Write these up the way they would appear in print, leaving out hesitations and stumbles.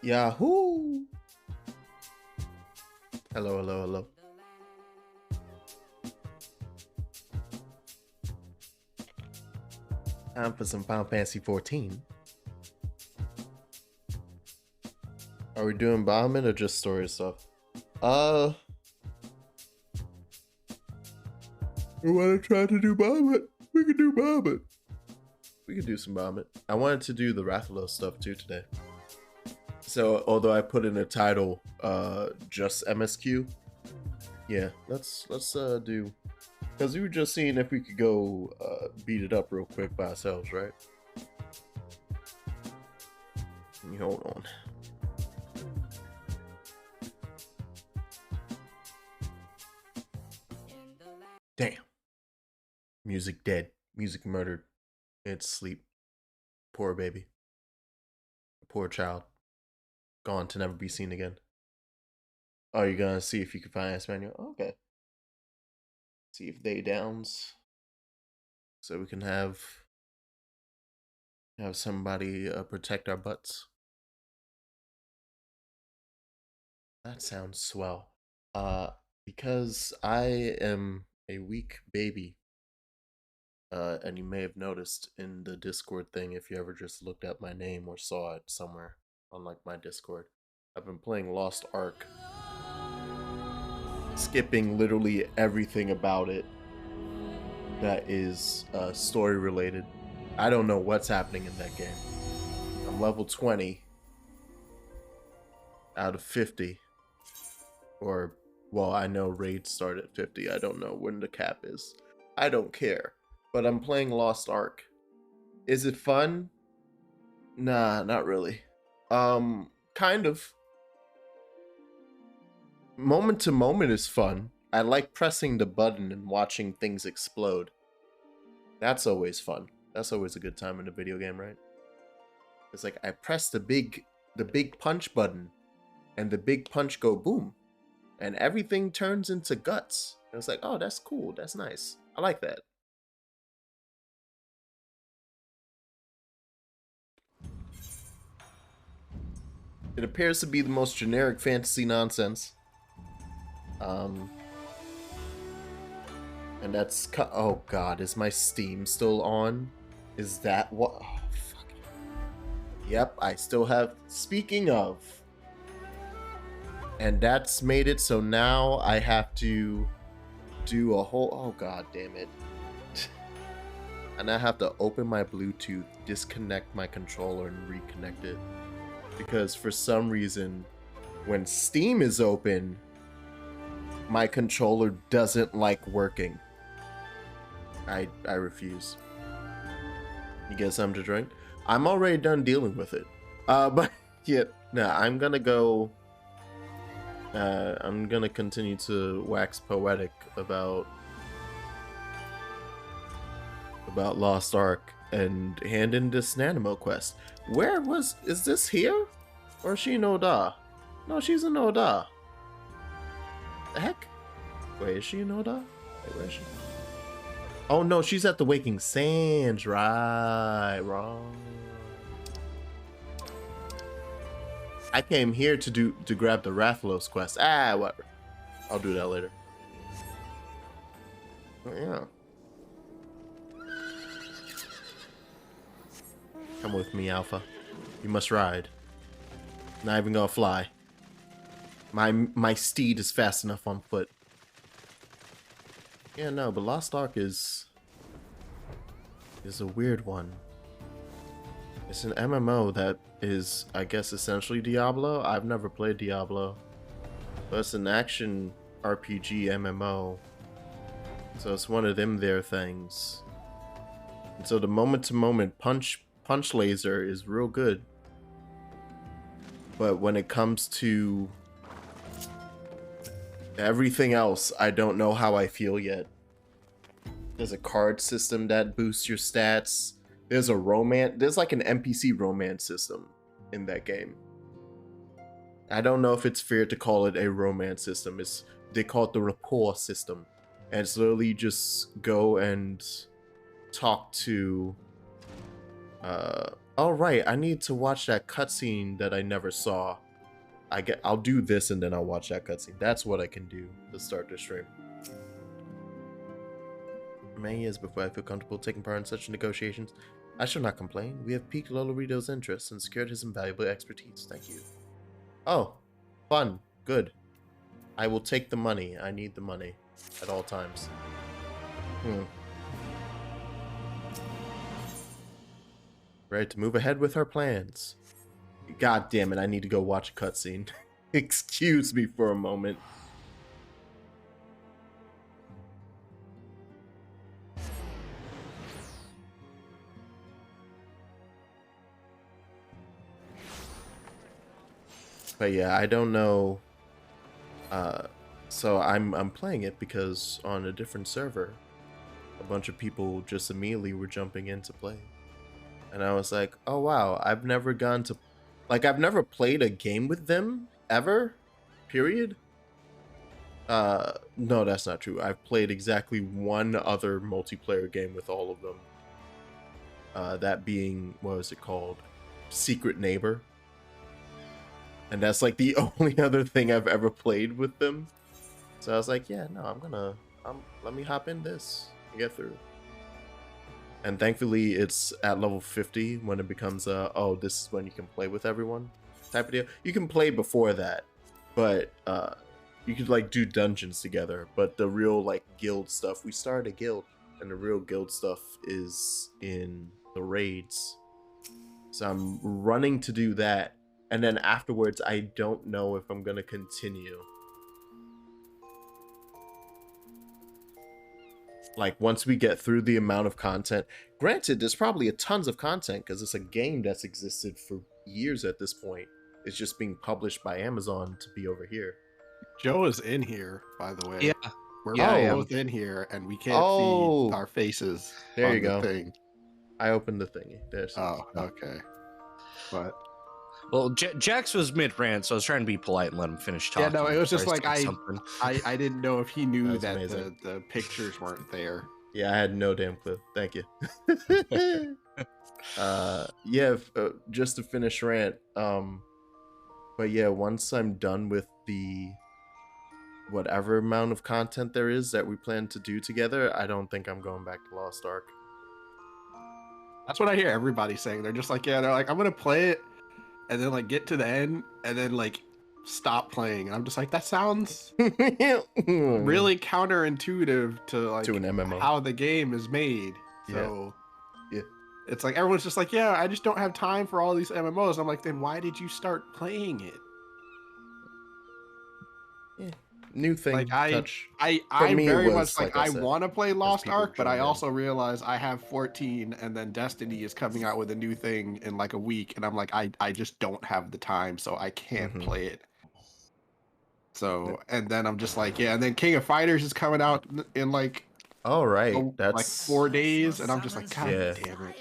Yahoo! Hello, hello, hello. Time for some Final Fantasy 14. Are we doing bombing or just story stuff? We want to try to do bombing. We can do bombing. We could do some bombing. I wanted to do the Rathalos stuff too today. So, although I put in a title, just MSQ, yeah, let's do, because we were just seeing if we could go beat it up real quick by ourselves, right? Let me hold on. Damn. Music dead. Music murdered. It's sleep. Poor baby. Poor child. Gone to never be seen again. Oh, you're gonna see if you can find S manual? Okay. See if they downs. So we can have somebody protect our butts. That sounds swell. Because I am a weak baby. And you may have noticed in the Discord thing, if you ever just looked at my name or saw it somewhere on like my Discord, I've been playing Lost Ark, skipping literally everything about it that is story related. I don't know what's happening in that game. I'm level 20 out of 50, or well, I know raids start at 50. I don't know when the cap is. I don't care. But I'm playing Lost Ark. Is it fun? Nah, not really. Kind of. Moment to moment is fun. I like pressing the button and watching things explode. That's always fun. That's always a good time in a video game, right? It's like I press the big punch button, and the big punch go boom, and everything turns into guts. And it's like, oh, that's cool. That's nice. I like that. It appears to be the most generic fantasy nonsense. And that's oh god, is my Steam still on? Is that what? Oh, fuck. Yep, I still have. Speaking of, and that's made it so now I have to do a whole. Oh god, damn it! And I have to open my Bluetooth, disconnect my controller, and reconnect it, because for some reason, when Steam is open, my controller doesn't like working. I refuse. You get something to drink? I'm already done dealing with it. But yeah, nah, I'm gonna go. I'm gonna continue to wax poetic about Lost Ark and hand in this Nanimo quest. Is this here? Or is she in Oda? No, she's in Oda. The heck? Wait, is she in Oda? Wait, where is she? Oh no, she's at the Waking Sands. Right, wrong. I came here to grab the Rathalos quest. Ah, whatever. I'll do that later. Oh, yeah. Come with me, Alpha. You must ride. Not even gonna fly. My steed is fast enough on foot. Yeah, no, but Lost Ark is a weird one. It's an MMO that is, I guess, essentially Diablo. I've never played Diablo, but it's an action RPG MMO. So it's one of them there things. And so the moment-to-moment punch laser is real good. But when it comes to everything else, I don't know how I feel yet. There's a card system that boosts your stats. There's like an NPC romance system in that game. I don't know if it's fair to call it a romance system. They call it the rapport system. And it's literally just go and talk to All right, I need to watch that cutscene that I never saw. I'll do this and then I'll watch that cutscene. That's what I can do to start the stream. Many years before I feel comfortable taking part in such negotiations, I shall not complain. We have piqued Lolorito's interest and secured his invaluable expertise. Thank you. Oh, fun. Good. I will take the money. I need the money at all times. Ready to move ahead with our plans. God damn it, I need to go watch a cutscene. Excuse me for a moment. But yeah, I don't know. So I'm playing it because on a different server, a bunch of people just immediately were jumping in to play. And I was like, oh wow, I've never gone to, like, I've never played a game with them ever, period. No, that's not true. I've played exactly one other multiplayer game with all of them. That being, what was it called? Secret Neighbor. And that's like the only other thing I've ever played with them. So I was like, yeah, no, let me hop in this and get through. And thankfully it's at level 50 when it becomes oh, this is when you can play with everyone type of deal. You can play before that, but you could like do dungeons together, but the real like guild stuff, we started a guild and the real guild stuff is in the raids. So I'm running to do that, and then afterwards I don't know if I'm gonna continue. Like once we get through the amount of content, granted there's probably a tons of content because it's a game that's existed for years at this point. It's just being published by Amazon to be over here. Joe is in here, by the way. Yeah. We're both in here and we can't see our faces. There you go. Thing. I opened the thingy. There's okay. But well, Jax was mid rant, so I was trying to be polite and let him finish talking. Yeah, no, it was just like I didn't know if he knew that the pictures weren't there. Yeah, I had no damn clue. Thank you. Yeah, just to finish rant. But yeah, once I'm done with the whatever amount of content there is that we plan to do together, I don't think I'm going back to Lost Ark. That's what I hear everybody saying. They're just like, yeah, they're like, I'm gonna play it and then like get to the end and then like stop playing. And I'm just like, that sounds really counterintuitive to like to an MMO. How the game is made. So yeah. It's like everyone's just like, yeah, I just don't have time for all these MMOs. I'm like, then why did you start playing it? Yeah. New thing. Like I'm very much like I want to play Lost Ark, but I also realize I have 14 and then Destiny is coming out with a new thing in like a week, and I'm like, I just don't have the time, so I can't play it. So, and then I'm just like, yeah, and then King of Fighters is coming out in like that's like 4 days, and I'm just like, God damn it.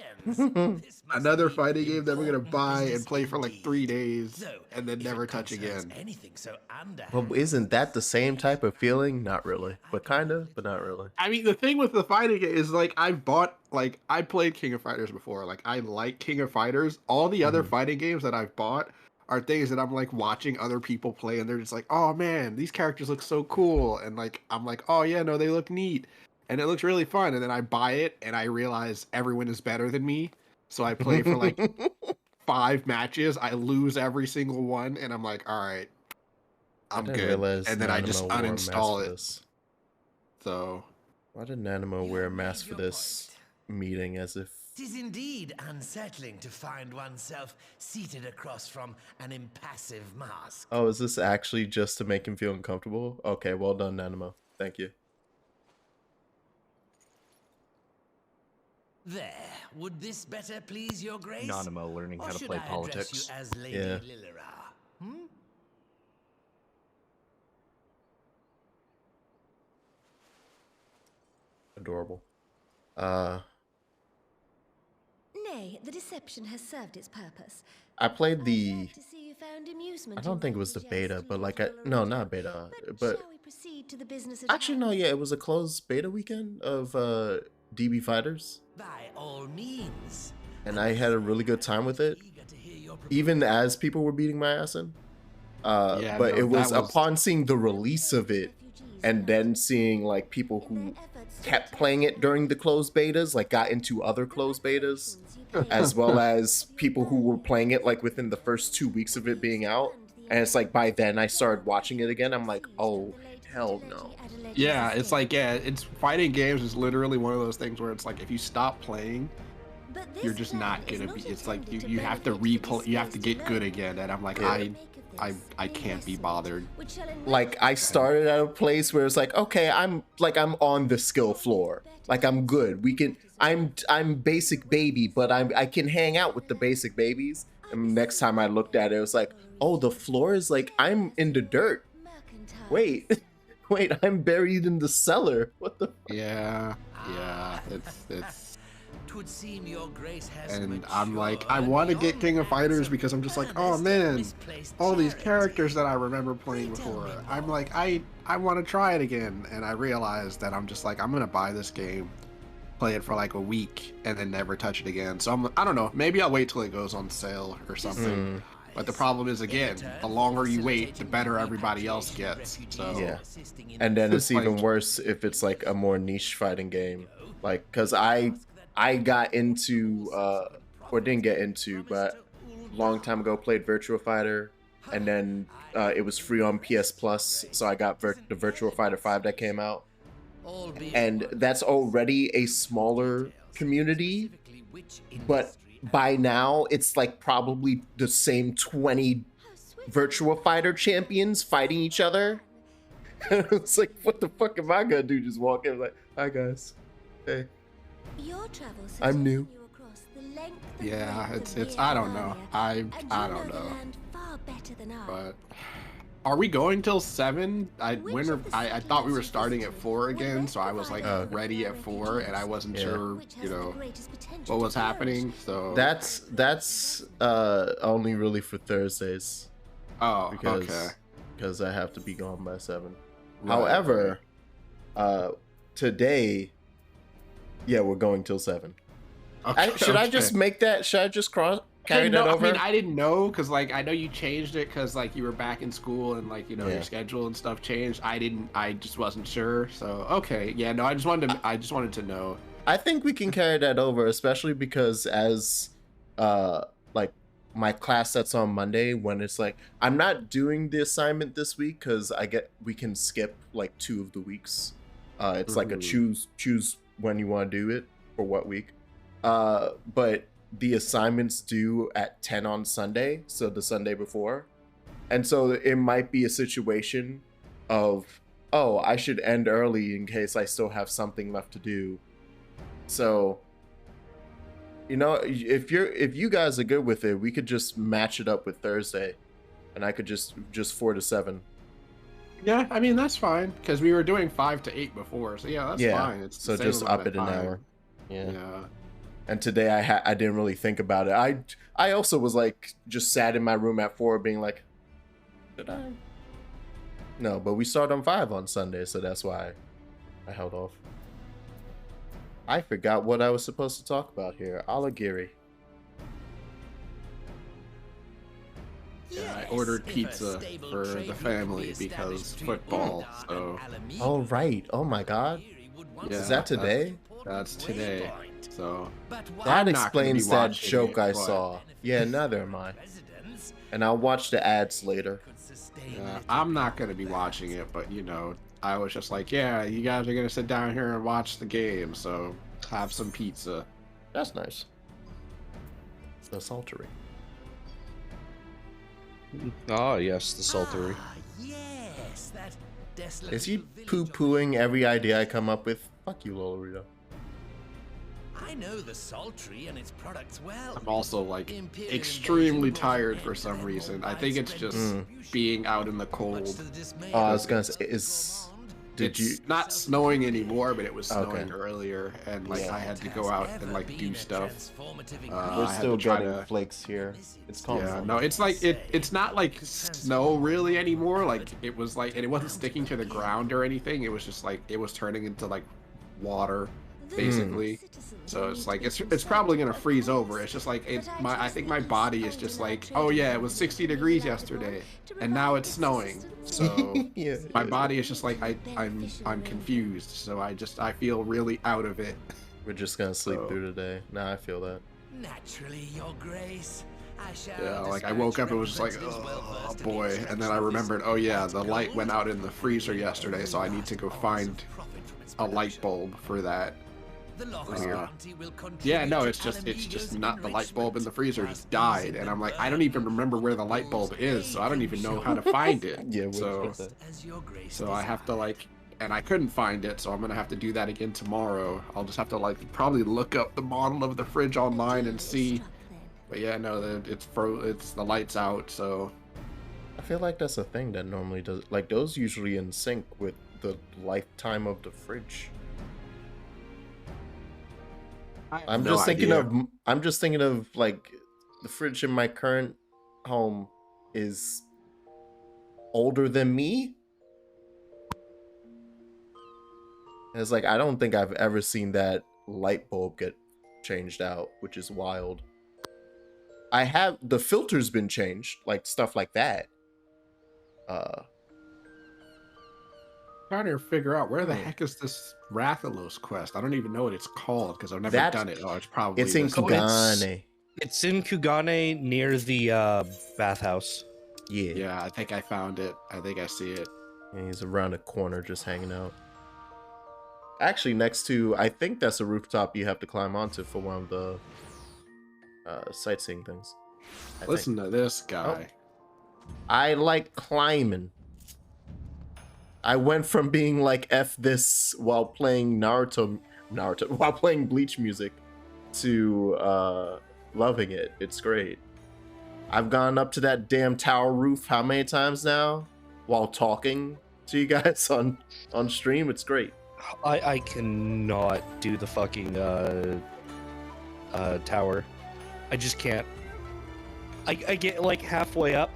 Another fighting game that we're gonna buy and play for like 3 days and then never touch again. Well, isn't that the same type of feeling? Not really, but kind of, but not really. I mean, the thing with the fighting game is like I played King of Fighters before. Like I like King of Fighters. All the other fighting games that I've bought are things that I'm like watching other people play, and they're just like, oh man, these characters look so cool, and like I'm like, oh yeah, no, they look neat. And it looks really fun, and then I buy it, and I realize everyone is better than me. So I play for like 5 matches. I lose every single one, and I'm like, all right, I'm good. And then I just uninstall it. So why did Nanimo wear a mask for this meeting as if... It is indeed unsettling to find oneself seated across from an impassive mask. Oh, is this actually just to make him feel uncomfortable? Okay, well done, Nanimo. Thank you. There, would this better please your grace? Nanimo learning how to play politics. You as Lady Lilira? Adorable. Nay, the deception has served its purpose. I played the... I don't think it was the beta, but like no, not beta, but actually no, yeah, it was a closed beta weekend of DB Fighters. By all means, and I had a really good time with it, even as people were beating my ass in. Yeah, But no, it was that was- upon seeing the release of it, and then seeing like people who kept playing it during the closed betas, like got into other closed betas, as well as people who were playing it like within the first 2 weeks of it being out. And it's like by then I started watching it again. I'm like, oh hell no. Yeah, it's like, yeah, it's fighting games is literally one of those things where it's like if you stop playing, you're just not gonna be. It's like you have to replay, you have to get good again, and I'm like, Yeah. I can't be bothered. Like I started at a place where it's like, okay, I'm on the skill floor. Like I'm good. I'm basic baby, but I can hang out with the basic babies. And next time I looked at it, it was like, oh, the floor is like I'm in the dirt. Wait. Wait, I'm buried in the cellar. What the Yeah, it's. Twould seem your grace has And I'm like, I matured want to get beyond King of the Fighters bounds of because I'm just like, oh earnest man, misplaced all these charity. characters that I remember playing before. I'm like, I want to try it again, and I realized that I'm just like, I'm gonna buy this game, play it for like a week, and then never touch it again. So I don't know, maybe I'll wait till it goes on sale or something. But the problem is, again, the longer you wait, the better everybody else gets. So Yeah. And then it's Like- even worse if it's like a more niche fighting game. Like, cause I got into or didn't get into, but long time ago played Virtua Fighter, and then it was free on PS Plus, so I got the Virtua Fighter 5 that came out, and that's already a smaller community, but by now it's like probably the same 20 Virtua Fighter champions fighting each other. It's like, what the fuck am I gonna do? Just walk in like, hi guys, hey. I'm new. yeah, it's I don't know. I don't know. But are we going till 7? I thought we were starting at 4 again, so I was like ready at 4, and I wasn't sure, you know, what was happening. So That's only really for Thursdays. oh, Because, okay. Because I have to be gone by 7. Right, However, today, yeah, we're going till 7. Okay, Should I okay. just make that? Should I just carry No, that over? I mean, I didn't know because like I know you changed it because like you were back in school and like you know Yeah. your schedule and stuff changed. I just wasn't sure. So okay, yeah, no, I just wanted to know. I think we can carry that over, especially because as like my class that's on Monday, when it's like I'm not doing the assignment this week because we can skip like 2 of the weeks. It's like a choose when you want to do it for what week. But the assignments due at 10 on Sunday, so the Sunday before. And so it might be a situation of, oh, I should end early in case I still have something left to do. So, you know, if you guys are good with it, we could just match it up with Thursday, and I could just 4 to 7. Yeah, I mean that's fine because we were doing 5 to 8 before, so yeah, that's fine. It's the So same just amount up of it an time. hour. Yeah. Yeah. And today I didn't really think about it. I also was like just sat in my room at 4 being like, did I? No, but we start on 5 on Sunday, so that's why I held off. I forgot what I was supposed to talk about here. Alagiri. Yeah, I ordered pizza for the family because football. So Oh right. Oh my god. yeah, Is that today? That's today. So That I'm not gonna be explains that watching joke it, I but- saw. Yeah, neither am I. And I'll watch the ads later. yeah, I'm not gonna be watching it, but you know, I was just like, yeah, you guys are gonna sit down here and watch the game, so have some pizza. That's nice. The saltery. Oh, yes, the saltery. Yes, that desolate Is he little village of- poo-pooing every idea I come up with? Fuck you, Lolorito. I know the Sultry and its products well. I'm also like The Imperial extremely invasion brought tired an for end to some their reason. more I think it's widespread just distribution. being out in the Much cold. to the dismay Oh, I of was gonna those say, is around. did you? It's not snowing anymore, but it was Okay. snowing earlier, and like Yeah. I had to go out and like do stuff. We're I had still to try getting to- flakes here. It's calm. Yeah, no, it's like it's not like snow really anymore. Like it was like, and it wasn't sticking to the ground or anything. It was just like it was turning into like water. basically. So it's like it's probably gonna freeze over. It's just like I think my body is just like, oh yeah, it was 60 degrees yesterday, and now it's snowing. So Yeah, my body is just like I'm confused. So I feel really out of it. We're just gonna sleep So- through today. Nah, I feel that. Naturally, Your Grace. I shall Yeah, like I dispatch woke up and was just like, representatives oh well-versed in boy, the and then I extraction of remembered, this oh yeah, the vast light gold. went out in the freezer yesterday, so I need to go find Profit from its a light production. bulb for that. The Loch's Uh, bounty will Yeah, contribute no, to it's just Alamigo's not the light bulb in the freezer enrichment, just thus died, easing and the I'm like, I burden don't even of remember where the light bulb is, so I don't even know how to find it. Yeah, we So get that. as Your Grace so I have to desires. like, and I couldn't find it, so I'm gonna have to do that again tomorrow. I'll just have to like probably look up the model of the fridge online and see. But yeah, no, it's the lights out, so I feel like that's a thing that normally does. Like those usually in sync with the lifetime of the fridge. I'm just thinking of like the fridge in my current home is older than me. And it's like I don't think I've ever seen that light bulb get changed out, which is wild. I have the filter's been changed, like stuff like that. trying to figure out where the heck is this Rathalos quest. I don't even know what it's called because I've never That- done it. Oh, it's probably It's in this- So it's- Kugane. It's in Kugane near the bathhouse. Yeah. Yeah, I think I found it. I think I see it. And he's around a corner just hanging out. Actually, next to, I think that's a rooftop you have to climb onto for one of the sightseeing things. I think. Listen to this guy. I like climbing. I went from being like F this while playing Naruto while playing Bleach music to loving it. It's great. I've gone up to that damn tower roof how many times now while talking to you guys on stream. It's great. I cannot do the fucking tower. I just can't. I get like halfway up,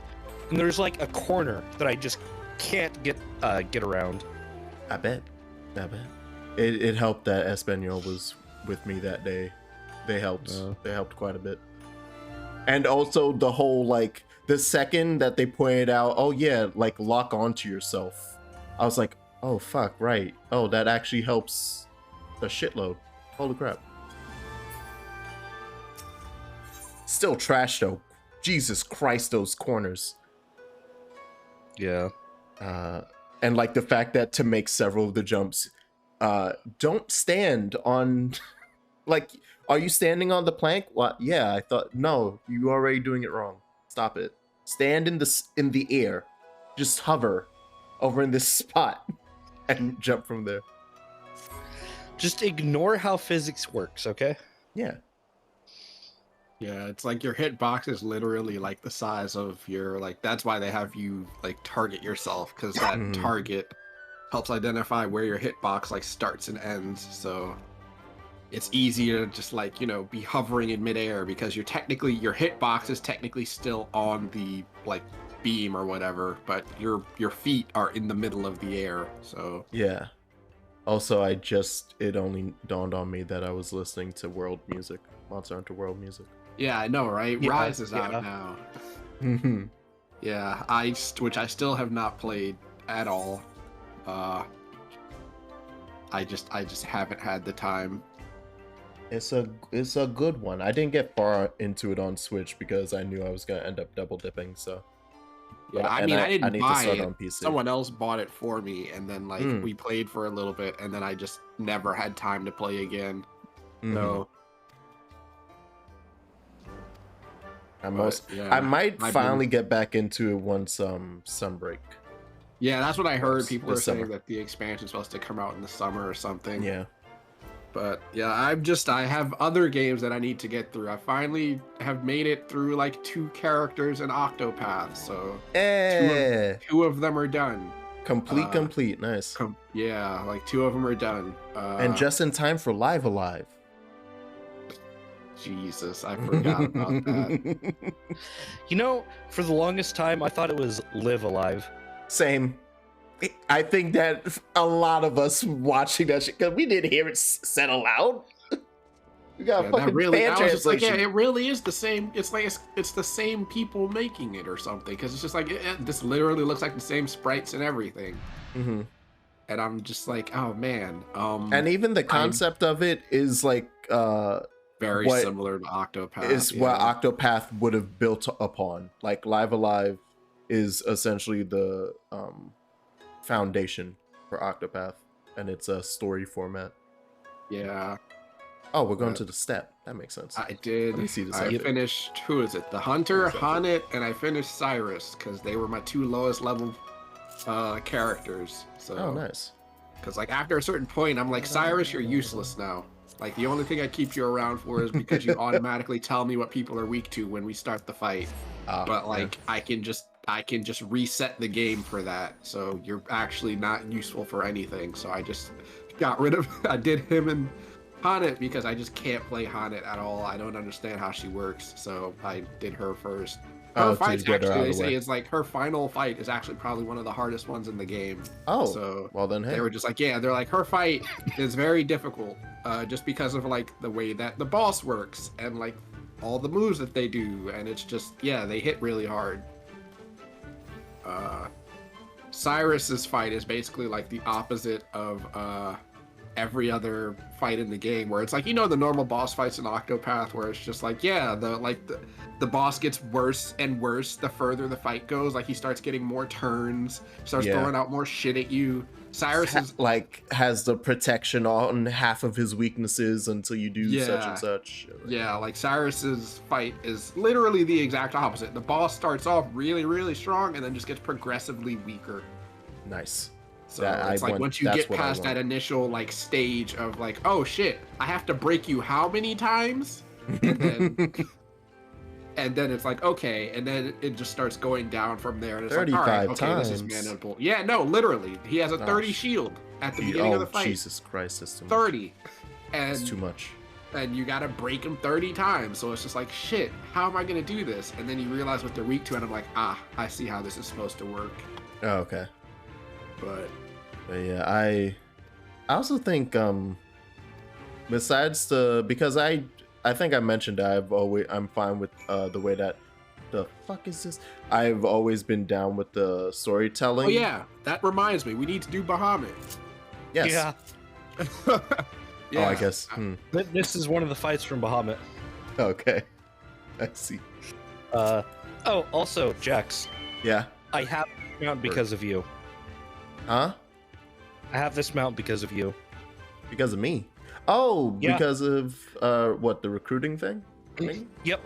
and there's like a corner that I just can't get around. I bet. It helped that Espanol was with me that day. They helped. They helped quite a bit. And also the whole like the second that they pointed out, oh yeah, like lock onto yourself. I was like, oh fuck, right. Oh, that actually helps a shitload. Holy crap. Still trash though. Jesus Christ, those corners. Yeah. And like the fact that to make several of the jumps, don't stand on like, are you standing on the plank? What? Yeah, I thought, no, you already doing it wrong. Stop it. Stand in the air. Just hover over in this spot and jump from there. Just ignore how physics works, okay? Yeah. Yeah, it's like your hitbox is literally like the size of your like. That's why they have you like target yourself, because that Mhm. target helps identify where your hitbox like starts and ends. So it's easier to just like be hovering in midair because your hitbox is technically still on the like beam or whatever, but your feet are in the middle of the air. So Yeah. Also, it only dawned on me that I was listening to world music, Monster Hunter World music. yeah, I know, right? Yeah, Rise is out yeah. now. Mhm. Yeah, which I still have not played at all. I just haven't had the time. It's a good one. I didn't get far into it on Switch because I knew I was gonna end up double dipping. So Yeah, But- I and mean, I I didn't need to buy start it. on PC. Someone else bought it for me, and then like Mm. we played for a little bit, and then I just never had time to play again. mhm. So I yeah, might I've been- finally get back into it once Sunbreak. yeah, that's what I heard. Yes, People are this saying summer. that the expansion's supposed to come out in the summer or something. Yeah. But yeah, I have other games that I need to get through. I finally have made it through like 2 characters in Octopath, so Eh, 2 of them are done. complete, nice. Yeah, like 2 of them are done. And just in time for Live Alive. Jesus, I forgot about that. You know, for the longest time, I thought it was Live Alive. Same. I think that a lot of us watching that shit, because we didn't hear it said aloud. We got Yeah, fucking that really. fan I was just like, yeah, translation. it really is the same. It's like it's the same people making it or something. Because it's just like this literally looks like the same sprites and everything. Hmm. And I'm just like, oh man. And even the I'm concept of it is like very what similar to Octopath. is what Octopath would have built upon. Like Live Alive is essentially the foundation for Octopath, and it's a story format. Yeah. Oh, we're going But to the step. That makes sense. I did. Let me see this. I finished. Who is it? The Hunter, Haunted, and I finished Cyrus because they were my 2 lowest level characters. So. Oh, nice. Because like after a certain point, I'm like, Cyrus, you're useless now. Like the only thing I keep you around for is because you automatically tell me what people are weak to when we start the fight. But like I can just reset the game for that. So you're actually not useful for anything. So I just got rid of. I did him and Haunted because I just can't play Haunted at all. I don't understand how she works. So I did her first. Her fights actually, they say, is like her final fight is actually probably one of the hardest ones in the game. Oh, so well then, hey. They were just like, yeah, they're like, her fight is very difficult, just because of like the way that the boss works and like all the moves that they do, and it's just, yeah, they hit really hard. Cyrus's fight is basically like the opposite of every other fight in the game, where it's like, you know, the normal boss fights in Octopath, where it's just like, yeah, the boss gets worse and worse the further the fight goes. Like he starts getting more turns, starts throwing out more shit at you. Cyrus is has the protection on half of his weaknesses until you do such and such. Yeah, like Cyrus's fight is literally the exact opposite. The boss starts off really, really strong and then just gets progressively weaker. Nice. So it's like once you get past that initial like stage of like, oh shit, I have to break you how many times? And then and then it's like, okay, and then it just starts going down from there. And it's like, all right, okay, times. This is manageable. Yeah, no, literally. He has a 30 shield at the beginning of the fight. Jesus Christ, that's too much. 30. And it's too much. And you gotta break him 30 times. So it's just like, shit, how am I gonna do this? And then you realize what they're weak to, and I'm like, I see how this is supposed to work. Oh, okay. But yeah, I also think besides because I think I mentioned I'm fine with the way that the fuck is this? I've always been down with the storytelling. Oh yeah, that reminds me, we need to do Bahamut. Yes. Yeah. Yeah. Oh, I guess. This is one of the fights from Bahamut. Okay. I see. Oh, also, Jax. Yeah. I have this mount because of you. Huh? I have this mount because of you. Because of me. Oh, yeah. Because of what, the recruiting thing? Yep.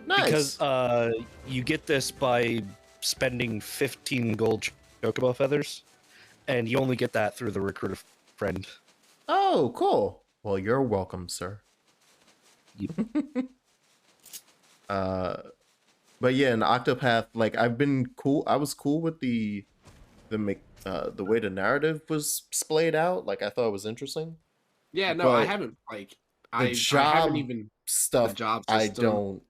Nice. Because you get this by spending 15 gold chocobo feathers, and you only get that through the recruiter friend. Oh, cool. Well, you're welcome, sir. Yep. But yeah, in Octopath, like I've been cool. I was cool with the way the narrative was splayed out. Like I thought it was interesting. Yeah, no, But I haven't like I job haven't even stuff. the job I system.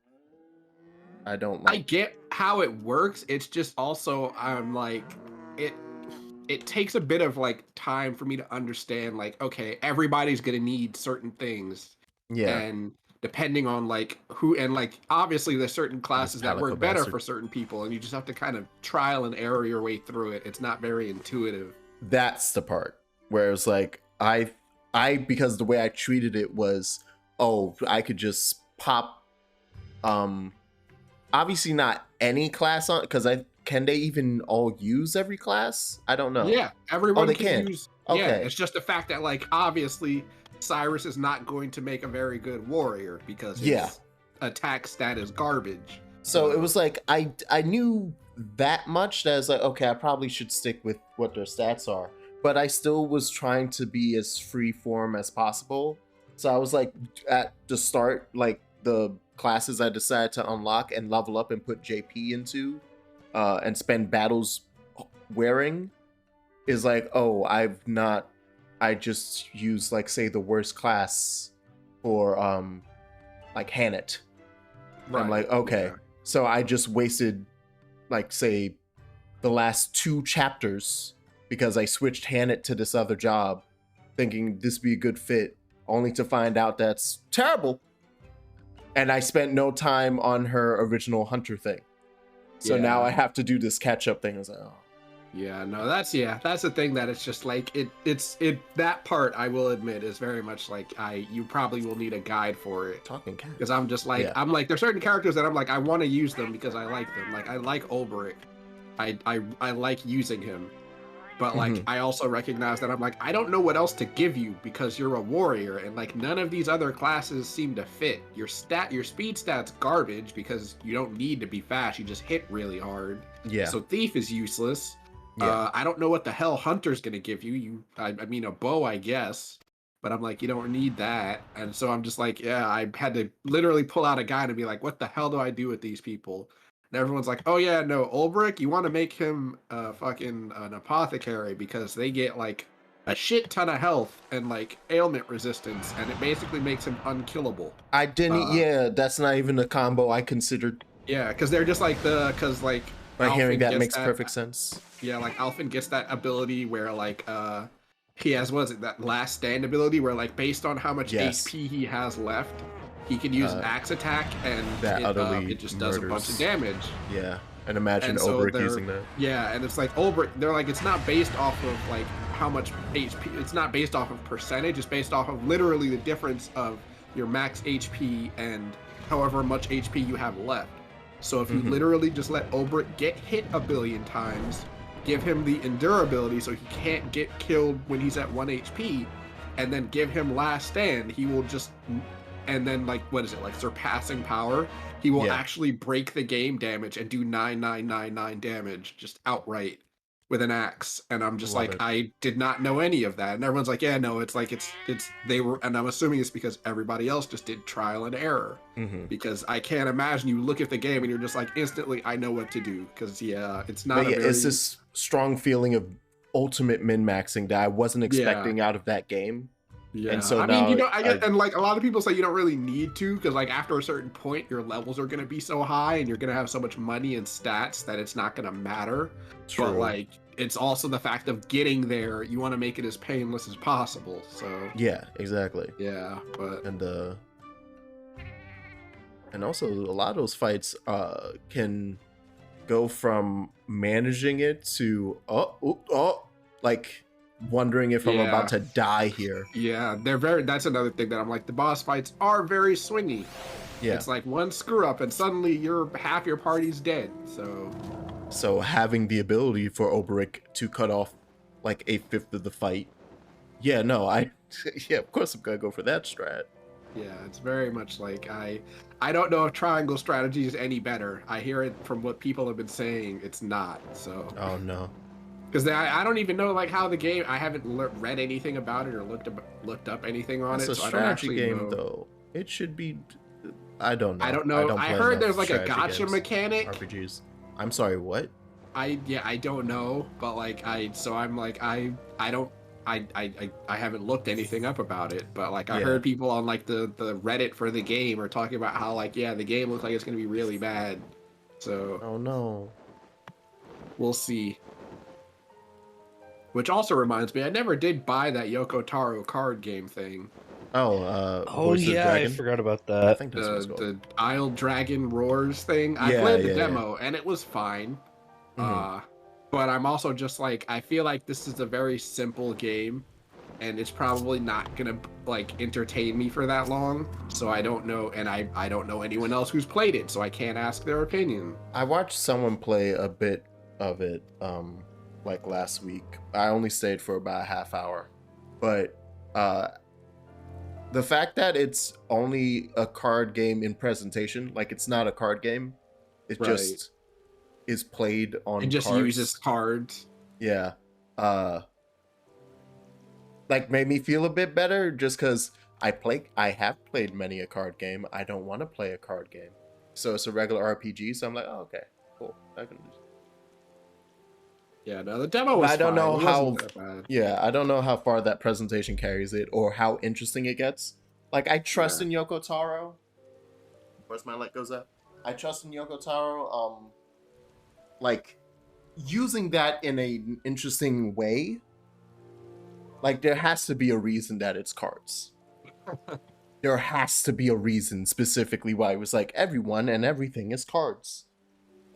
don't like. I get how it works. It's just also I'm like it takes a bit of like time for me to understand like, okay, everybody's gonna need certain things. Yeah. And depending on like who, and like obviously there's certain classes that work better for certain people, and you just have to kind of trial and error your way through it. It's not very intuitive. That's the part where it's like I because the way I treated it was, oh, I could just pop obviously not any class on, because can they even all use every class? I don't know. Yeah, everyone can use. Okay. Yeah, it's just the fact that like obviously Cyrus is not going to make a very good warrior because his attack stat is garbage. So it was like I knew that much that I was like, okay, I probably should stick with what their stats are. But I still was trying to be as free form as possible. So I was like, at the start, like the classes I decided to unlock and level up and put JP into and spend battles wearing is like, oh, I just use like, say, the worst class for like Hanet. Right. I'm like, okay. Yeah. So I just wasted like, say, the last 2 chapters because I switched Hannett to this other job, thinking this would be a good fit, only to find out that's terrible. And I spent no time on her original Hunter thing. So now I have to do this catch-up thing. I was like, oh. Yeah, no, that's the thing that it's just like it's that part I will admit is very much like you probably will need a guide for it. Talking cat. Because I'm just like I'm like there's certain characters that I'm like I want to use them because I like them. Like I like Ulbrich. I like using him. But like I also recognize that I'm like I don't know what else to give you because you're a warrior and like none of these other classes seem to fit. Your speed stat's garbage because you don't need to be fast. You just hit really hard. Yeah. So thief is useless. Yeah. I don't know what the hell Hunter's gonna give you. I mean a bow, I guess. But I'm like, you don't need that. And so I'm just like, yeah, I had to literally pull out a guide and be like, what the hell do I do with these people? And everyone's like, oh yeah, no, Ulbrich, you want to make him fucking an apothecary because they get like a shit ton of health and like ailment resistance, and it basically makes him unkillable. I didn't. That's not even a combo I considered. Yeah, because they're just like By hearing that makes perfect sense. Yeah, like Alphen gets that ability where like he has that last stand ability where like based on how much HP he has left, he can use axe attack and it just does a bunch of damage. Yeah, and imagine Ulbrich using that. Yeah, and it's like Ulbrich, they're like it's not based off of like how much HP, it's not based off of percentage, it's based off of literally the difference of your max HP and however much HP you have left. So if you literally just let Ulbrich get hit a billion times, give him the endurability so he can't get killed when he's at 1 HP, and then give him last stand, he will just, and then like, what is it, like surpassing power? He will actually break the game damage and do 9999 damage just outright with an axe. And I'm just like, I did not know any of that. And everyone's like, yeah, no, it's like, they were, and I'm assuming it's because everybody else just did trial and error. Because I can't imagine you look at the game and you're just like, instantly, I know what to do. Because, it's not it's this strong feeling of ultimate min-maxing that I wasn't expecting out of that game. Yeah, and so I now, mean, you know, and like a lot of people say you don't really need to, because like after a certain point, your levels are going to be so high and you're going to have so much money and stats that it's not going to matter. True. But like, it's also the fact of getting there. You want to make it as painless as possible. So yeah, exactly. Yeah, but and also a lot of those fights can go from managing it to like wondering if I'm about to die here. Yeah, that's another thing that I'm like, the boss fights are very swingy. Yeah, it's like one screw up and suddenly half your party's dead. So having the ability for Ulbrich to cut off like 1/5 of the fight, of course I'm gonna go for that strat. Yeah, it's very much like I don't know if triangle strategy is any better. I hear it from what people have been saying, it's not. So oh no. Because I don't even know like how the game. I haven't read anything about it or looked up anything on it. It's a strategy game, though. It should be. I don't know. I don't know. I heard there's like a gotcha mechanic. RPGs. I'm sorry. What? I don't know, but like I haven't looked anything up about it. But like I heard people on like the Reddit for the game are talking about how like the game looks like it's gonna be really bad. So. Oh no. We'll see. Which also reminds me, I never did buy that Yoko Taro card game thing. Oh yeah, I forgot about that. I think the Isle Dragon Roars thing. I played the demo and it was fine. But I'm also just like, I feel like this is a very simple game, and it's probably not gonna like entertain me for that long. So I don't know, and I don't know anyone else who's played it, so I can't ask their opinion. I watched someone play a bit of it. Like last week. I only stayed for about a half hour. But the fact that it's only a card game in presentation, like it's not a card game, it just is played on It just cards. uses cards. Yeah. Like made me feel a bit better just because I have played many a card game. I don't want to play a card game. So it's a regular RPG, so I'm like, oh, okay, cool. I can just... Yeah, no, the demo was I don't know how. Yeah, I don't know how far that presentation carries it or how interesting it gets. Like I trust in Yoko Taro. Of course, my light goes up. I trust in Yoko Taro. Like using that in an interesting way. Like, there has to be a reason that it's cards. There has to be a reason specifically why it was like everyone and everything is cards.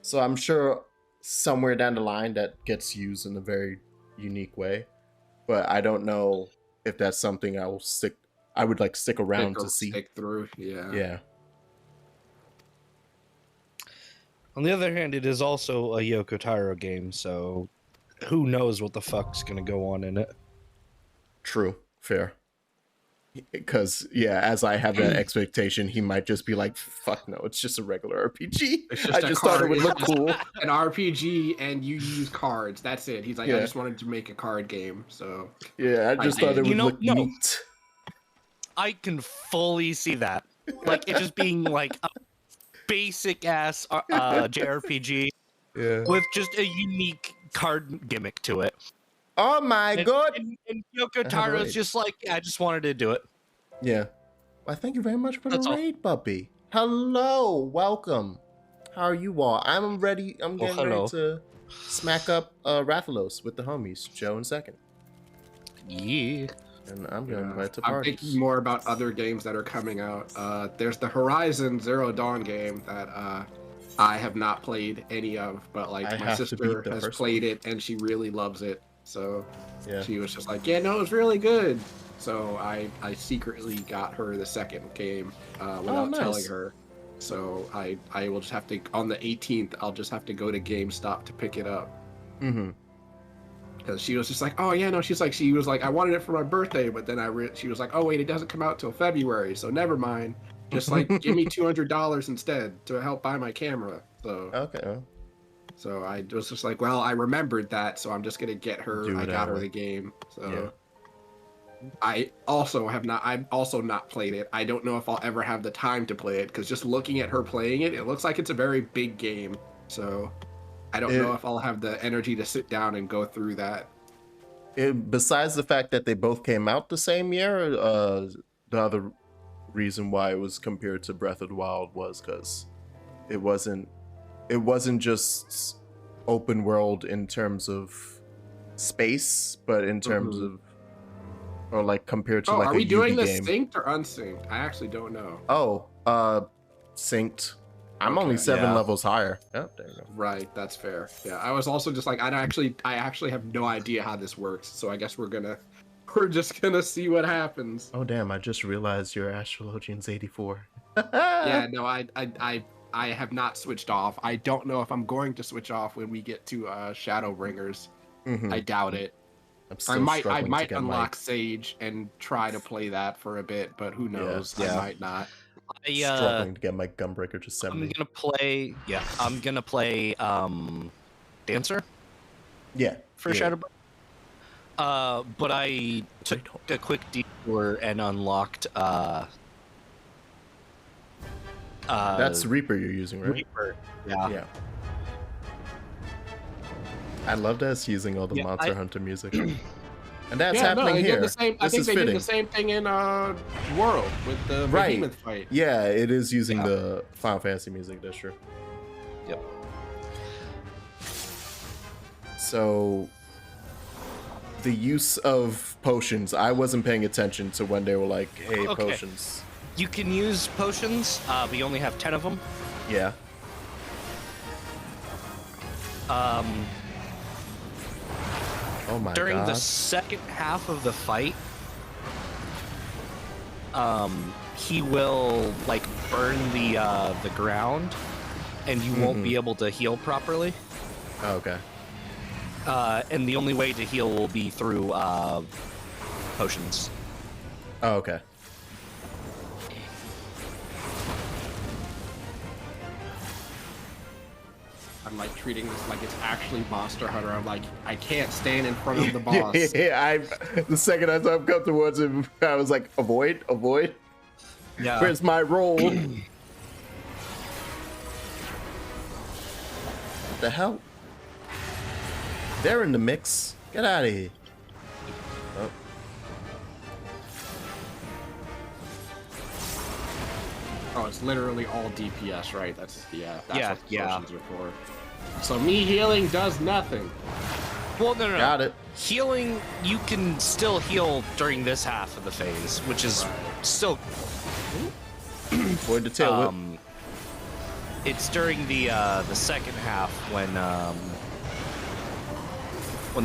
So I'm sure somewhere down the line that gets used in a very unique way. But I don't know if that's something I would like stick around to see. Stick through, yeah. Yeah. On the other hand, it is also a Yoko Taro game, so who knows what the fuck's gonna go on in it. True. Fair. Because, yeah, as I have that expectation, he might just be like, fuck no, it's just a regular RPG. I just thought it would look cool. An RPG and you use cards. That's it. He's like, Yeah. I just wanted to make a card game. So Yeah, I just thought it would look neat. I can fully see that. Like, it just being like a basic ass JRPG Yeah. with just a unique card gimmick to it. Oh my god! And Yoko Taro's just like, yeah, I just wanted to do it. Yeah. Well, thank you very much for That's the all. raid, puppy. Hello, welcome. How are you all? I'm ready. I'm getting hello. ready to smack up Rathalos with the homies, Joe and Second. Yeah. And I'm going to invite to I'm parties. thinking more about other games that are coming out. There's the Horizon Zero Dawn game that I have not played any of, but like I my have to sister beat the has first played it and she really loves it. So Yeah. she was just like, yeah, no, it's really good. So I secretly got her the second game without nice. telling her. So I will just have to, on the 18th, I'll just have to go to GameStop to pick it up. Mm-hmm. Because she was just like, oh yeah, no, she was like, I wanted it for my birthday, but then she was like, oh wait, it doesn't come out till February, so never mind. Just like, give me $200 instead to help buy my camera. So Okay. so I was just like, well, I remembered that, so I'm just gonna get her. Do I it got her anyway. the game. So Yeah. I've also not played it. I don't know if I'll ever have the time to play it because just looking at her playing it, it looks like it's a very big game. So I don't know if I'll have the energy to sit down and go through that. Besides the fact that they both came out the same year, the other reason why it was compared to Breath of the Wild was because it wasn't just open world in terms of space, but in terms of, or like compared to like are a we doing Yugi this game. synced or unsynced? I actually don't know. Synced. I'm Okay. only 7 Yeah. levels higher. Oh, there you go. Right, that's fair. Yeah, I was also just like, I actually have no idea how this works. So I guess we're just gonna see what happens. Oh damn! I just realized your Astrologian's 84. Yeah, no, I have not switched off. I don't know if I'm going to switch off when we get to Shadowbringers. Mhm. I doubt it. I'm I still might struggling to get unlock Sage and try to play that for a bit, but who knows? Yeah. I might not. struggling to get my Gunbreaker to I'm 70. gonna play. Yeah, I'm gonna play. Dancer Yeah. for yeah. Shadowbringers. But I took a quick detour and unlocked. That's Reaper you're using, right? Reaper. Yeah. Yeah. I love that it's using all the Yeah, Monster I- Hunter music. And that's Yeah, no, happening they here. did the same. I This think is they fitting. did the same thing in World with the Right. Behemoth fight. Yeah, it is using Yeah. the Final Fantasy music, that's true. Yep. So the use of potions, I wasn't paying attention to when they were like, hey, Okay. potions. You can use potions. But you only have 10 of them. Yeah. Oh my During god. the second half of the fight, he will like burn the ground, and you won't be able to heal properly. Oh, okay. And the only way to heal will be through potions. Oh, okay. I'm like treating this like it's actually Monster Hunter. I'm like, I can't stand in front of the boss. Yeah, the second I saw him come towards him, I was like, avoid. Yeah. Where's my roll? What the hell? They're in the mix. Get out of here. Oh. Oh, it's literally all DPS, right? That's what the Yeah. potions are for. So me healing does nothing. Well, no. Got it. Healing, you can still heal during this half of the phase, which is still. Avoid the tail whip. It's during the second half when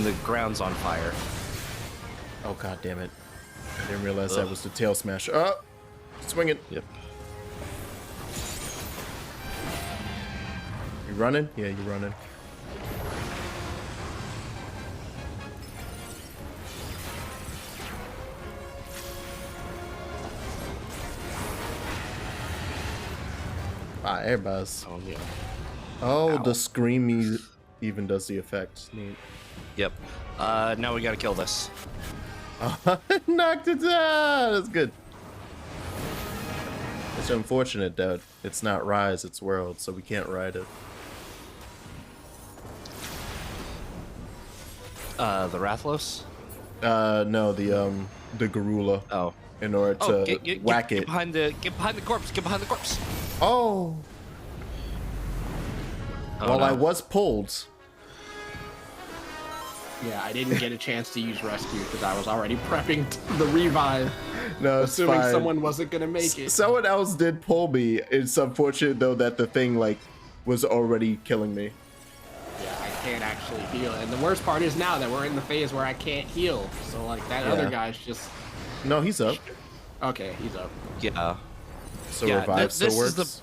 the ground's on fire. Oh god damn it! I didn't realize that was the tail smash. Oh, swing it. Yep. You running? Yeah, you running. Ah, everybody's. Oh yeah. Oh, Ow. the scream even does the effect. Neat. Yep. Now we gotta kill this. Knocked it down. That's good. It's unfortunate that it's not Rise, it's World, so we can't ride it. The Rathlos? No, the Garula. Oh. In order to whack get it. behind the corpse. Get behind the corpse. Oh. Well, no. I was pulled. Yeah, I didn't get a chance to use rescue because I was already prepping the revive. No, it's assuming fine. someone wasn't gonna make it. Someone else did pull me. It's unfortunate though that the thing like was already killing me. Yeah, I can't actually heal. And the worst part is now that we're in the phase where I can't heal. So like that other guy's just No, he's up. okay, he's up. Yeah. So Yeah, revive still this works. is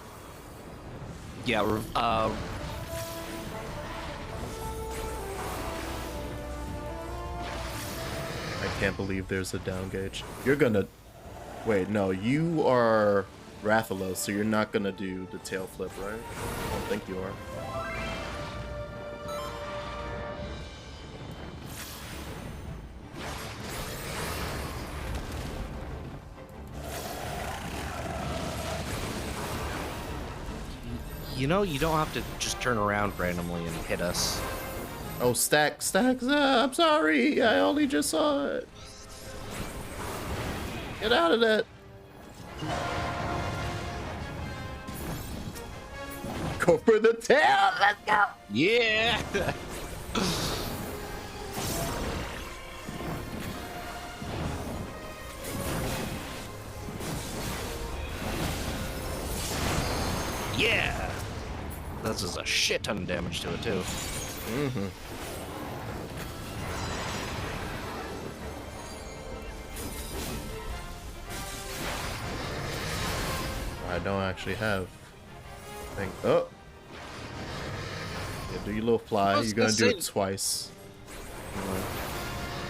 Yeah. I can't believe there's a down gauge. You're gonna wait. No, you are Rathalos, so you're not gonna do the tail flip, right? I don't think you are. You know, you don't have to just turn around randomly and hit us. Oh, stacks. I'm sorry. I only just saw it. Get out of that. Go for the tail. Let's go. Yeah. Yeah. That does a shit ton of damage to it too. Mm-hmm. I don't actually have thing. Oh. Yeah, do your little fly. You're gonna do it twice.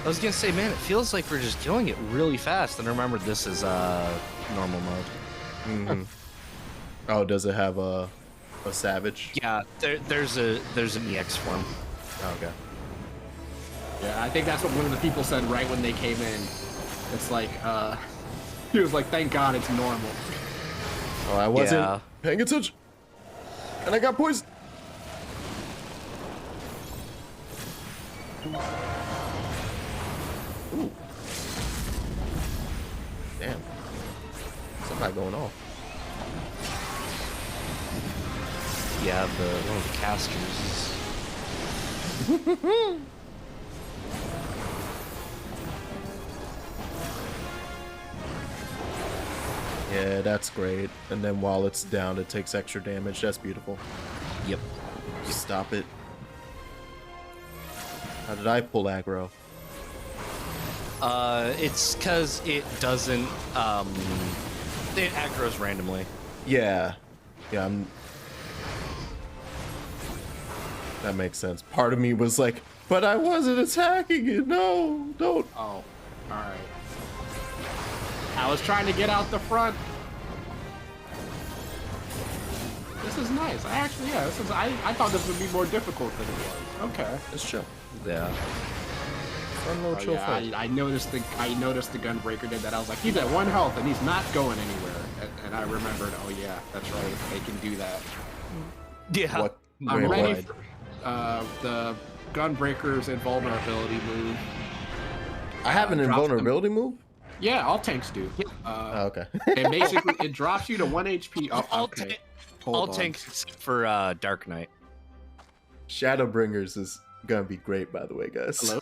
I was gonna say, man, it feels like we're just killing it really fast. And remember, this is normal mode. Mm-hmm. Oh, does it have a savage? Yeah, there's an EX form. Okay. Yeah, I think that's what one of the people said right when they came in. It's like, he was like, thank God it's normal. Oh, I wasn't paying attention. And I got poisoned. Ooh. Damn. Something going on. Yeah, one of the casters. Yeah, that's great. And then while it's down, it takes extra damage. That's beautiful. Yep. Stop it. How did I pull aggro? It's because it doesn't, it aggroes randomly. Yeah. Yeah, that makes sense. Part of me was like, but I wasn't attacking it. No, don't. Oh, alright. I was trying to get out the front. This is nice. I actually, yeah, this is, I thought this would be more difficult than it was. Okay. It's chill. Yeah. Fun little chill fight. I noticed the Gunbreaker did that. I was like, he's at 1 health and he's not going anywhere. And I remembered, oh yeah, that's right. They can do that. Yeah. What? I'm Wait, ready what? for the Gunbreaker's invulnerability move. I have an drops invulnerability move? Yeah, all tanks do. Oh, okay. And basically, it drops you to 1 HP. Oh, All, okay. all Hold on. tanks except for Dark Knight. Shadowbringers is gonna be great, by the way, guys. Hello?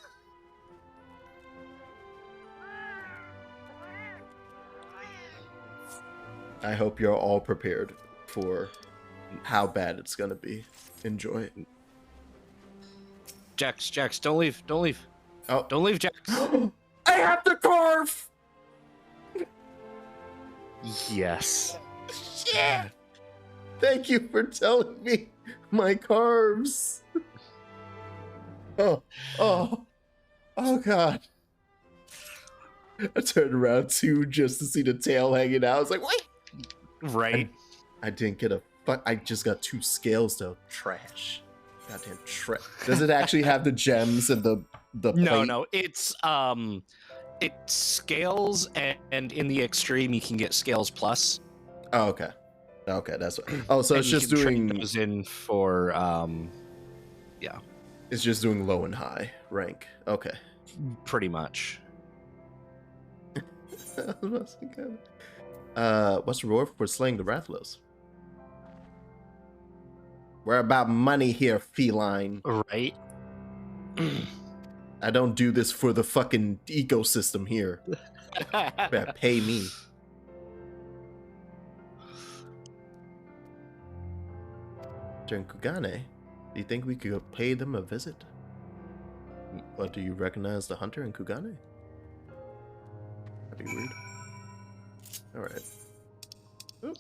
I hope you're all prepared for how bad it's gonna be. Enjoy it. Jax, don't leave. Don't leave. Oh, Don't leave, Jax. I have to carve. Yes. Shit. Thank you for telling me my carbs. Oh God. I turned around too just to see the tail hanging out. I was like, wait. Right. I didn't get a fuck. I just got 2 scales though. Trash. Goddamn trash. Does it actually have the gems and the plate? No. It scales, and in the extreme you can get scales plus. Oh, okay. Okay, that's what. Oh, so And it's you just can trade doing. those in for yeah, It's just doing low and high rank. Okay. pretty much. What's the reward for slaying the Rathalos? We're about money here, feline. Right. I don't do this for the fucking ecosystem here. You better pay me. During Kugane, do you think we could pay them a visit? But do you recognize the hunter in Kugane? That'd be weird. Alright. Oop.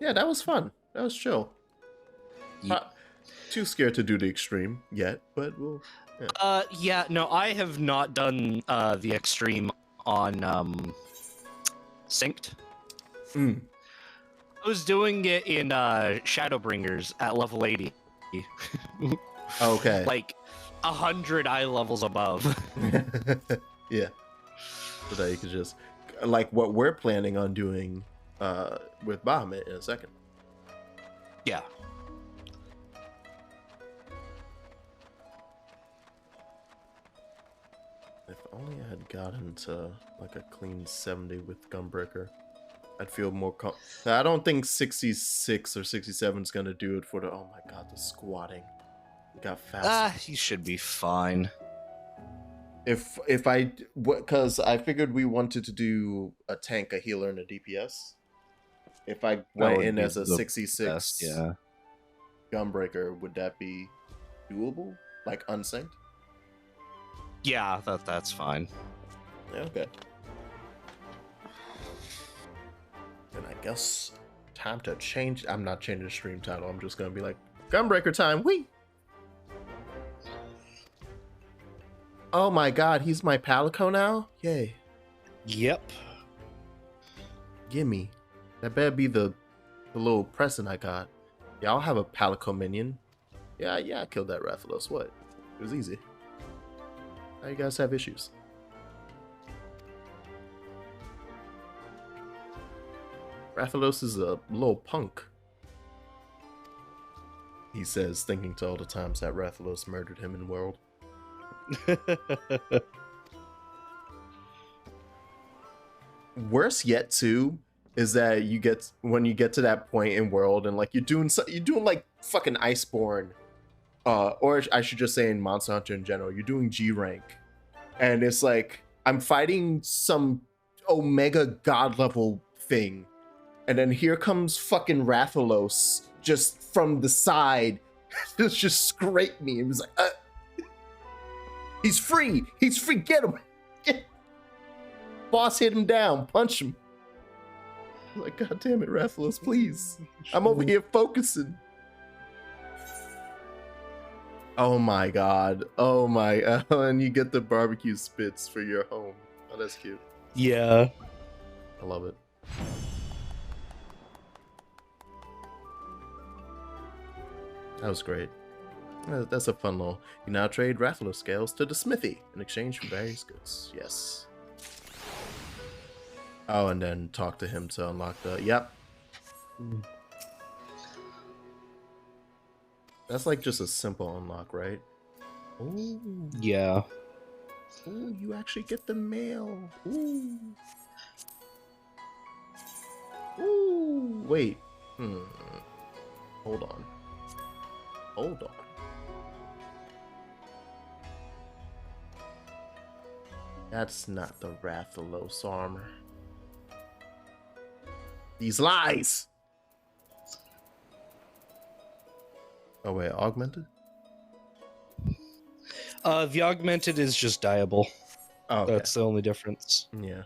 Yeah, that was fun. That was chill. Not too scared to do the extreme yet, but we'll. Yeah, no, I have not done the extreme on Synced. Mm. I was doing it in Shadowbringers at level 80. Okay. Like 100 eye levels above. Yeah. So that you could just like what we're planning on doing with Bahamut in a second. Yeah. If only I had gotten to like a clean 70 with Gunbreaker, I'd feel more I don't think 66 or 67 is gonna do it for the. Oh my god, the squatting. We got fast. You should be fine. If I, because I figured we wanted to do a tank, a healer, and a DPS. If I went in as a 66 best, yeah. Gunbreaker, would that be doable? Like unsynced? Yeah, that's fine. Yeah, okay. And I guess time to change. I'm not changing the stream title. I'm just gonna be like Gunbreaker time. Whee! Oh my god, he's my Palico now? Yay. Yep. Gimme. That better be the little present I got. Yeah, I'll have a Palico minion. Yeah, I killed that Rathalos. What? It was easy. Now you guys have issues. Rathalos is a little punk. He says, thinking to all the times that Rathalos murdered him in World. Worse yet, too, is that when you get to that point in World and like you're doing like fucking Iceborne, or I should just say in Monster Hunter in general, you're doing G rank, and it's like I'm fighting some Omega God level thing, and then here comes fucking Rathalos just from the side, just scrape me. It was like, he's free, get him. Boss hit him down, punch him. I'm like, god damn it, Rathalos, please. I'm over here focusing. Oh my god. Oh my. And you get the barbecue spits for your home. Oh, that's cute. Yeah. I love it. That was great. That's a fun little. You now trade Rathalos scales to the smithy in exchange for various goods. Yes. Oh, and then talk to him to unlock the. Yep. That's like just a simple unlock, right? Ooh. Yeah. Ooh, you actually get the mail. Ooh. Ooh, wait. Hold on. That's not the Rathalos armor. These lies! Oh wait, augmented? The augmented is just dyeable. Oh, okay. That's the only difference. Yeah.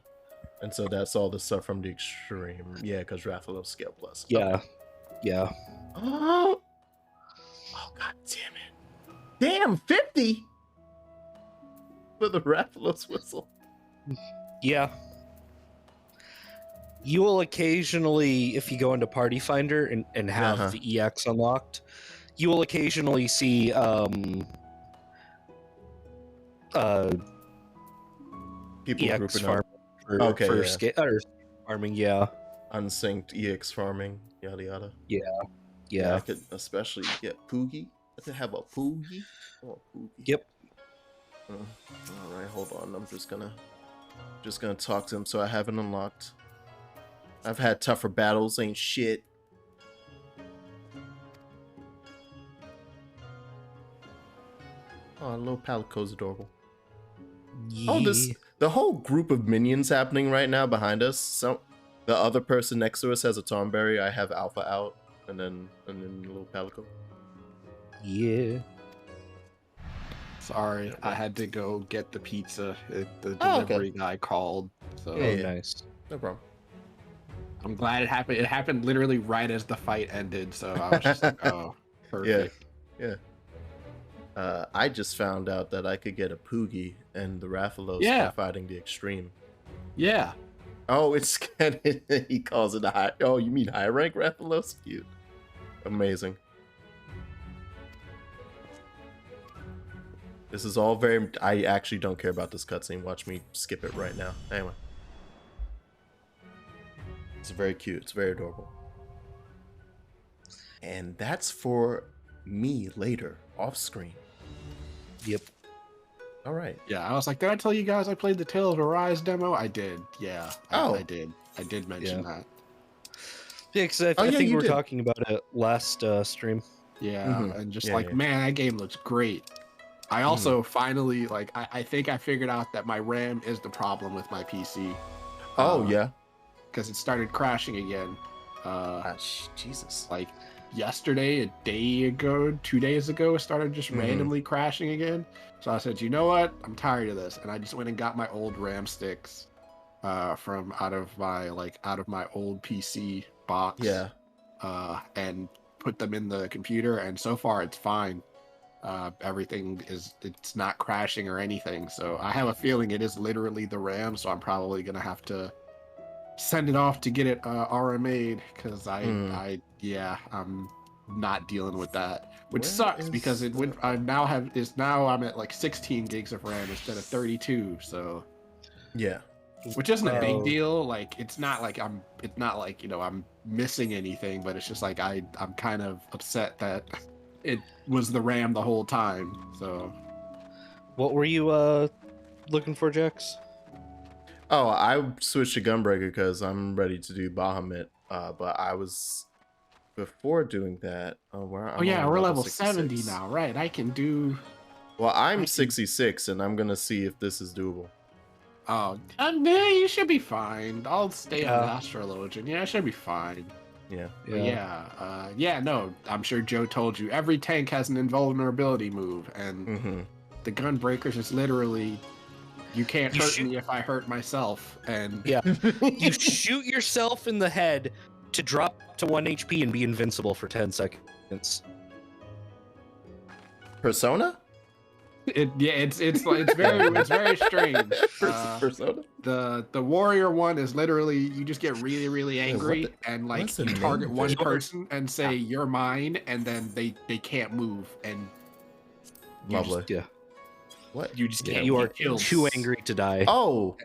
And so that's all the stuff from the extreme. Yeah, because Rathalos scale plus. Yeah. Okay. Yeah. Oh, god damn it. Damn, 50 for the Rathalos whistle. Yeah. You will occasionally, if you go into Party Finder and have the EX unlocked, you will occasionally see People EX grouping farm up. or farming, yeah. Unsynced EX farming, yada yada. Yeah. I could especially get Poogie. I could have a Poogie. Oh, Poogie. Yep. All right, hold on. I'm just gonna talk to him. So I haven't unlocked. I've had tougher battles. Ain't shit. Oh, little Palico's adorable. Oh, the whole group of minions happening right now behind us. So the other person next to us has a Tomberry. I have Alpha out, and then little Palico. Yeah. Sorry, I had to go get the pizza. The Oh, delivery guy called. So Yeah. Nice. No problem. I'm glad it happened. It happened literally right as the fight ended. So I was just like, oh, perfect. Yeah. I just found out that I could get a Poogie, and the Rathalos are fighting the extreme. Yeah. Oh, it's he calls it a high. Oh, you mean high rank Rathalos? Cute. Amazing. This is all very. I actually don't care about this cutscene. Watch me skip it right now. Anyway. It's very cute. It's very adorable. And that's for me later, off screen. Yep. All right. Yeah, I was like, did I tell you guys I played the Tales of Arise demo? I did. Yeah. Oh. I did. I did mention that. Yeah, because I think we were talking about it last stream. Yeah, and just man, that game looks great. I also finally, I think I figured out that my RAM is the problem with my PC. Oh, yeah. Because it started crashing again. Jesus. Like yesterday, a day ago, 2 days ago, it started just randomly crashing again. So I said, you know what? I'm tired of this. And I just went and got my old RAM sticks from out of my old PC box. Yeah. And put them in the computer, and so far it's fine. Everything it's not crashing or anything. So I have a feeling it is literally the RAM, so I'm probably gonna have to send it off to get it RMA'd, because I'm not dealing with that, which sucks because it went. I'm at like 16 gigs of RAM instead of 32. So yeah, which isn't a big deal. Like it's not like I'm missing anything, but it's just like I'm kind of upset that it was the RAM the whole time. So what were you looking for, Jax? Oh, I switched to Gunbreaker because I'm ready to do Bahamut. But I was before doing that. We're level 70 now, right? I can do. Well, I'm 66, and I'm gonna see if this is doable. Oh, yeah, you should be fine. I'll stay on the Astrologian. Yeah, I should be fine. Yeah. No, I'm sure Joe told you every tank has an invulnerability move, and the Gunbreakers is literally. You can't hurt me if I hurt myself, and you shoot yourself in the head to drop to 1 HP and be invincible for 10 seconds. Persona? It's very strange. Persona? The warrior one is literally you just get really, really angry and you target one person and say you're mine, and then they can't move, and lovely. What? You just can't. You are too angry to die. Oh,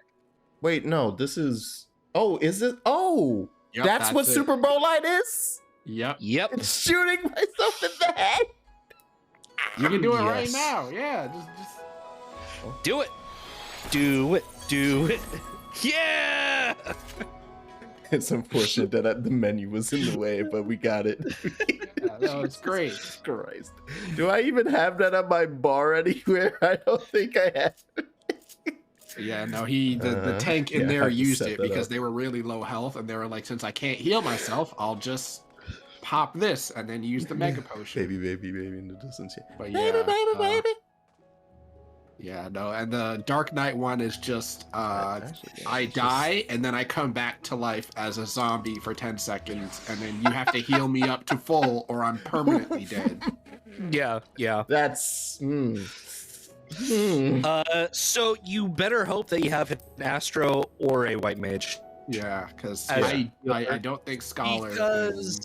wait, no. This is. Oh, is it? Oh, yep, that's what Super Bowl Light is. Yep. It's shooting myself in the head. You can do it right now. Yeah, just do it. Do it. Do it. Yeah. It's unfortunate that the menu was in the way, but we got it. That was great. Jesus Christ. Do I even have that on my bar anywhere? I don't think I have. Yeah, no, the tank in yeah, I there have to used set it that because up. they were really low health, and they were like, since I can't heal myself, I'll just pop this and then use the mega potion. Baby in the distance. Yeah. But Baby. Yeah, no, and the Dark Knight one is just Actually, yeah, I it's die and then I come back to life as a zombie for 10 seconds, and then you have to heal me up to full or I'm permanently dead. Yeah. That's. So you better hope that you have an Astro or a White Mage. Yeah, because As- I don't think Scholar Because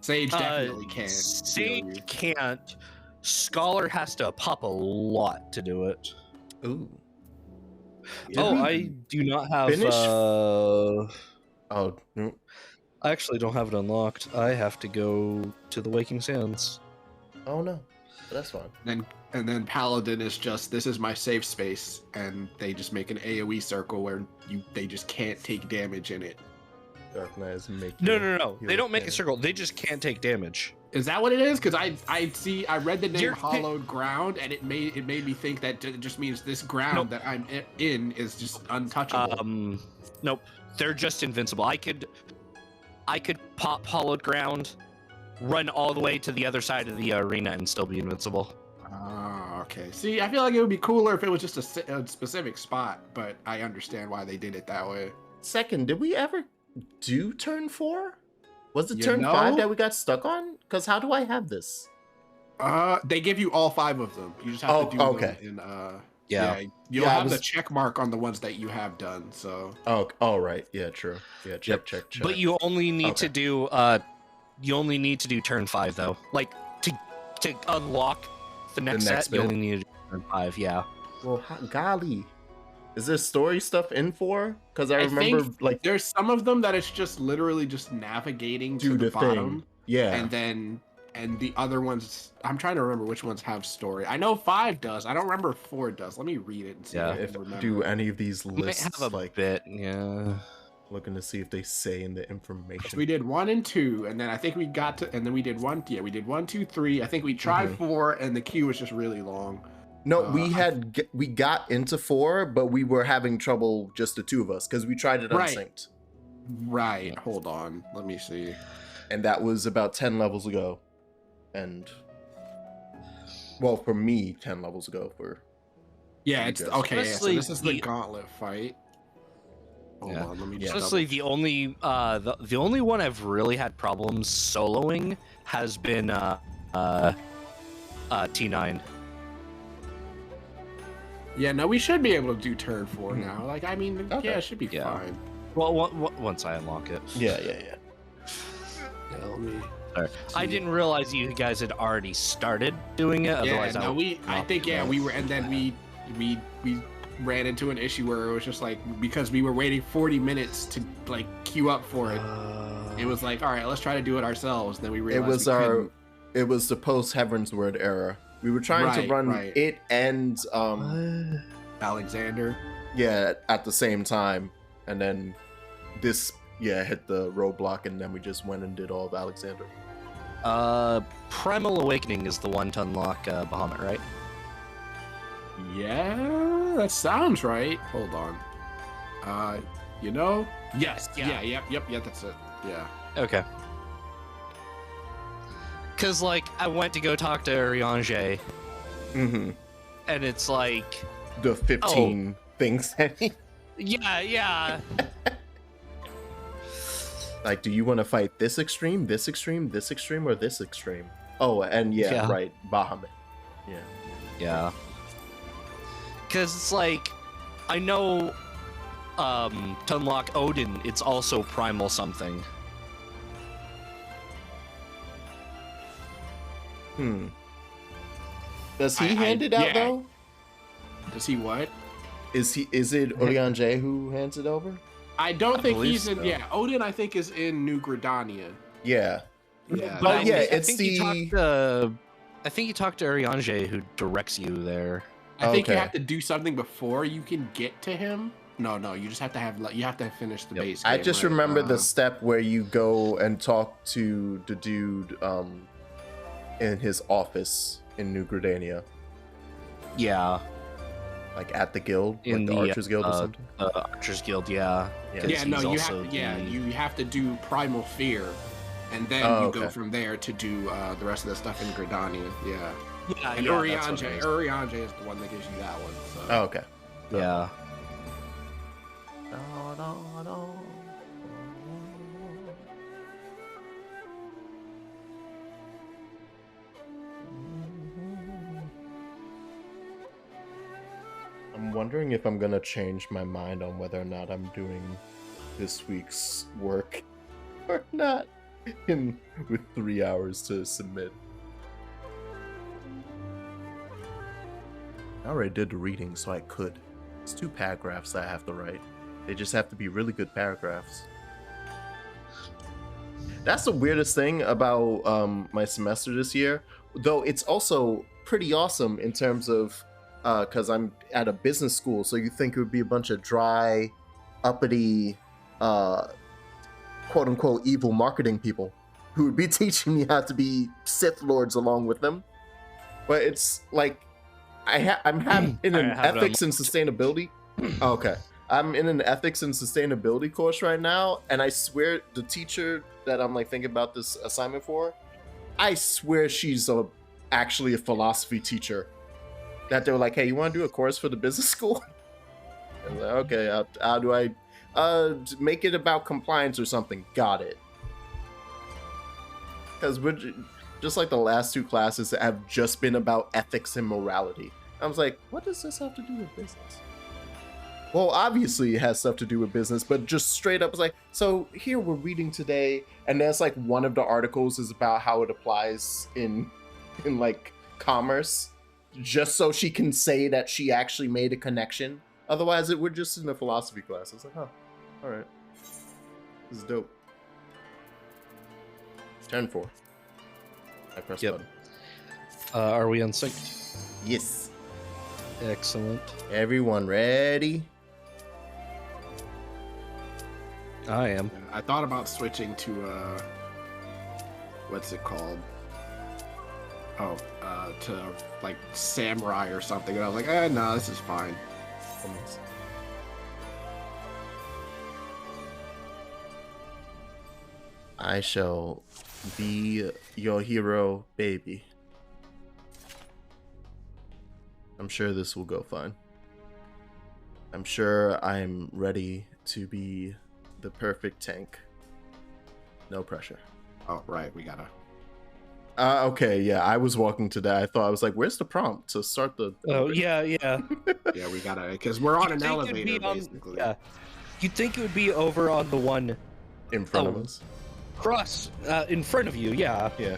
Sage definitely can't. heal you. Sage can't. Scholar has to pop a lot to do it. Ooh. I do not have. finish? Oh, no. I actually don't have it unlocked. I have to go to the Waking Sands. Oh no. That's fine. And then Paladin is just, this is my safe space, and they just make an AoE circle where they just can't take damage in it. Dark Knight is making. No. They don't make a circle. They just can't take damage. Is that what it is? Because I read the name You're- Hallowed Ground, and it made me think that it just means this ground Nope. that I'm in is just untouchable. Nope. They're just invincible. I could pop Hollowed Ground, run all the way to the other side of the arena, and still be invincible. Oh, okay. See, I feel like it would be cooler if it was just a specific spot, but I understand why they did it that way. Second, did we ever do turn 4? Was it You turn know? 5 that we got stuck on? Because how do I have this? They give you all 5 of them. You just have to do okay. them in Yeah. you'll Yeah, I have was- the check mark on the ones that you have done. So Oh, right. Yeah, true. Yeah, check. But you only need Okay. to do turn 5 though. Like to unlock the next next set, you bit. only need to do turn 5. Yeah. Well, golly. Is there story stuff in 4? Because I remember, think like, there's some of them that it's just literally just navigating to do the the bottom, thing. Yeah. and the other ones, I'm trying to remember which ones have story. I know 5 does. I don't remember if 4 does. Let me read it and see. Yeah. if I if can remember. do any of these Might lists, have a like, bit. Yeah. looking to see if they say in the 'Cause information. we did 1 and 2, and then I think we got to, and then we did 1. Yeah, we did 1, 2, 3. I think we tried 4, and the queue was just really long. No, we got into 4, but we were having trouble just the 2 of us because we tried it Right. unsynced, Right. Hold on. Let me see. and that was about 10 levels ago. And well, for me, 10 levels ago. For Yeah, You it's guys. okay. Yeah, so Honestly, this is the the- gauntlet fight. Hold Yeah. on. Let me just. Honestly, the only the only one I've really had problems soloing has been T9. Yeah, no, we should be able to do turn 4 now. Like, I mean, Okay. yeah, it should be Yeah. fine. Well, once I unlock it. yeah. Yeah, let me. I didn't realize you guys had already started doing it. Yeah, Otherwise, no, I think yeah. we were, and then we ran into an issue where it was just like, because we were waiting 40 minutes to like queue up for it. It was like, all right, let's try to do it ourselves. Then we It realized was we our. couldn't. It was the post Heaven's Word era. We were trying to Right, run right. it and Alexander. yeah at the same time, and then this hit the roadblock, and then we just went and did all of Alexander. Primal Awakening is the one to unlock Bahamut, right? Yeah, that sounds right. Hold on. You know? Yes. Yeah. Yep. That's it. Yeah. Okay. Cause like I went to go talk to Riange, Mm-hmm. and it's like, The 15 things. yeah. Like, do you want to fight this extreme, this extreme, this extreme, or this extreme? Oh, and Yeah. right, Bahamut. Yeah. Yeah. Cause it's like, I know, to unlock Odin, it's also primal something. Does he I- hand it out yeah. though? Does he what? Is it Oriange who hands it over? I don't think believe he's in. so. Yeah, Odin, I think, is in New Gridania. Yeah. Yeah. Oh, I yeah, think- it's I think you talked to Ariange, who directs you there. I think you Okay. have to do something before you can get to him. No. You just have to finish the Yep. base. I game, just right? remember the step where you go and talk to the dude in his office in New Gridania, Yeah, like at the guild, in like the Archers Guild or something. Archers Guild. Yeah. Yeah. 'Cause Yeah, no, he's you also have to. Yeah, the- you have to do Primal Fear, and then Oh, you go okay. from there to do the rest of the stuff in Gridania. Yeah, Yeah, and yeah, that's what it is. Urianger is the one that gives you that one. So. Oh, okay. Yeah. I'm wondering if I'm gonna change my mind on whether or not I'm doing this week's work or not with 3 hours to submit. I already did the reading, so I could. It's 2 paragraphs that I have to write. They just have to be really good paragraphs. That's the weirdest thing about my semester this year, though it's also pretty awesome in terms of because I'm at a business school, so you think it would be a bunch of dry, uppity, quote-unquote evil marketing people who would be teaching me how to be Sith Lords along with them. But it's like I'm in an ethics and sustainability. Oh, okay. I'm in an ethics and sustainability course right now, and I swear the teacher that I'm like thinking about this assignment for, I swear she's actually a philosophy teacher. That they were like, hey, you want to do a course for the business school? I was like, okay, how do I make it about compliance or something? Got it. Because we're just like the last 2 classes that have just been about ethics and morality. I was like, what does this have to do with business? Well, obviously it has stuff to do with business, but just straight up, it's like, so here we're reading today, and that's like one of the articles is about how it applies in like commerce, just so she can say that she actually made a connection. Otherwise, we're just in a philosophy class. It's like, oh, all right, this is dope. Turn 4. I press button. Are we on sync? Yes. Excellent. Everyone ready? I am. I thought about switching to what's it called? Oh, to like samurai or something. And I was like, no, this is fine. I shall be your hero, baby. I'm sure this will go fine. I'm sure I'm ready to be the perfect tank. No pressure. Oh, right, we gotta. Okay, yeah, I was walking to that. I thought, I was like, where's the prompt to start the... Oh, yeah. Yeah, we gotta, because we're on an You'd think it'd elevator, be on- basically. Yeah. You'd think it would be over on the one In front of Oh. us. cross in front of you, yeah. Yeah.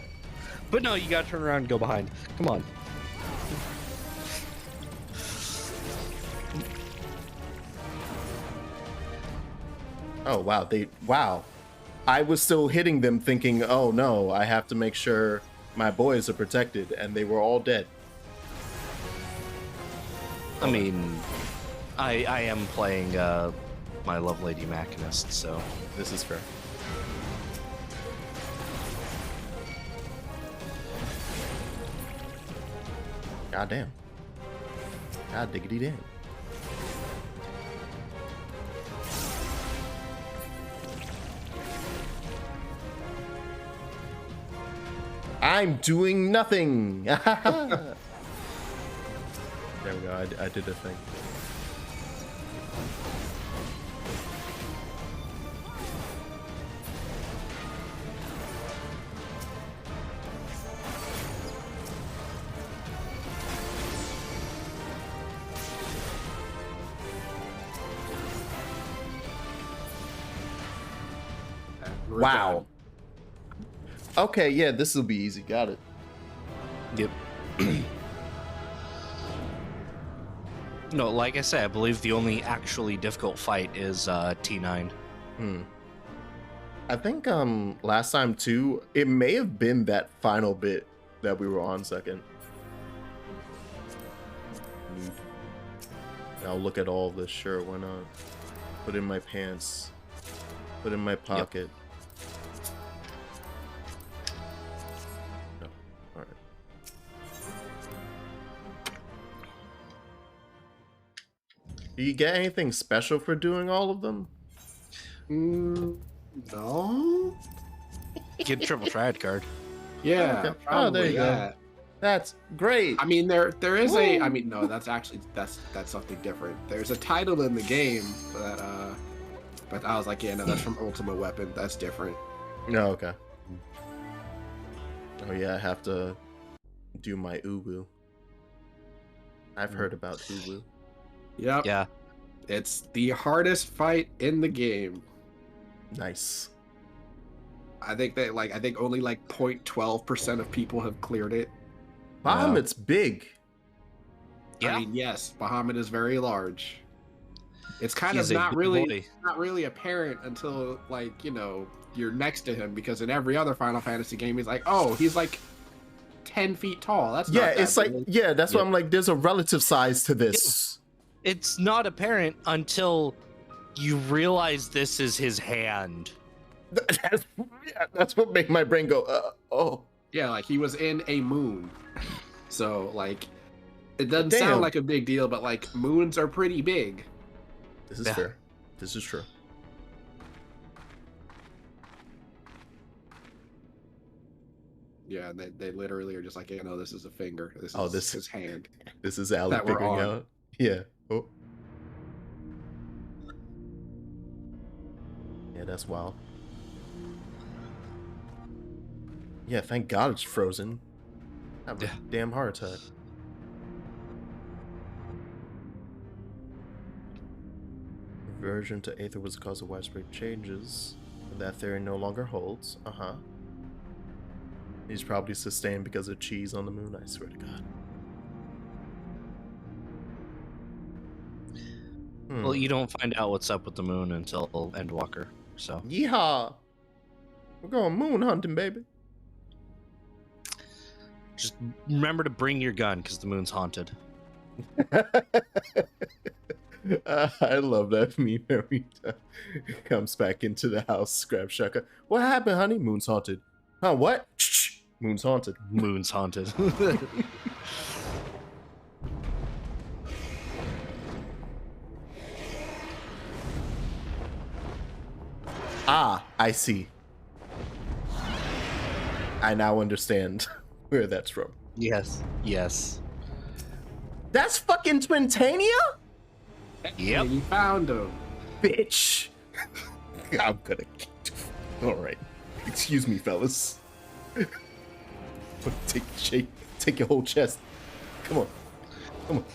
But no, you gotta turn around and go behind. Come on. Oh, wow. Wow. I was still hitting them thinking, oh no, I have to make sure my boys are protected, and they were all dead. I mean, I am playing my Love Lady Machinist, so This is fair. God damn. God diggity damn. I'm doing nothing. There we go. I did a thing. We're Wow. Okay, yeah, this will be easy. Got it. yep. No, like I said, I believe the only actually difficult fight is T9. I think last time too, it may have been that final bit that we were on second. I'll look at all this. Sure, why not? Put in my pants. Put in my pocket. No. Alright. Do you get anything special for doing all of them? No. Get a triple triad card. Yeah. Okay. Oh, Probably there you go. that. That's great. I mean, there is a. I Woo. mean, no, that's something different. There's a title in the game that but I was like, yeah, no, that's from Ultimate Weapon. That's different. No, okay. Oh yeah, I have to do my uwu. I've heard about uwu. Yep. Yeah. It's the hardest fight in the game. Nice. I think only like 0.12% of people have cleared it. Bahamut's big. Yeah. I mean, yes, Bahamut is very large. It's kind He's of a not big really boy. not really apparent until like, you know, you're next to him, because in every other Final Fantasy game he's like, oh, he's like 10 feet tall. That's Yeah, not that it's like, big. yeah, that's why Yep. I'm like, there's a relative size to this. It's not apparent until you realize this is his hand. That's what made my brain go, oh. Yeah, like he was in a moon. So like it doesn't Damn. sound like a big deal, but like moons are pretty big. This is Yeah. fair. This is true. Yeah, they literally are just like, you know, this is a finger. This is Oh, this- his hand. This is Allie That we're figuring on. out. Yeah. Oh. Yeah, that's wild. Yeah, thank God it's frozen. Have a Yeah. damn heart attack. Reversion to Aether was the cause of widespread changes. That theory no longer holds. Uh-huh. He's probably sustained because of cheese on the moon, I swear to God. Well, you don't find out what's up with the moon until Endwalker. So Yeehaw! We're going moon hunting, baby. just remember to bring your gun because the moon's haunted. I love that meme every time. Comes back into the house, grabs shotgun. What happened, honey? Moon's haunted. Huh, what? Shh. Moon's haunted. Moon's haunted. Ah, I see. I now understand where that's from. Yes. Yes. That's fucking Twintania? Yep. And you found him. Bitch. I'm gonna. Alright. Excuse me, fellas. Take your whole chest. Come on. Come on.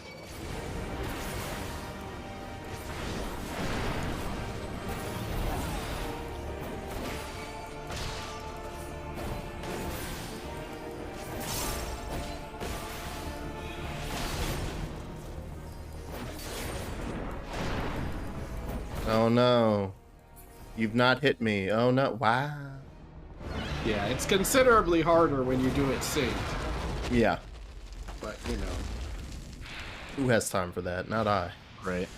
Oh no. You've not hit me. Oh no. Wow. Yeah, it's considerably harder when you do it synced, Yeah. but you know. Who has time for that? Not I. Right.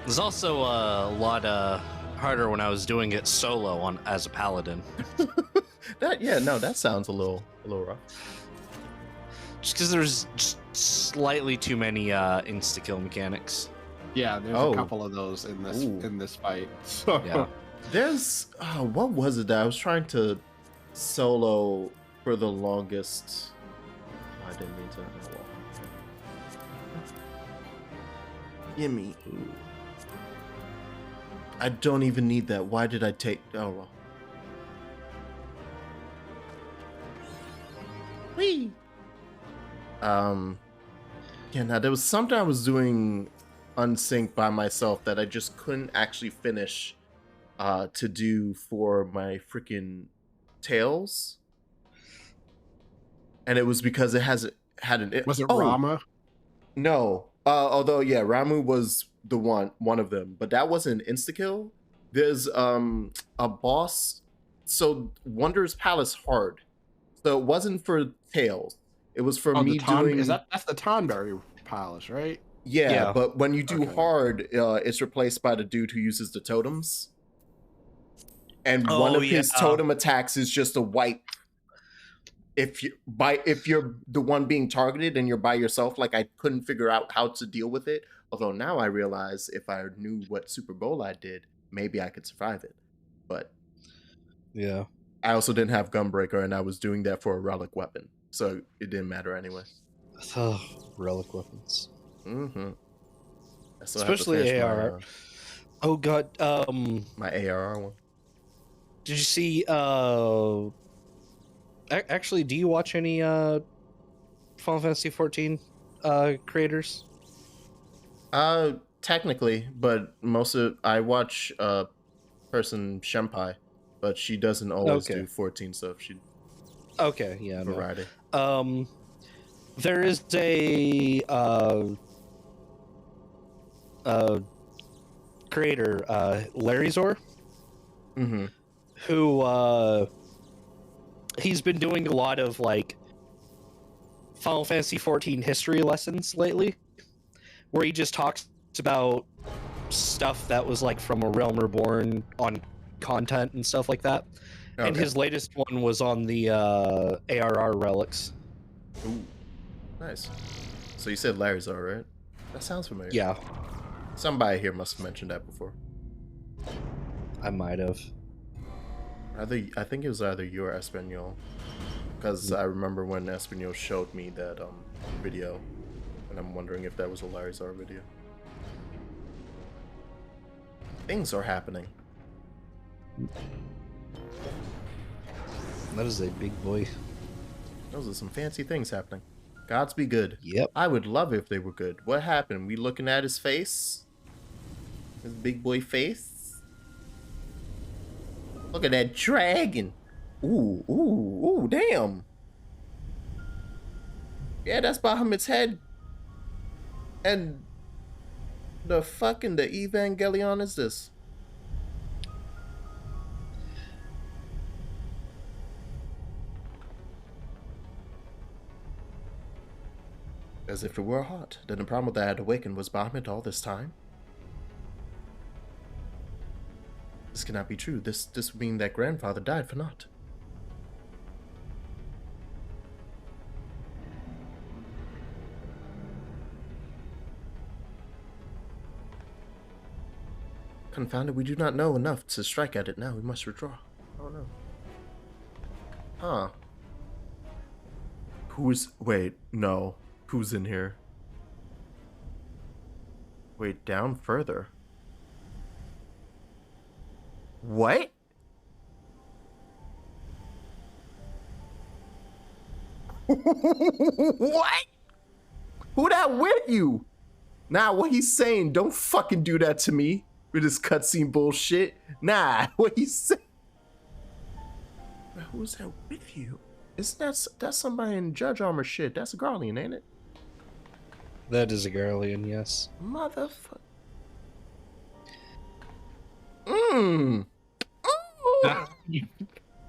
There's also a lot harder when I was doing it solo on as a paladin, That sounds a little rough. just because there's just slightly too many insta kill mechanics. Yeah, there's Oh. a couple of those in this Ooh. fight. So Yeah. There's what was it that I was trying to solo for the longest? I didn't mean to. Gimme. I don't even need that. Why did I take? Oh well. Whee! Yeah, now there was something I was doing unsynced by myself that I just couldn't actually finish to do for my freaking Tails. And it was because it had an was it oh, Rama? No. Although yeah, Ramu was the one of them, but that wasn't an insta kill. There's a boss, so Wonder's Palace hard. So it wasn't for Tails. It was for Oh, me doing. that's the Tonberry Palace, right? Yeah, Yeah. but when you do Okay. hard, it's replaced by the dude who uses the totems. And one Oh, of his yeah. totem attacks is just a wipe. If you're the one being targeted and you're by yourself, like I couldn't figure out how to deal with it. Although now I realize if I knew what Super Bowl I did, maybe I could survive it. But Yeah. I also didn't have Gunbreaker, and I was doing that for a relic weapon, so it didn't matter anyway. Oh, relic weapons. Mm-hmm. I still Especially have to finish AR. Oh god. my ARR one. Did you see? Actually, do you watch any Final Fantasy 14 creators? Technically, but I watch person Shenpai, but she doesn't always Okay. do 14 stuff. She Okay, yeah, no. variety. There is a creator, Larry Zor, Mm-hmm. who he's been doing a lot of like Final Fantasy 14 history lessons lately, where he just talks about stuff that was like from A Realm Reborn on content and stuff like that. And Okay. his latest one was on the ARR relics. Ooh, nice. So you said Larry's all right? That sounds familiar. Yeah, Somebody here must have mentioned that before. I might have. I think it was either you or Espanol, because I remember when Espanol showed me that video, and I'm wondering if that was a Larry's R video. Things are happening. That is a big boy. Those are some fancy things happening. Gods be good. Yep. I would love if they were good. What happened? We looking at his face? His big boy face? Look at that dragon. Ooh, ooh, ooh, damn. Yeah, that's Bahamut's head. And the Evangelion is this? As if it were hot, then the problem that had awakened was Bahamut all this time? This cannot be true. This would mean that grandfather died for naught. Confounded, we do not know enough to strike at it now. We must withdraw. Oh no. Huh. Wait, no. Who's in here? Wait, down further. What? What? Who that with you? Nah, what he's saying, don't fucking do that to me with this cutscene bullshit. Nah, what he's saying. Who's that with you? That's somebody in Judge Armor shit. That's a Garlean, ain't it? That is a Garlean, yes. Motherfucker.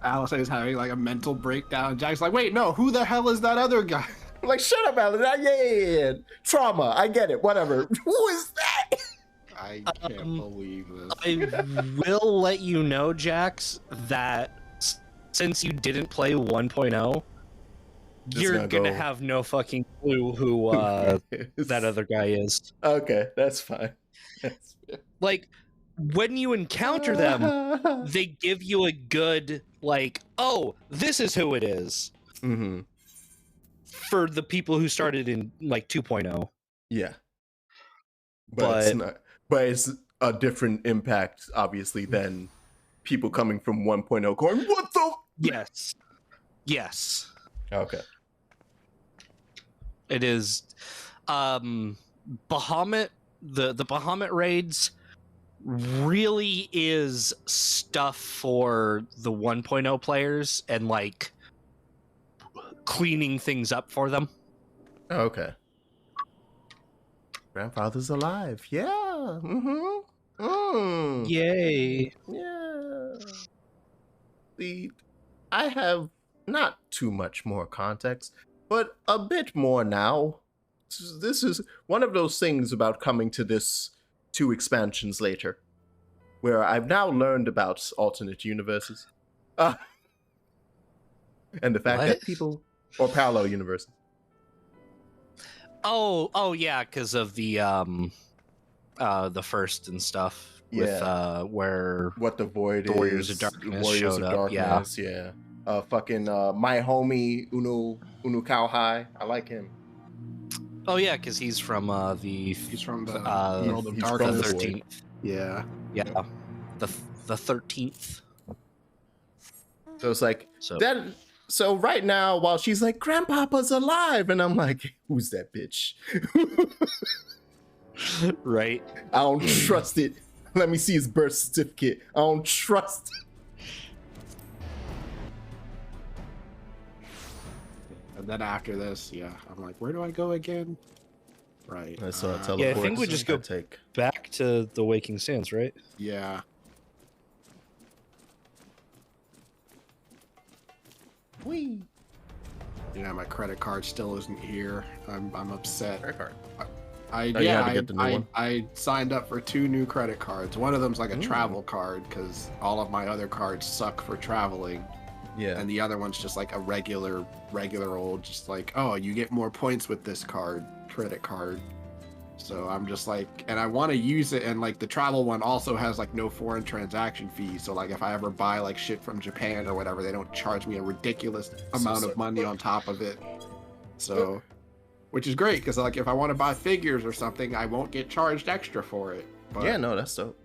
Alice is having like a mental breakdown. Jack's like, wait, no, who the hell is that other guy? I'm like, shut up, Alan. Yeah. Trauma. I get it. Whatever. Who is that? I can't believe this. I will let you know, Jax, that since you didn't play 1.0, you're gonna have no fucking clue who that other guy is. Okay, that's fine. Like, when you encounter them, they give you a good, like, oh, this is who it is. Mm-hmm. For the people who started in, like, 2.0. Yeah. But it's not. But it's a different impact, obviously, than people coming from 1.0 going, what the? Yes. Yes. Okay. It is. Bahamut, the Bahamut raids really is stuff for the 1.0 players and, like, cleaning things up for them. Okay. Grandfather's alive. Yeah. Mm-hmm. Mm. Yay. Yeah. I have not too much more context, but a bit more now. This is one of those things about coming to this 2 expansions later, where I've now learned about alternate universes. And the fact What? that people, or parallel universes. Oh yeah, because of the first and stuff with where What the void the is. Warriors of Darkness Warriors showed of up, Darkness, yeah. Fucking my homie Unu Kauhai. I like him. oh yeah, because he's from He's from the world of he's the from the darkness. void. 13th. Yeah. Yeah, the 13th. So it's like So that. So right now, while she's like, "Grandpapa's alive," and I'm like, "Who's that bitch?" right. I don't trust it. Let me see his birth certificate. I don't trust it. And then after this, yeah, I'm like, where do I go again? Right. I saw it Yeah, I think we teleports. just go take. back to the Waking Sands, right? Yeah. Whee! Yeah, my credit card still isn't here. I'm upset. Credit card. I Oh, you had to I, get the new I, one? I signed up for 2 new credit cards. One of them's like a Ooh. travel card because all of my other cards suck for traveling, Yeah. and the other one's just like a regular old, just like, oh, you get more points with this credit card. So I'm just like, and I want to use it, and like the travel one also has like no foreign transaction fees. So like if I ever buy like shit from Japan or whatever, they don't charge me a ridiculous amount of money on top of it. So, which is great because like if I want to buy figures or something, I won't get charged extra for it. But Yeah, no, that's dope.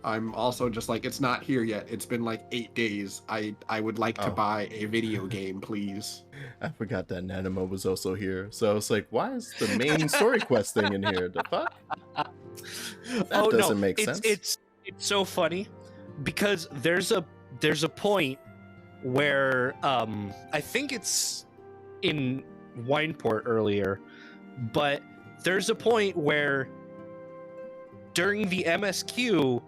I'm also just like, it's not here yet. It's been like 8 days. I would like to Oh. buy a video game, please. I forgot that Nanimo was also here. So it's like, why is the main story quest thing in here? The fuck? That doesn't make sense. It's so funny because there's a point where I think it's in Wineport earlier, but there's a point where during the MSQ,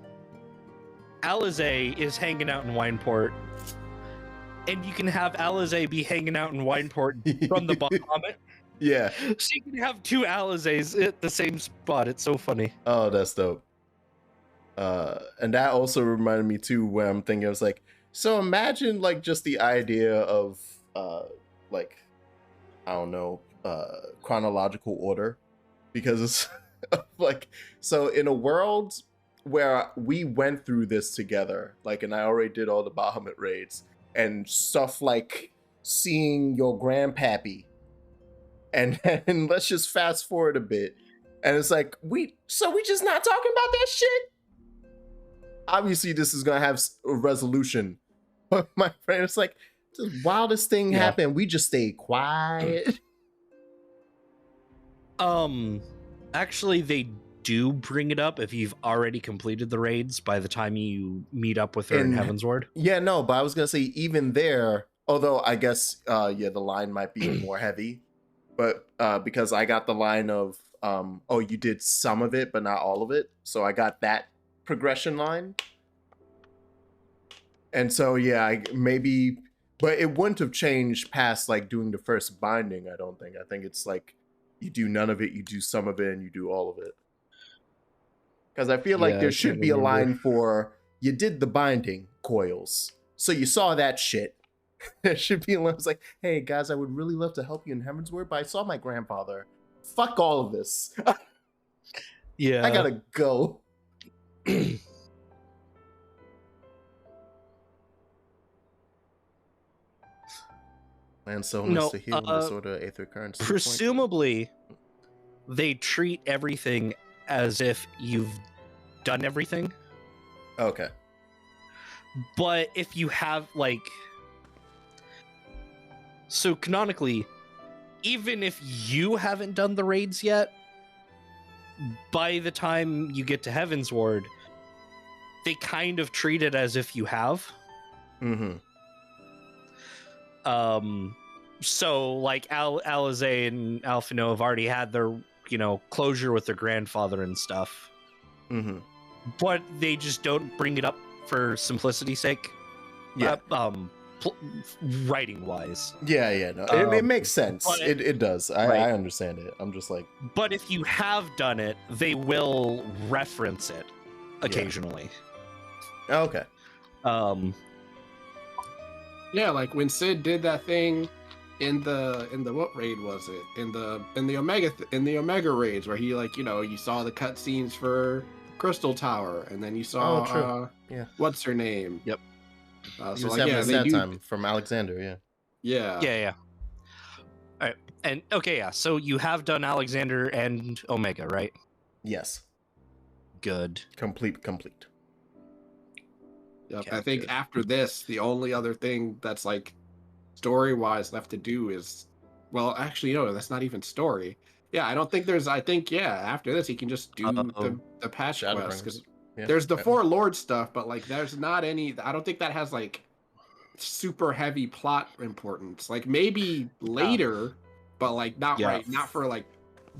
Alizé is hanging out in Wineport, and you can have Alizé be hanging out in Wineport from the Bahamut. Yeah. So you can have 2 Alizés at the same spot. It's so funny. Oh, that's dope. And that also reminded me too, where I'm thinking, I was like, so imagine like just the idea of like, I don't know, chronological order, because it's like, so in a world where we went through this together, like, and I already did all the Bahamut raids and stuff like seeing your grandpappy, and then let's just fast forward a bit, and it's like we just not talking about that shit. Obviously, this is gonna have a resolution, but my friend, it's like the wildest thing happened. We just stayed quiet. Actually, they do bring it up if you've already completed the raids by the time you meet up with her in Heavensward. Yeah, no, but I was gonna say even there, although I guess the line might be more heavy, but because I got the line of oh, you did some of it but not all of it, so I got that progression line, and so yeah, maybe, but it wouldn't have changed past like doing the first binding. I don't think. I think it's like you do none of it, you do some of it, and you do all of it. Because I feel like there should be a line for you did the binding coils, so you saw that shit. There should be a line that's like, hey guys, I would really love to help you in Heavensward, but I saw my grandfather. Fuck all of this. Yeah, I gotta go. Land soulness to heal and disorder aether currents. Presumably, they treat everything as if you've done everything. Okay. But if you have, like... So, canonically, even if you haven't done the raids yet, by the time you get to Heavensward, they kind of treat it as if you have. Mm-hmm. So, like, Alizé and Alphino have already had their, closure with their grandfather and stuff. Mm-hmm. But they just don't bring it up for simplicity's sake. Yeah. writing wise. Yeah, no, it makes sense. but- It does. I right. understand it. I'm just like, But if you have done it, they will reference it occasionally. okay. Yeah, like when Sid did that thing in the what raid was it? In the Omega raids where he like, you saw the cutscenes for Crystal Tower, and then you saw Oh, true. Yeah. what's her name? Yep. He So was like, having yeah, a they sad do. time from Alexander. Yeah. Yeah. Yeah. All right. And okay, yeah. So you have done Alexander and Omega, right? Yes. Good. Complete. Yep. Okay, I think good. after this, the only other thing that's like story-wise left to do is, well, actually, no, that's not even story. Yeah, I don't think there's. I think after this, he can just do the patch quest, because Yeah. there's the Four Lords stuff, but like, there's not any. I don't think that has like super heavy plot importance. Like maybe later, but like not not for like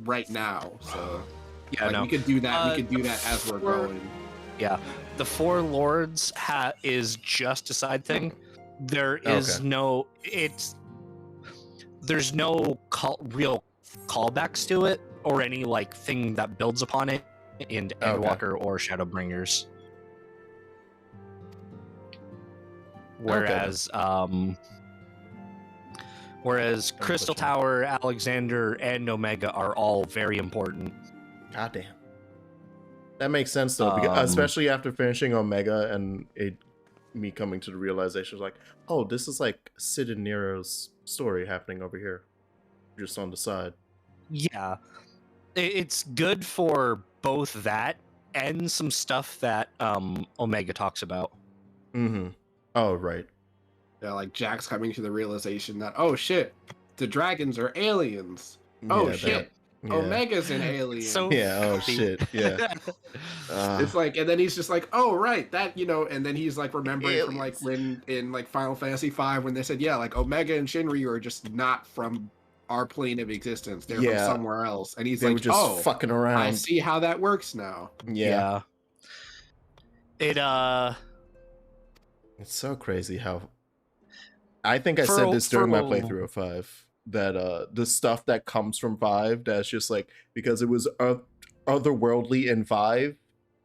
right now. So Yeah, like, no. we could do that. We Uh, could do that as we're for- going. Yeah, the Four Lords is just a side thing. There is no. There's no real callbacks to it or any like thing that builds upon it in Endwalker or Shadowbringers. Whereas, Crystal Tower, Alexander, and Omega are all very important. God damn. That makes sense though, because, especially after finishing Omega and me coming to the realization, like, oh, this is like Sid and Nero's story happening over here, just on the side. Yeah, it's good for both that and some stuff that Omega talks about. Mm-hmm. Oh, right. Yeah, like Jack's coming to the realization that, oh shit, the dragons are aliens. Oh Yeah, shit, yeah. Omega's an alien. So Yeah. Oh shit. Yeah. It's like, and then he's just like, oh right, that, and then he's like remembering from like Aliens. when in like Final Fantasy V when they said, yeah, like Omega and Shinryu are just not from our plane of existence. They're from somewhere else. And he's they like, were just oh, fucking around. I see how that works now. Yeah. It It's so crazy how. I think I For said a- this during my for a- playthrough of 5, that the stuff that comes from 5, that's just like, because it was otherworldly in 5,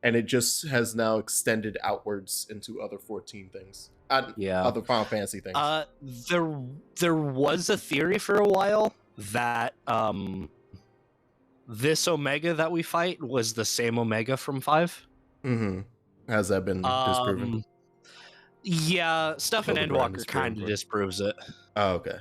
and it just has now extended outwards into other 14 things. Other Final Fantasy things. there was a theory for a while that this Omega that we fight was the same Omega from 5. Mm-hmm. Has that been disproven? Yeah, stuff in Hildebrand Endwalker is kind proven. of disproves it, Oh, okay.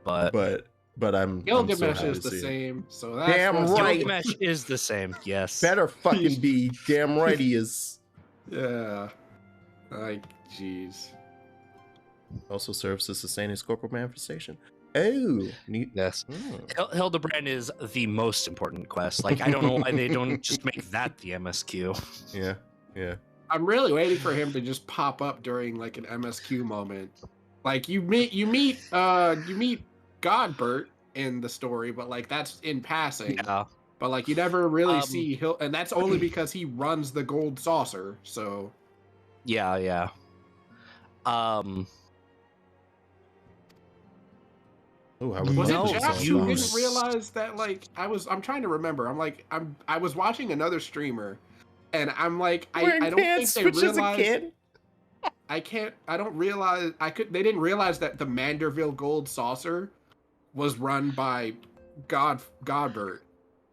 but But I'm so Gilgamesh happy is to the see it. same. So that's Damn what's- right. Gilgamesh is the same. Yes. Better fucking be. Damn right he is. Yeah. Like, jeez. Also serves to sustain his corporal manifestation. Oh, neat. Yes. Oh. Hildebrand is the most important quest. Like, I don't know why they don't just make that the MSQ. Yeah. I'm really waiting for him to just pop up during like an MSQ moment. Like you meet Godbert in the story, but like that's in passing. Yeah. But like you never really see and that's only because he runs the gold saucer. So Yeah. Oh, how was No, it Jack you- who didn't realize that? Like I'm trying to remember. I was watching another streamer, and I'm like I don't think they realized. I don't realize they didn't realize that the Manderville gold saucer was run by Godbert.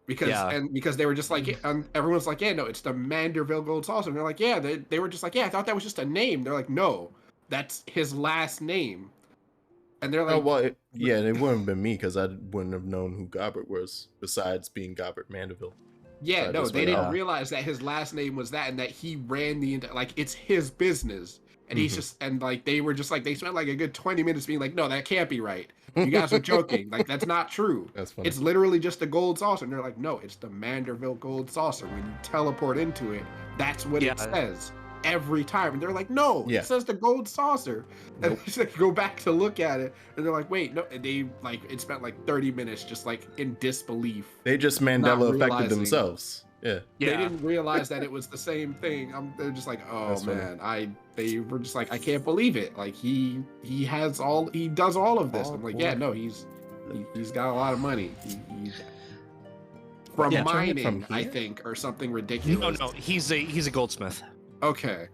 Because they were just like everyone's like, yeah, no, it's the Manderville gold saucer. And they're like, yeah, they were just like, yeah, I thought that was just a name. They're like, no, that's his last name. And they're like, Oh, well, it wouldn't have been me, because I wouldn't have known who Gobbert was, besides being Gobbert Mandeville. yeah, So no, just they went, didn't oh. realize that his last name was that and that he ran like it's his business. And he's just, and like, they were just like, they spent like a good 20 minutes being like, no, that can't be right. You guys are joking. Like, that's not true. That's funny. It's literally just a gold saucer. And they're like, no, it's the Manderville gold saucer. When you teleport into it, that's what it says every time. And they're like, no, it says the gold saucer. And they just like, go back to look at it. And they're like, wait, no. And they like, it spent like 30 minutes just like in disbelief. They just Not Mandela affected realizing. themselves. Yeah. They didn't realize that it was the same thing. They're just like, oh That's funny. man, they were just like, I can't believe it. Like he does all of this. Oh, I'm like, boy. yeah, no, he's got a lot of money. He from Yeah, turn it from mining, I here? think, or something ridiculous. No, he's a goldsmith. Okay.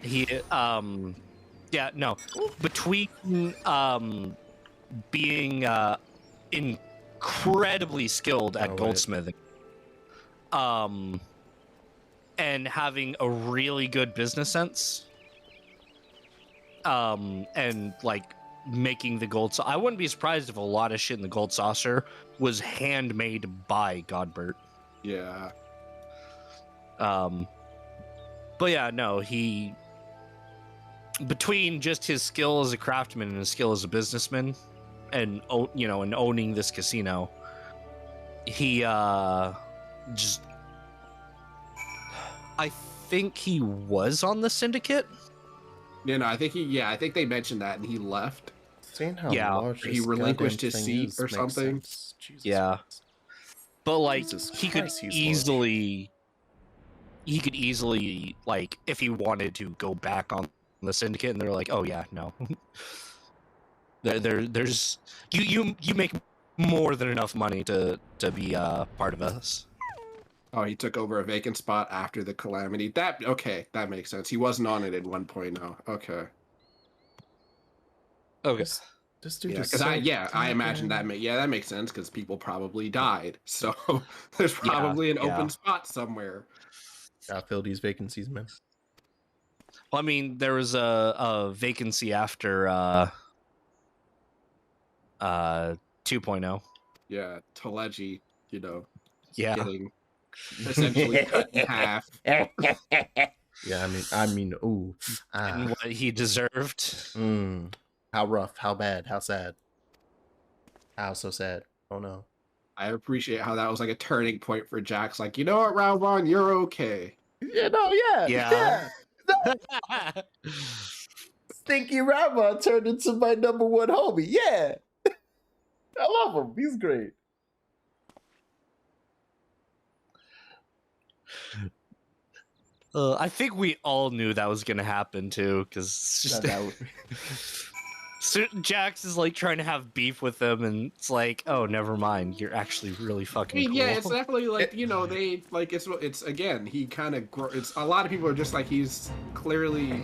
He yeah, no. Between being incredibly skilled at Oh, wait. goldsmithing, and having a really good business sense, and like making the gold. So I wouldn't be surprised if a lot of shit in the gold saucer was handmade by Godbert. Yeah. But yeah, no, he, between just his skill as a craftsman and his skill as a businessman, and and owning this casino, he just, I think he was on the syndicate. Yeah, no, I think they mentioned that, and he left. Seeing how Yeah, large he this relinquished goddamn his thing seat is or makes something. sense. Jesus Yeah. Christ. But like Jesus he could Christ, he's easily, like, if he wanted to, go back on the syndicate, and they're like, oh yeah, no. there's you make more than enough money to be part of us. Oh, he took over a vacant spot after the calamity. That makes sense. He wasn't on it in 1.0. Okay. Okay. This dude Yeah, is because so I imagine that goddamn- that makes sense because people probably died. So there's probably an open spot somewhere. Gotta fill these vacancies, man. Well, I mean, there was a vacancy after 2.0. Yeah, Teleji, Yeah. getting essentially cut in half. Yeah, I mean, ooh. And what he deserved. Mm. How rough, how bad, how sad. How so sad. Oh no. I appreciate how that was like a turning point for Jax. Like, you know what, Raubon, you're okay. Yeah, no, Yeah. Stinky Rama turned into my number one homie. Yeah. I love him. He's great. I think we all knew that was gonna happen too, because so Jax is like trying to have beef with them, and it's like, oh, never mind. You're actually really fucking cool. Yeah, it's definitely like they like it's again he kind of it's a lot of people are just like he's clearly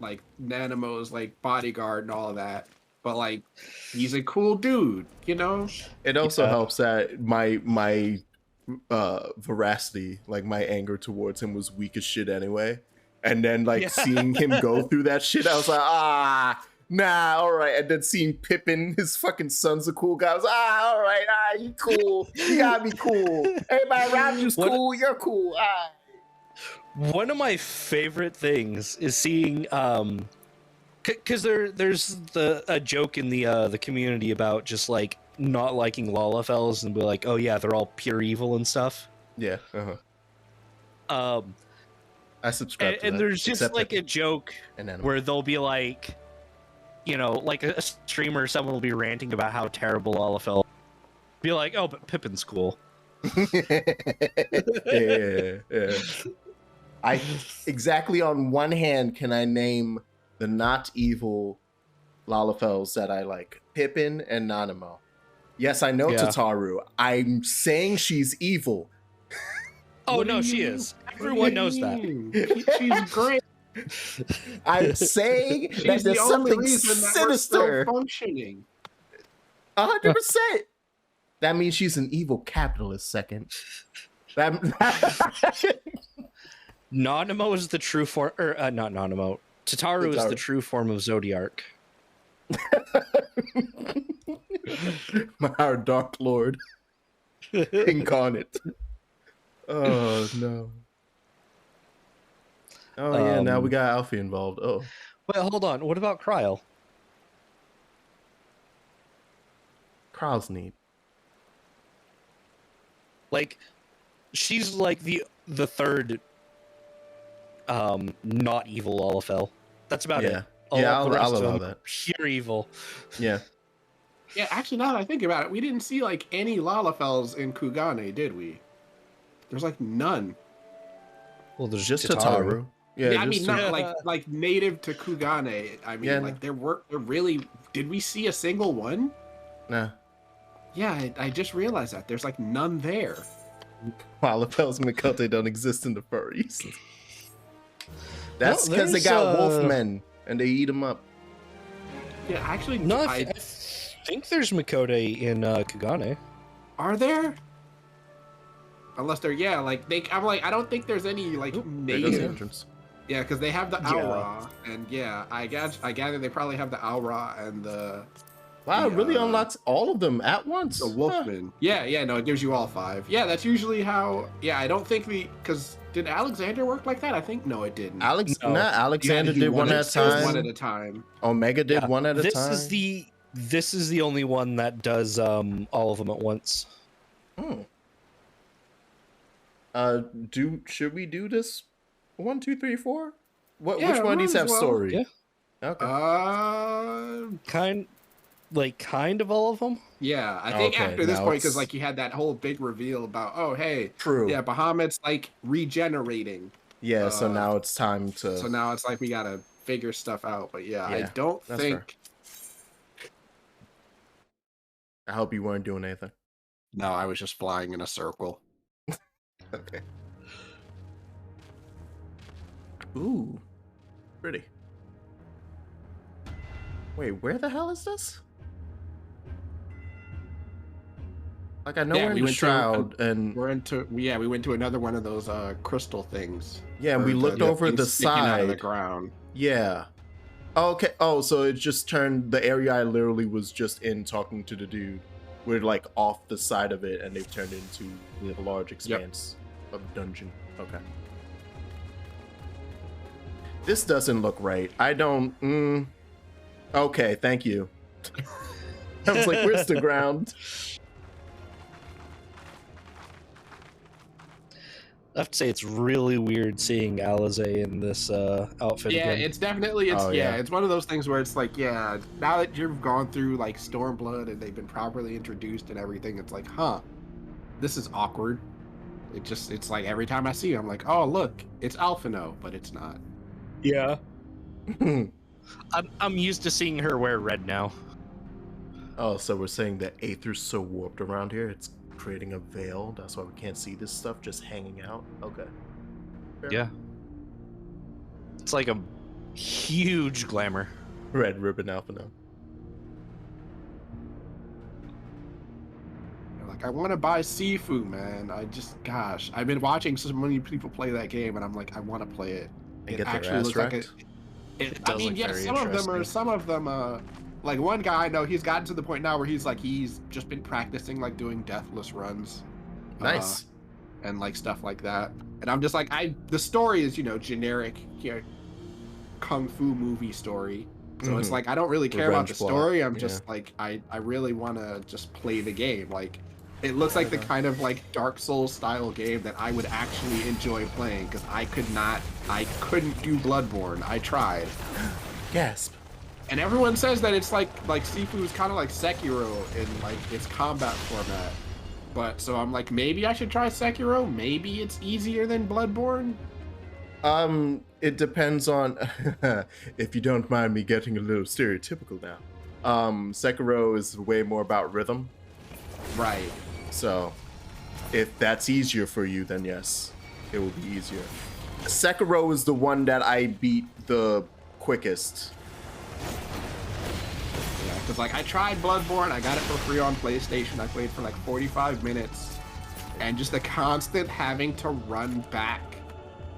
like Nanamo's like bodyguard and all of that, but like he's a cool dude. It also helps that my veracity, like my anger towards him, was weak as shit anyway. And then like seeing him go through that shit, I was like, nah, all right. And then seeing Pippin, his fucking son's a cool guy. I was all right, you cool. You gotta be cool. Everybody around you's cool. You're cool. One of my favorite things is seeing, because there's a joke in the community about just like not liking Lalafels and be like, oh yeah, they're all pure evil and stuff. Yeah. I subscribe to that. And there's just like a joke and where they'll be like, like a streamer or someone will be ranting about how terrible Lalafell. Be like, oh, but Pippin's cool. yeah. I exactly on one hand can I name the not evil Lalafels that I like, Pippin and Nanamo. Yes, I know Tataru. I'm saying she's evil. Oh no, she is. Everyone knows that. She's great. I'm saying that there's something sinister. Functioning. 100%. That means she's an evil capitalist. Second. Nanamo is the true form, or not Nanamo. Tataru is the true form of Zodiark. Our Dark Lord incarnate. Oh no. Oh yeah, now we got Alfie involved. Oh. Wait, hold on. What about Kryl? Kryl's neat. Like, she's like the third not evil Lalafell. That's about it. I'll allow that. Pure evil. Yeah. Yeah, actually, now that I think about it, we didn't see like any Lalafels in Kugane, did we? There's like none. Well, there's Just Tataru. Yeah, I mean, just not like native to Kugane. I mean, Yeah, like there really. Did we see a single one? Nah. Yeah, I just realized that there's like none there. Polypels Mikote don't exist in the Far East. That's No, because they there's, got wolfmen and they eat them up. Yeah, actually, No, I think there's Mikote in Kugane. are there? Unless they're I don't think there's any like There goes the native. entrance. Yeah, because they have the Yeah. Aura, and yeah, I gather they probably have the Aura and the Wow, it really The, unlocks all of them at once. Wolfman. Yeah, no, it gives you all 5. Yeah, that's usually how. Yeah, I don't think because did Alexander work like that? I think no, it didn't. No. Alexander did one at a time. One at a time. Omega did Yeah, one at a this time. This is the only one that does all of them at once. Should we do this? 1, 2, 3, 4. Which Yeah, one needs to might have as well. story? Yeah. Okay. Kind of all of them. Yeah, I think Okay, after this now point, because it's- like you had that whole big reveal about, oh hey, True. yeah, Bahamut's like regenerating. Yeah. So uh, now it's time to. So now it's like we gotta figure stuff out. But yeah, I Yeah, don't that's think. I hope you weren't doing anything. No, I was just flying in a circle. Okay. Ooh, pretty. Wait, where the hell is this? Like I know Yeah, we're in we the went to- shroud, and We went to another one of those crystal things. yeah, and we Or looked over things the sticking out of the side. ground. Yeah. Okay. Oh, so it just turned the area I literally was just in talking to the dude. We're like off the side of it, and they've turned into a large expanse of dungeon. Okay. This doesn't look right. I don't. Okay, thank you. I was like, "Where's the ground?" I have to say it's really weird seeing Alize in this outfit Yeah, again. it's definitely Oh, yeah. it's one of those things where it's like, yeah, now that you've gone through like Stormblood and they've been properly introduced and everything, it's like, huh, this is awkward. It's like every time I see you, I'm like, oh look, it's Alphino, but it's not. Yeah. I'm used to seeing her wear red now. Oh, so we're saying that Aether's so warped around here, it's creating a veil. That's why we can't see this stuff just hanging out. Okay. Fair Yeah. It's like a huge glamour. Red ribbon alpha now. Like, I want to buy Sifu, man. Gosh, I've been watching so many people play that game, and I'm like, I want to play it. And It get their actually ass looks like wrecked. It I does mean, look yeah, very some of them, like one guy I know, he's gotten to the point now where he's just been practicing like doing deathless runs. Nice. And like stuff like that. And I'm just like, the story is, generic kung fu movie story. So it's Mhm. like, I don't really care about Revenge the plot, story. I'm yeah. just like, I really want to just play the game. Like, it looks like the kind of like Dark Souls style game that I would actually enjoy playing, because I couldn't do Bloodborne. I tried. Gasp. And everyone says that it's like Sifu is kind of like Sekiro in like its combat format. But so I'm like, maybe I should try Sekiro. Maybe it's easier than Bloodborne. It depends on if you don't mind me getting a little stereotypical now. Sekiro is way more about rhythm. Right. So if that's easier for you, then yes, it will be easier. Sekiro is the one that I beat the quickest. Yeah, because like I tried Bloodborne, I got it for free on PlayStation. I played for like 45 minutes, and just the constant having to run back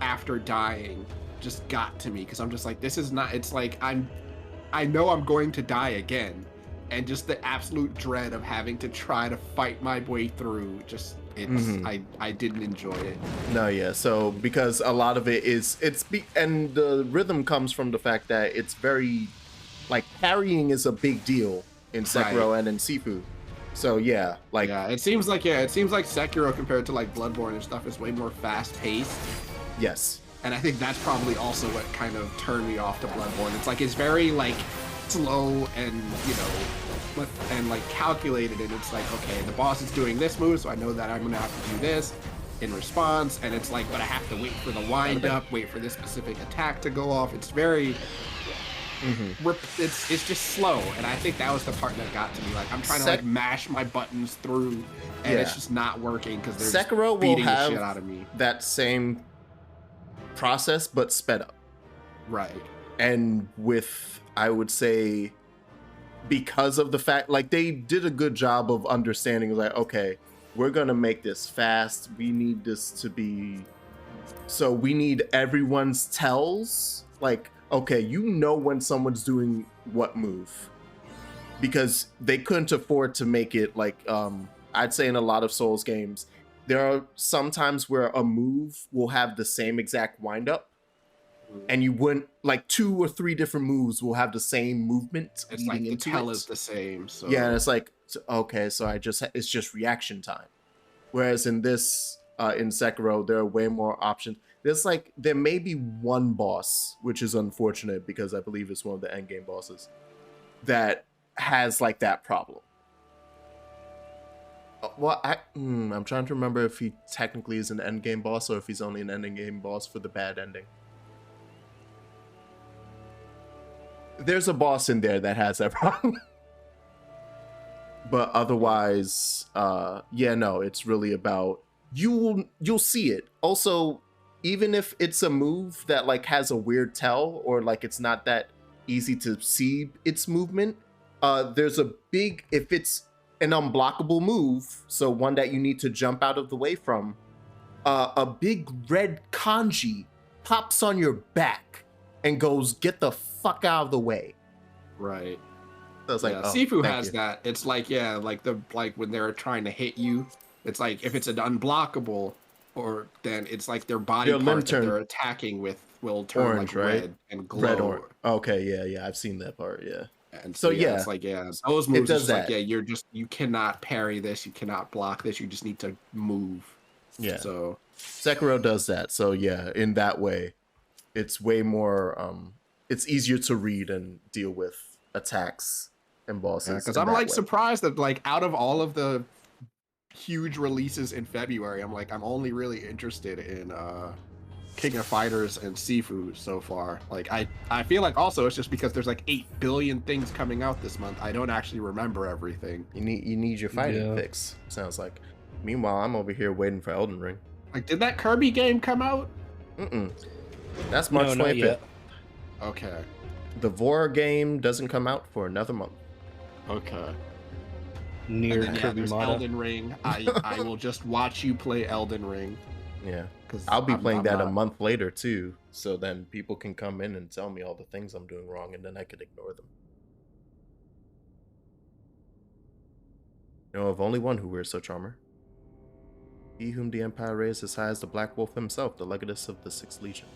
after dying just got to me, because I'm just like, this is not. It's like I know I'm going to die again, and just the absolute dread of having to try to fight my way through. Just I didn't enjoy it. No, yeah. So because a lot of it is and the rhythm comes from the fact that it's very like parrying is a big deal in Sekiro and in Sifu. So yeah, like Yeah, it seems like Sekiro compared to like Bloodborne and stuff is way more fast paced. yes. And I think that's probably also what kind of turned me off to Bloodborne. It's like, it's very like slow and, and like calculated, and it's like, okay, the boss is doing this move, so I know that I'm gonna have to do this. in response, and it's like, but I have to wait for the wind up, wait for this specific attack to go off. It's very, it's just slow, and I think that was the part that got to me. Like I'm trying to like mash my buttons through, and it's just not working because they're Sekiro just beating will the shit have out of me. that same process, but sped up. Right. And with, I would say, because of the fact, like they did a good job of understanding, like, okay, we're gonna make this fast. We need this to be, so we need everyone's tells. Like, okay, you know when someone's doing what move, because they couldn't afford to make it like, I'd say in a lot of Souls games, there are some times where a move will have the same exact wind up, and you wouldn't, like 2 or 3 different moves will have the same movement. It's like the tell is the same. So yeah, and it's like, okay, so it's just reaction time. Whereas in this, in Sekiro, there are way more options. There may be one boss, which is unfortunate because I believe it's one of the end game bosses, that has like that problem. Well, I'm trying to remember if he technically is an end game boss or if he's only an ending game boss for the bad ending. There's a boss in there that has that problem. But otherwise, yeah, no, it's really about you'll see it. Also, even if it's a move that like has a weird tell or like it's not that easy to see its movement, there's a big, if it's an unblockable move, so one that you need to jump out of the way from, a big red kanji pops on your back and goes, "Get the fuck out of the way." Right. So it's like, yeah, oh, Sifu thank has you. that. It's like, yeah, like when they're trying to hit you, it's like if it's an unblockable, or then it's like their body Their limb part that turn they're attacking with will turn orange, like right? red and glow. Red or okay, yeah, I've seen that part, yeah. And So yeah, it's like, yeah, those moves does it's that. like, yeah, you cannot parry this, you cannot block this, you just need to move. Yeah. So Sekiro does that. So yeah, in that way, it's way more it's easier to read and deal with attacks and bosses. because in I'm that like way. surprised that like out of all of the huge releases in February, I'm only really interested in King of Fighters and Sifu so far. Like I feel like also it's just because there's like 8 billion things coming out this month. I don't actually remember everything. You need your fighting fix, sounds like. Meanwhile, I'm over here waiting for Elden Ring. Like, did that Kirby game come out? That's March 25th. Okay. The Vor game doesn't come out for another month. Okay. Near And then, Kirby there's Mata. Elden Ring. I will just watch you play Elden Ring. Yeah. Because I'll be playing that a month later too, so then people can come in and tell me all the things I'm doing wrong, and then I can ignore them. You know of only one who wears such armor. He whom the Empire raised as high as the Black Wolf himself, the Legatus of the Sixth Legion.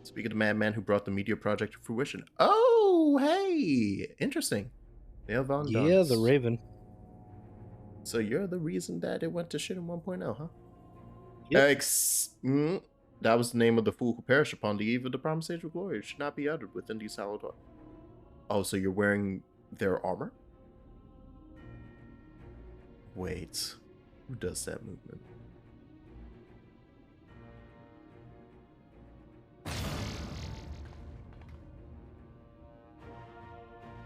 Speak of the madman who brought the Meteor Project to fruition. Oh, hey! Interesting. Dale Von Yeah, Duns. the Raven. So you're the reason that it went to shit in 1.0, huh? Yep. That was the name of the fool who perished upon the eve of the promised age of glory. It should not be uttered within these hallowed halls. Oh, so you're wearing their armor? Wait. Who does that movement?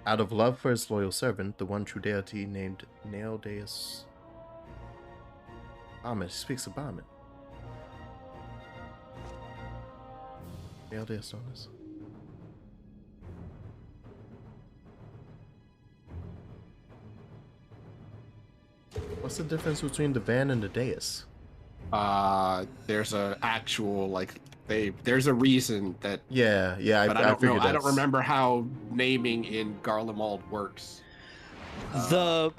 Out of love for his loyal servant, the one true deity named Neodeus Bahamut speaks of Bahamut. Neodeus Donis. What's the difference between the van and the dais? There's a actual like there's a reason that Yeah, but I I don't know. figured I don't remember how naming in Garlemald works. The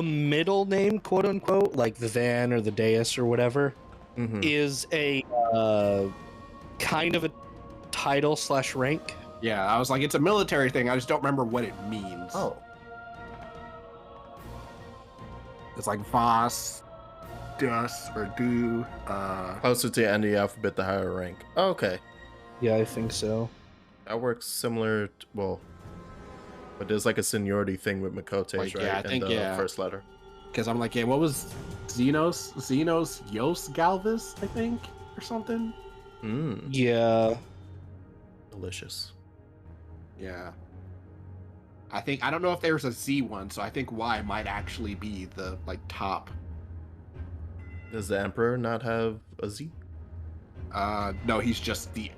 middle name, quote unquote, like the van or the dais or whatever, is a kind of a title / rank. Yeah, I was like, it's a military thing. I just don't remember what it means. Oh. It's like Voss, Dus, or Du. Closer to the end of the alphabet, the higher rank. Oh, okay. Yeah, I think so. That works similar to, well, but there's like a seniority thing with Makote's, Like, right? yeah, I think, in the yeah. first letter. Because I'm like, yeah, what was Xenos Yos Galvis, I think, or something. Yeah. Delicious. Yeah. I don't know if there's a Z one, so I think Y might actually be the like top. Does the Emperor not have a Z? No, he's just the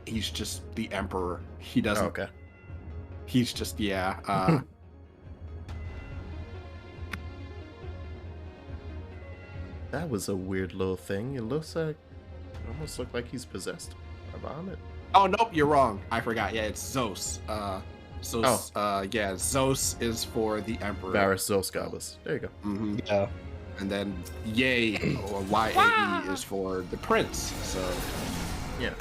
Emperor. He doesn't. Oh, okay. He's just That was a weird little thing. It almost looked like he's possessed by Bahamut. Oh nope, you're wrong. I forgot. Yeah, it's Zos. Zos. Yeah, Zos is for the Emperor. Varys Zosgabus. There you go. Mm-hmm. Yeah. And then Yay or YAE is for the Prince. So Yeah.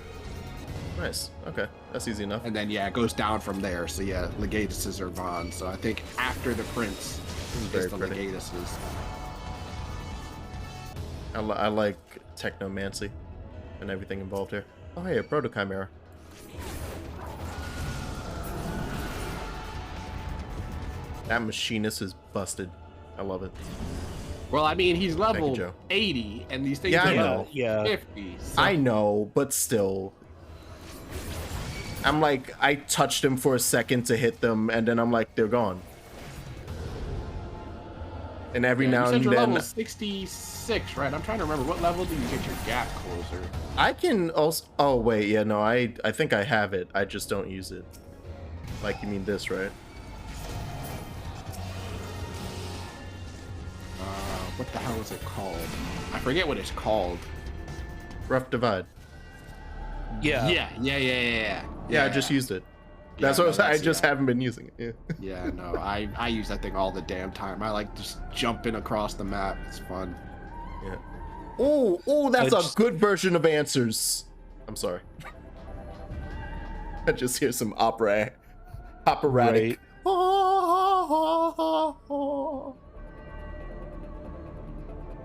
Nice. Okay, that's easy enough. and then yeah, it goes down from there. So yeah, Legatuses are gone. So I think after the Prince Very is the pretty. Legatuses. I like technomancy and everything involved here. Oh hey, a proto chimera. That machinist is busted. I love it. Well, I mean, he's level Joe. 80, and these things Yeah, are I know. level Yeah. 50. So. I know, but still. I'm like, I touched him for a second to hit them, and then I'm like, they're gone. And every Yeah, now you said and you're then, level 66, right? I'm trying to remember what level do you get your gap closer? I can also. Oh wait, yeah, no, I think I have it. I just don't use it. Like you mean this, right? What the hell is it called? I forget what it's called. Rough divide. Yeah. Yeah, I just used it. Yeah, That's no, what I was. I that's- just yeah. haven't been using it. Yeah. Yeah, no, I use that thing all the damn time. I like just jumping across the map. It's fun. Yeah. Oh, that's I a just- good version of answers. I'm sorry. I just hear some operatic. Right.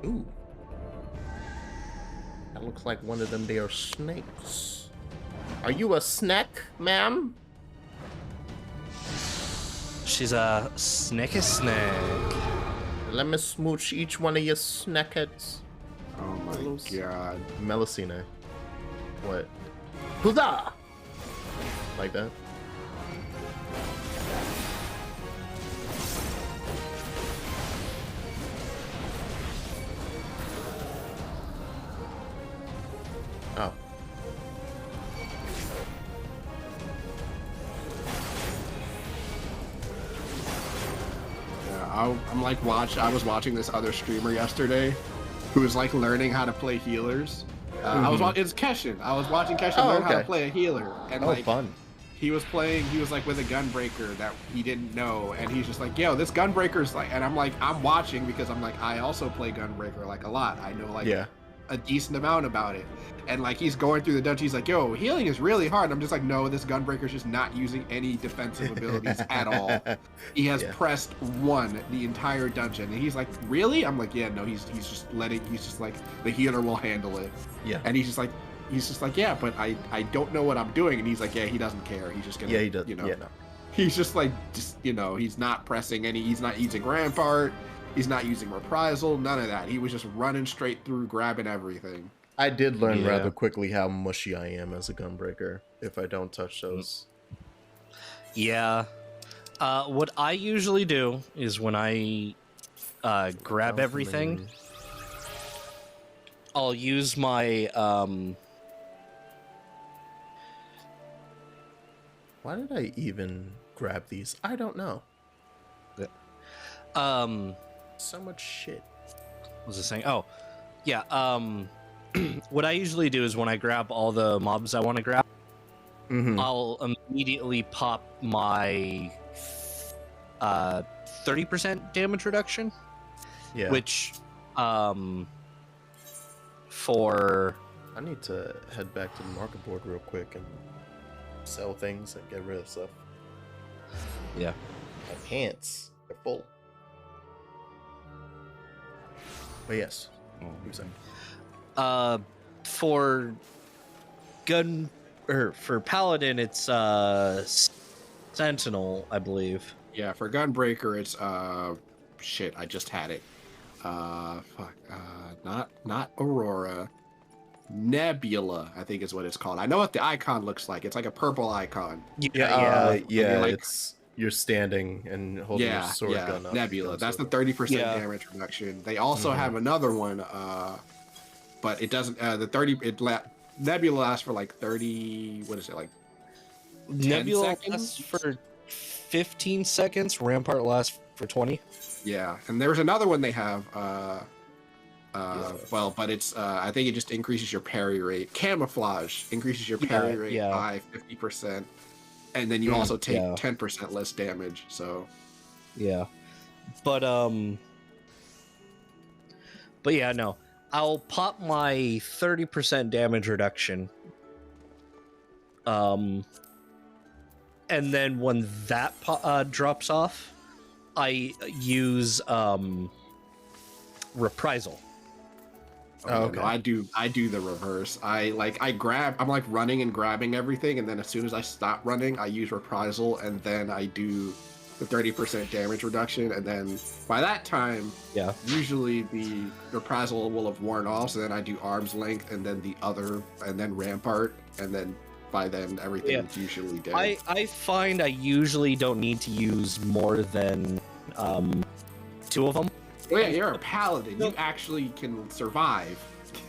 Ooh. That looks like one of them there snakes. Are you a snack, ma'am? She's a snacky snake. Let me smooch each one of your snackheads. Oh my god. Melusine. What? Huzzah! Like that? Oh. Yeah, I'm like I was watching this other streamer yesterday who was like learning how to play healers. I was watching. It's Keshin. I was watching Keshin Oh, learn how to okay. play a healer, and Oh, like fun. he was like with a gunbreaker that he didn't know, and he's just like, yo, this gunbreaker's like, and I'm like, I'm watching because I'm like, I also play gunbreaker like a lot. I know like Yeah. a decent amount about it. And like he's going through the dungeon, he's like, yo, healing is really hard. And I'm just like, no, this gunbreaker's just not using any defensive abilities at all. He has Yeah. pressed 1 the entire dungeon. And he's like, really? I'm like, yeah, no, he's just like, the healer will handle it. Yeah. And he's just like, yeah, but I don't know what I'm doing. And he's like, yeah, he doesn't care. He's just gonna, Yeah, he does. you know, Yeah, no. he's just like, he's not pressing he's not using Rampart. He's not using Reprisal, none of that. He was just running straight through, grabbing everything. I did learn Yeah. rather quickly how mushy I am as a gunbreaker if I don't touch those. Yeah. What I usually do is when I grab everything, I'll use my Why did I even grab these? I don't know. So much shit. what was I saying? Oh, yeah. What I usually do is when I grab all the mobs I want to grab, Mm-hmm. I'll immediately pop my 30% damage reduction, Yeah. which for I need to head back to the market board real quick and sell things and get rid of stuff. yeah. My pants are full. But yes. You were saying? For gun or for paladin, it's sentinel, I believe. Yeah, for Gunbreaker, it's shit. I just had it. Not Aurora. Nebula, I think is what it's called. I know what the icon looks like. It's like a purple icon. Yeah. Yeah, like- it's you're standing and holding your sword gun up. Nebula. That's the the 30% Yeah. damage reduction. They also Mhm. have another one, but it doesn't. Nebula lasts for like 30. What is it like? Nebula seconds? lasts for 15 seconds. Rampart lasts for 20. Yeah, and there's another one they have. Yeah. Well, but it's I think it just increases your parry rate. Camouflage increases your parry rate yeah. by 50%, and then you Mm, also take yeah. 10% less damage. So Yeah. But yeah, no. I'll pop my 30% damage reduction. And then when that drops off, I use reprisal. Oh, no, okay. I do the reverse. I'm like running and grabbing everything, and then as soon as I stop running, I use reprisal, and then I do the 30% damage reduction, and then by that time, Yeah. usually the reprisal will have worn off, so then I do arm's length, and then and then rampart, and then by then everything's usually dead. I find I usually don't need to use more than 2 of them. Oh yeah, you're a paladin. You actually can survive.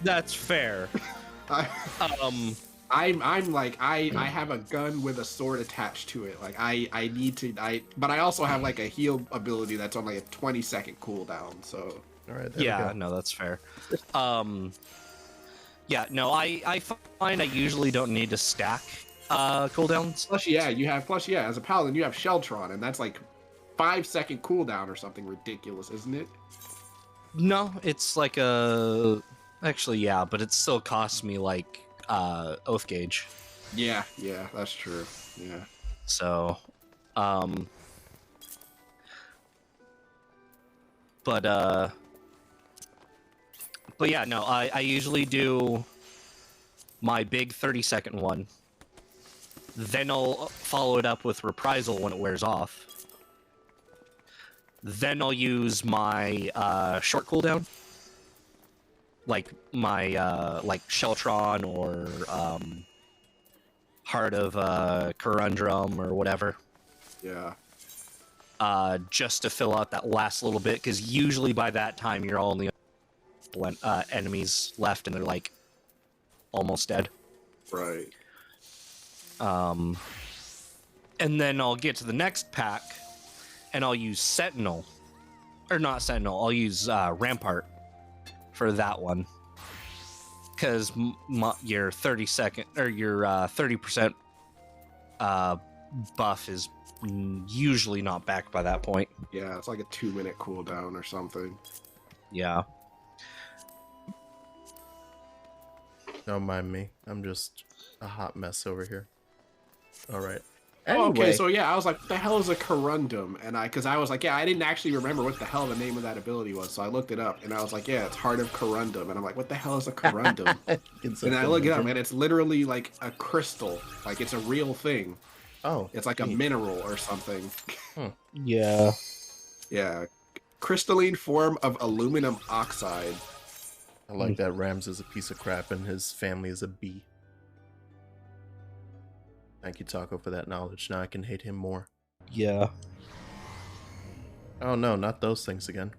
That's fair. I, Um, I have a gun with a sword attached to it. Like but I also have like a heal ability that's on like a 20-second cooldown. So All right. There yeah, we go. no, that's fair. Yeah, no, I find I usually don't need to stack cooldowns. plus as a paladin you have Sheltron, and that's like 5-second cooldown or something ridiculous, isn't it? No, it's like actually, yeah, but it still costs me like oath gauge. Yeah, that's true. Yeah. So, but yeah, no, I usually do my big 30-second one. Then I'll follow it up with reprisal when it wears off. Then I'll use my short cooldown, like my like Sheltron or Heart of Corundrum or whatever, Yeah. just to fill out that last little bit. Because usually by that time you're only enemies left, and they're like almost dead. Right. And then I'll get to the next pack, and I'll use Sentinel, or not Sentinel. I'll use Rampart for that one, because your 30-second or your 30% buff is usually not back by that point. Yeah, it's like a 2-minute cooldown or something. Yeah. Don't mind me. I'm just a hot mess over here. All right. Oh, okay, Anyway. so yeah, I was like, what the hell is a corundum? And because I was like, yeah, I didn't actually remember what the hell the name of that ability was, so I looked it up, and I was like, yeah, it's Heart of Corundum, and I'm like, what the hell is a corundum? And I look it up, and it's literally like a crystal, like it's a real thing. Oh, It's like a neat. mineral or something. Yeah. Yeah, crystalline form of aluminum oxide. I like that Rams is a piece of crap and his family is a bee. Thank you, Taco, for that knowledge. Now I can hate him more. Yeah. Oh no, not those things again.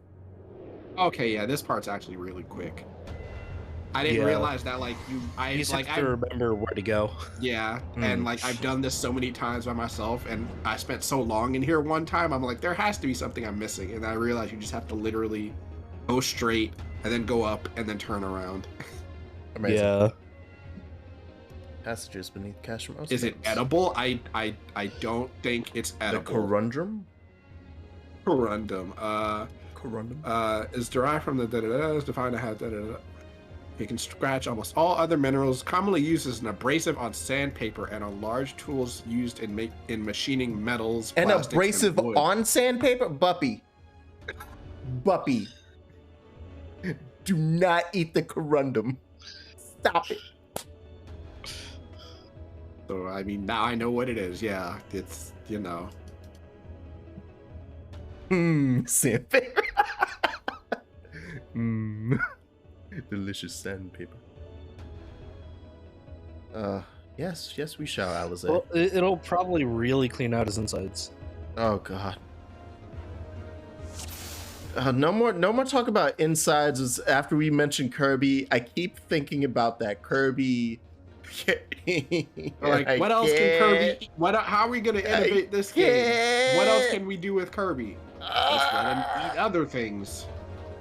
Okay, yeah, this part's actually really quick. I didn't Yeah. realize that like You just like have to remember where to go. yeah, and like I've done this so many times by myself, and I spent so long in here one time. I'm like, there has to be something I'm missing, and I realized you just have to literally go straight and then go up and then turn around. Amazing. Yeah. Passages beneath Cashmere. Is it edible? I don't think it's The edible. corundum? Corundum. Corundum? Is derived from the da-da-da, is defined to have da-da-da. It can scratch almost all other minerals, commonly used as an abrasive on sandpaper and on large tools used in machining metals, An plastics, abrasive and wood. on sandpaper? Buppy. Buppy. Do not eat the corundum. Stop it. So, I mean, now I know what it is. Yeah, it's, you know. Mmm. Delicious sandpaper. Yes, we shall, Alize. Well, it'll probably really clean out his insides. Oh god. No more talk about insides. After we mentioned Kirby, I keep thinking about that Kirby. Like, what else can Kirby? How are we gonna innovate this game? What else can we do with Kirby? Let's let him eat other things.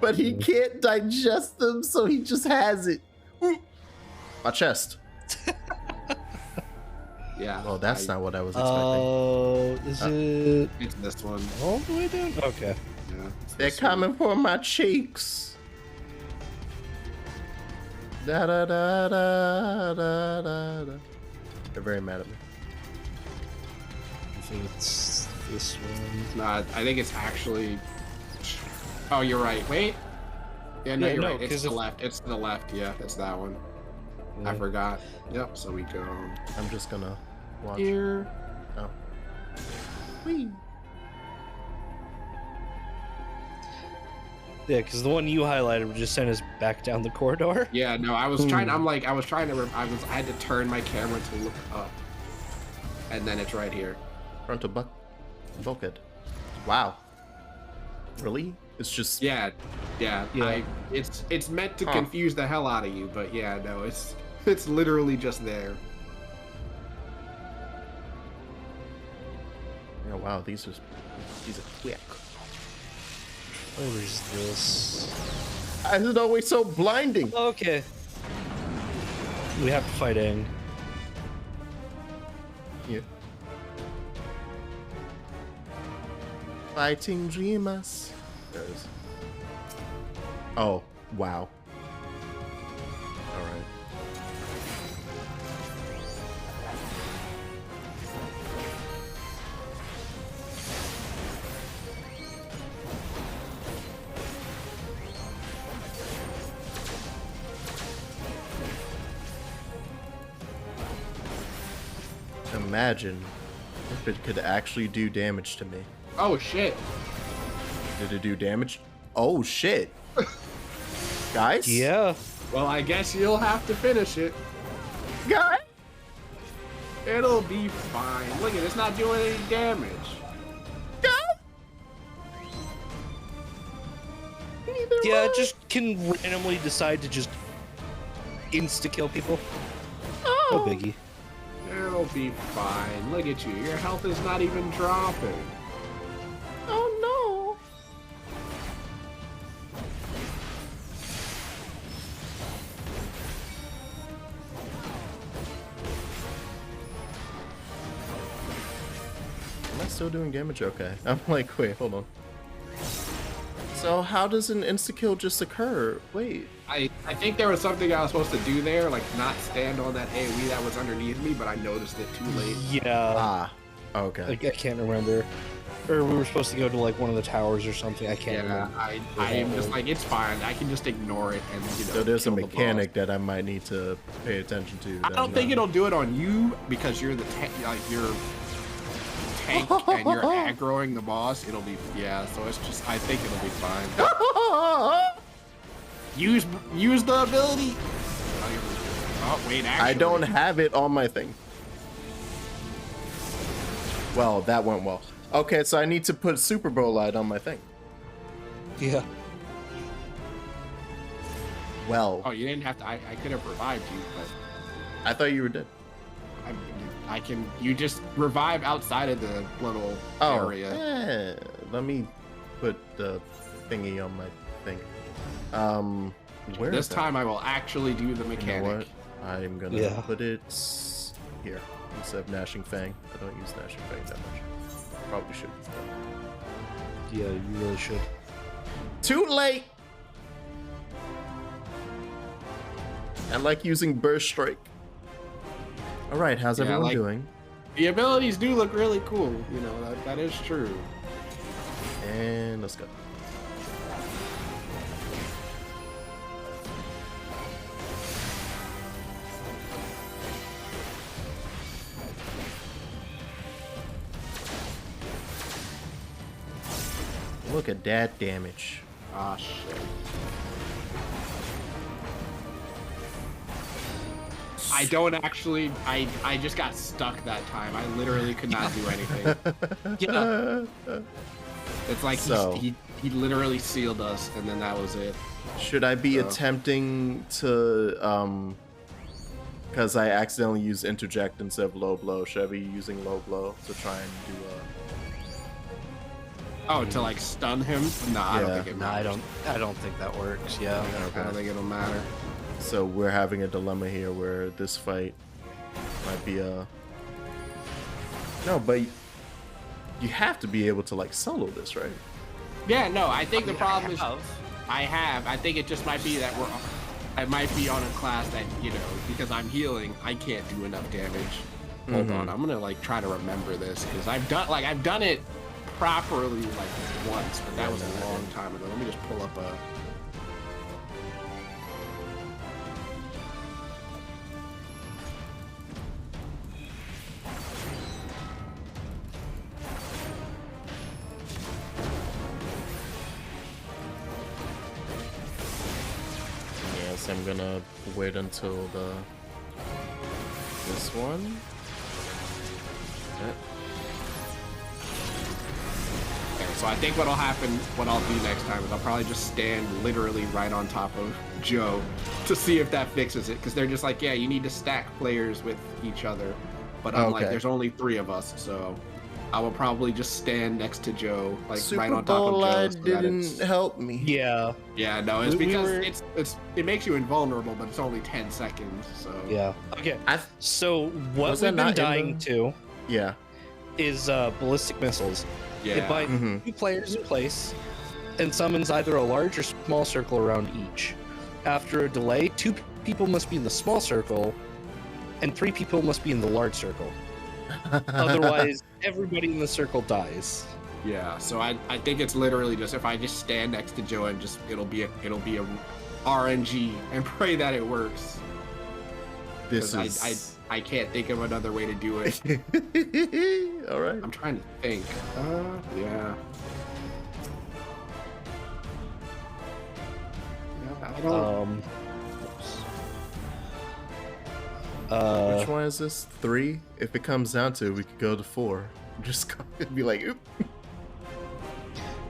But he can't digest them, so he just has it. My chest. Yeah. Oh, that's not what I was expecting. Oh, is it It's this one. all the way down? Okay. Yeah. They're coming for my cheeks. Da da da da da da. They're very mad at me. I think it's this one. Nah, I think it's actually. Oh, you're right. Wait. Yeah, no, Yeah, you're no, right. It's 'cause to the left. It's to the left. Yeah, it's that one. I forgot. Yep. So we go I'm just gonna watch. here. Oh. Whee. Yeah, because the one you highlighted would just send us back down the corridor. Yeah. No, I was trying. I had to turn my camera to look up, and then it's right here. Frontal bulkhead. Wow. Really? It's just. Yeah. Yeah. It's meant to Huh. confuse the hell out of you, but yeah, no, it's literally just there. Yeah, wow, these are quick. Where is this? Why is it always so blinding? Okay. We have to fight Aang. Yeah. Fighting dreamers. There it is. Oh, wow. Alright. Imagine if it could actually do damage to me. Oh shit! Did it do damage? Oh shit. Guys? Yeah. Well, I guess you'll have to finish it. Guys? It'll be fine. Look at it, it's not doing any damage. Yeah, it just can randomly decide to just insta-kill people. No biggie. It'll be fine. Look at you. Your health is not even dropping. Oh no. Am I still doing damage? Okay. I'm like, wait, hold on. So how does an insta-kill just occur? Wait. I think there was something I was supposed to do there, like not stand on that AoE that was underneath me, but I noticed it too late. Yeah. Ah. Okay. Like, I can't remember. Or we were supposed to go to like one of the towers or something. I can't Yeah, remember. I am just like, it's fine. I can just ignore it and, you know, So there's a kill the boss. mechanic that I might need to pay attention to. I don't think it'll do it on you because you're the you're tank and you're aggroing the boss. It'll be, yeah, so it's just, I think it'll be fine. Use the ability. Oh wait, actually, I don't have it on my thing. Well, that went well. Okay, so I need to put Super Bowl light on my thing. Yeah. Well, Oh, you didn't have to. I could have revived you, but I thought you were dead. I can. You just revive outside of the little Oh, area. let me put the thingy on my thing. Where This is that? time I will actually do the You know mechanic. what? I'm gonna Yeah. put it here instead of Gnashing Fang. I don't use Gnashing Fang that much. Probably should. Yeah, you really should. Too late. I like using Burst Strike. All right, how's Yeah, everyone like- doing? The abilities do look really cool. You know, that is true. And let's go. Look at that damage. Ah, shit. I don't actually. I just got stuck that time. I literally could not do anything. Yeah. It's like So- he literally sealed us, and then that was it. Should I be So- attempting to because I accidentally used interject instead of low blow? Should I be using low blow to try and do Oh, to like stun him? No, I don't Yeah. think it No, matters. I don't think that works. Yeah. I don't think it'll matter. So we're having a dilemma here where this fight might be no, but you have to be able to like solo this, right? Yeah, no, I think the problem is Have. I think it just might be that I might be on a class that, you know, because I'm healing, I can't do enough damage. Hold on, I'm gonna like try to remember this because I've done it properly like once, but that was a long time ago. Let me just pull up a. Yes, I'm gonna wait until this one. Okay, so I think what'll happen, what I'll do next time is I'll probably just stand literally right on top of Joe to see if that fixes it, because they're just like, yeah, you need to stack players with each other, but I'm like, Okay. there's only 3 of us, so I will probably just stand next to Joe, like Super right on top Bowl of Joe. So that didn't it's, help me. Yeah. yeah, no, it's We because were- it makes you invulnerable, but it's only 10 seconds, so Yeah. Okay. I So what Was that we've been not in dying the- to yeah. is ballistic missiles. yeah. It binds Mhm. 2 players in place and summons either a large or small circle around each. After a delay, 2 people must be in the small circle, and 3 people must be in the large circle. Otherwise, everybody in the circle dies. Yeah, so I think it's literally just if I just stand next to Joe and just it'll be a RNG and pray that it works. This 'Cause is I can't think of another way to do it. all right. I'm trying to think. Yeah. Yeah, I don't. Oops. Which one is this? 3? If it comes down to it, we could go to 4. Just go be like, oop.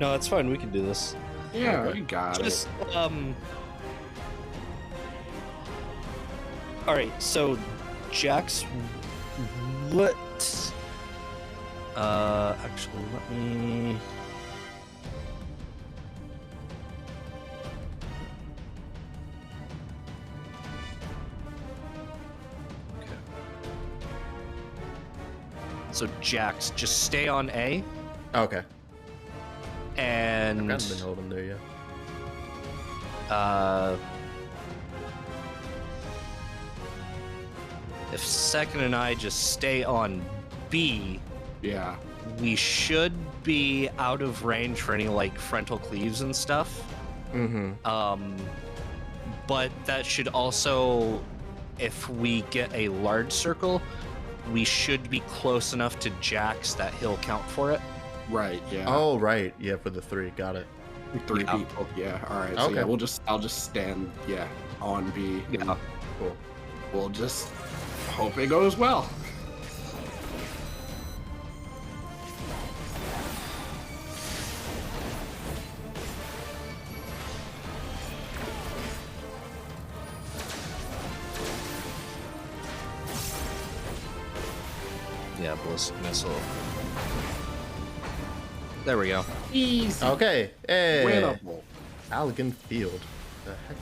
No, that's fine. We can do this. Yeah, okay. you got Just it. All right. So, Jax, what? Actually, let me. Okay. So Jax, just stay on A, Okay. I've and kind of been holding there, yeah. if Second and I just stay on B, Yeah. we should be out of range for any like frontal cleaves and stuff. Mm-hmm. But that should also, if we get a large circle, we should be close enough to Jax that he'll count for it. Right. Yeah. Oh, right. Yeah, for the 3. Got it. 3 yeah. people. Yeah. All right. So Okay. yeah, I'll just stand. Yeah, on B. and Yeah. Cool. We'll just hope it goes well. Yeah, ballistic missile. There we go. Easy. Okay. Hey. Winnable. Allegan Field. The heck?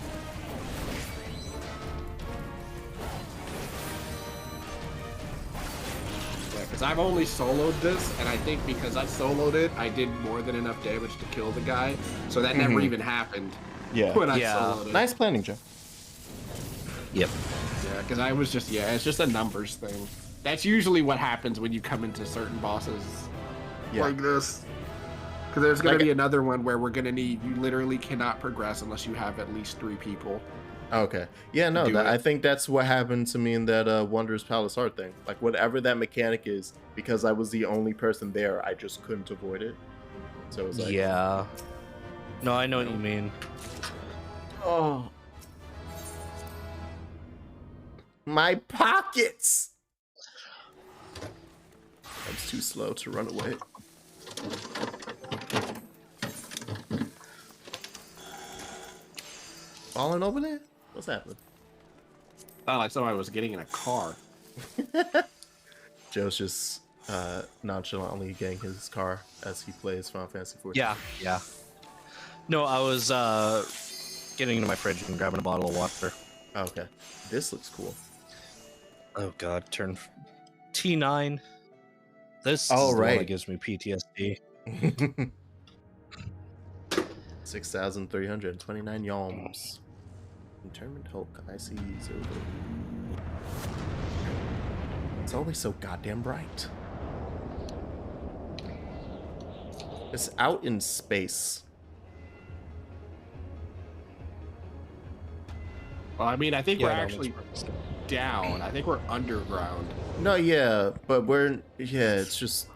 Yeah, because I've only soloed this, and I think because I soloed it, I did more than enough damage to kill the guy. So that never even happened Yeah. when I Yeah. soloed it. Nice planning, Joe. Yep. Yeah, because I was just, it's just a numbers thing. That's usually what happens when you come into certain bosses Yeah. like this. Because there's going Like- to be another one where we're going to need, you literally cannot progress unless you have at least 3 people. Okay. Yeah, no, do it. I think that's what happened to me in that Wondrous Palace Heart thing. Like, whatever that mechanic is, because I was the only person there, I just couldn't avoid it. So it was like, Yeah. No, I know what you mean. oh. My pockets! I was too slow to run away. Falling over there? What's happening? Oh, like somebody was getting in a car. Joe's just nonchalantly getting his car as he plays Final Fantasy XIV. Yeah. No, I was getting into my fridge and grabbing a bottle of water. Oh, okay. This looks cool. Oh god, turn T9. This is the one that gives me PTSD. 6,329 yalms. Determined Hulk, I see Zero. It's always so goddamn bright. It's out in space. Well, I mean, I think we're that actually makes sense. down. I think we're underground. No, yeah, but it's just,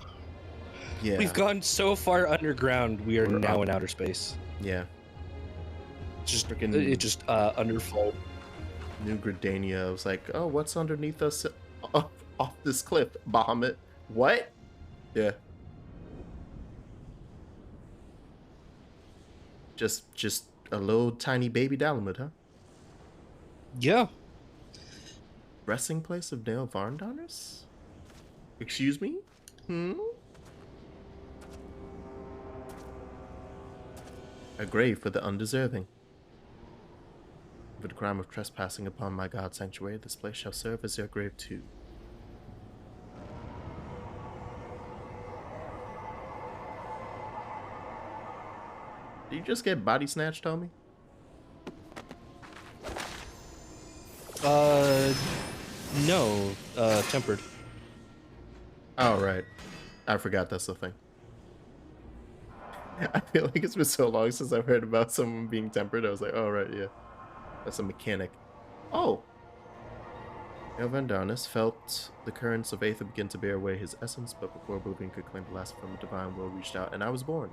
yeah. We've gone so far underground, we are We're now up. in outer space. Yeah. Just Freaking- it just underfold. New Gridania was like, oh, what's underneath us off this cliff, Bahamut? What? Yeah. Just a little tiny baby Dalamud, huh? Yeah. Resting place of Dale Varndoners? Excuse me? A grave for the undeserving. For the crime of trespassing upon my God's sanctuary, this place shall serve as your grave too. Did you just get body snatched, homie? No, tempered. Oh, right. I forgot that's the thing. I feel like it's been so long since I've heard about someone being tempered. I was like, oh, right, yeah. That's a mechanic. Oh! Elvandarnus felt the currents of Aether begin to bear away his essence, but before Oblivion could claim the last from the divine will reached out, and I was born.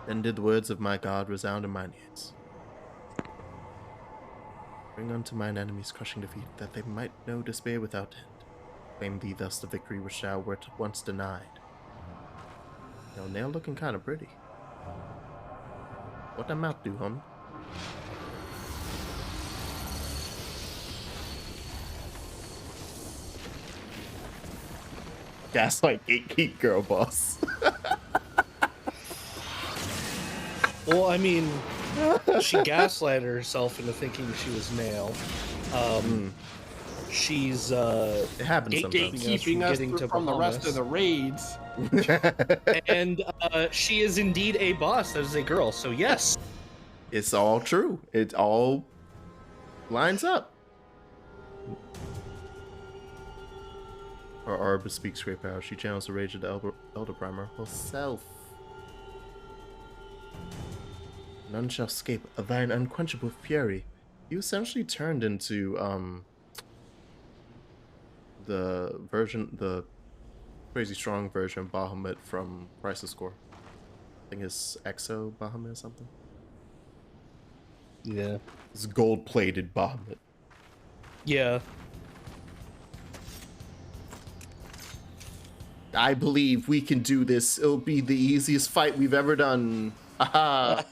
Then did the words of my God resound in mine ears. Bring unto mine enemies crushing defeat, that they might know despair without end. Claim thee thus the victory which thou wert once denied. Yo, Nail looking kind of pretty. What that mouth do, homie? Gaslight gatekeep girl boss. Well, I mean, she gaslighted herself into thinking she was male. She's It happens sometimes. Gatekeeping us getting to from the rest of Bahamas. the raids. And she is indeed a boss that is a girl, so yes. It's all true. It all lines up. Her orb speaks great power. She channels the rage of the Elder Primer herself. None shall escape thine unquenchable fury. You essentially turned into the crazy strong version of Bahamut from Crisis Core. I think it's Exo Bahamut or something. Yeah. It's gold-plated Bahamut. Yeah. I believe we can do this. It'll be the easiest fight we've ever done. Aha!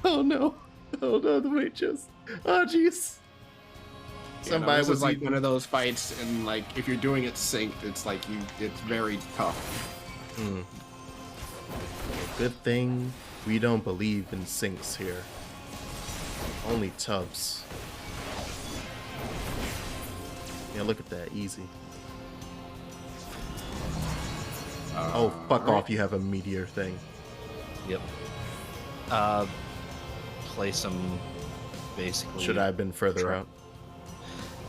Oh no! Oh no! The weight just. Oh jeez! Somebody was like one of those fights, and like if you're doing it synced, it's like it's very tough. Good thing we don't believe in sinks here. Only tubs. Yeah, look at that, easy. Oh, fuck off! You have a meteor thing. Yep. Place them basically. Should I have been further out?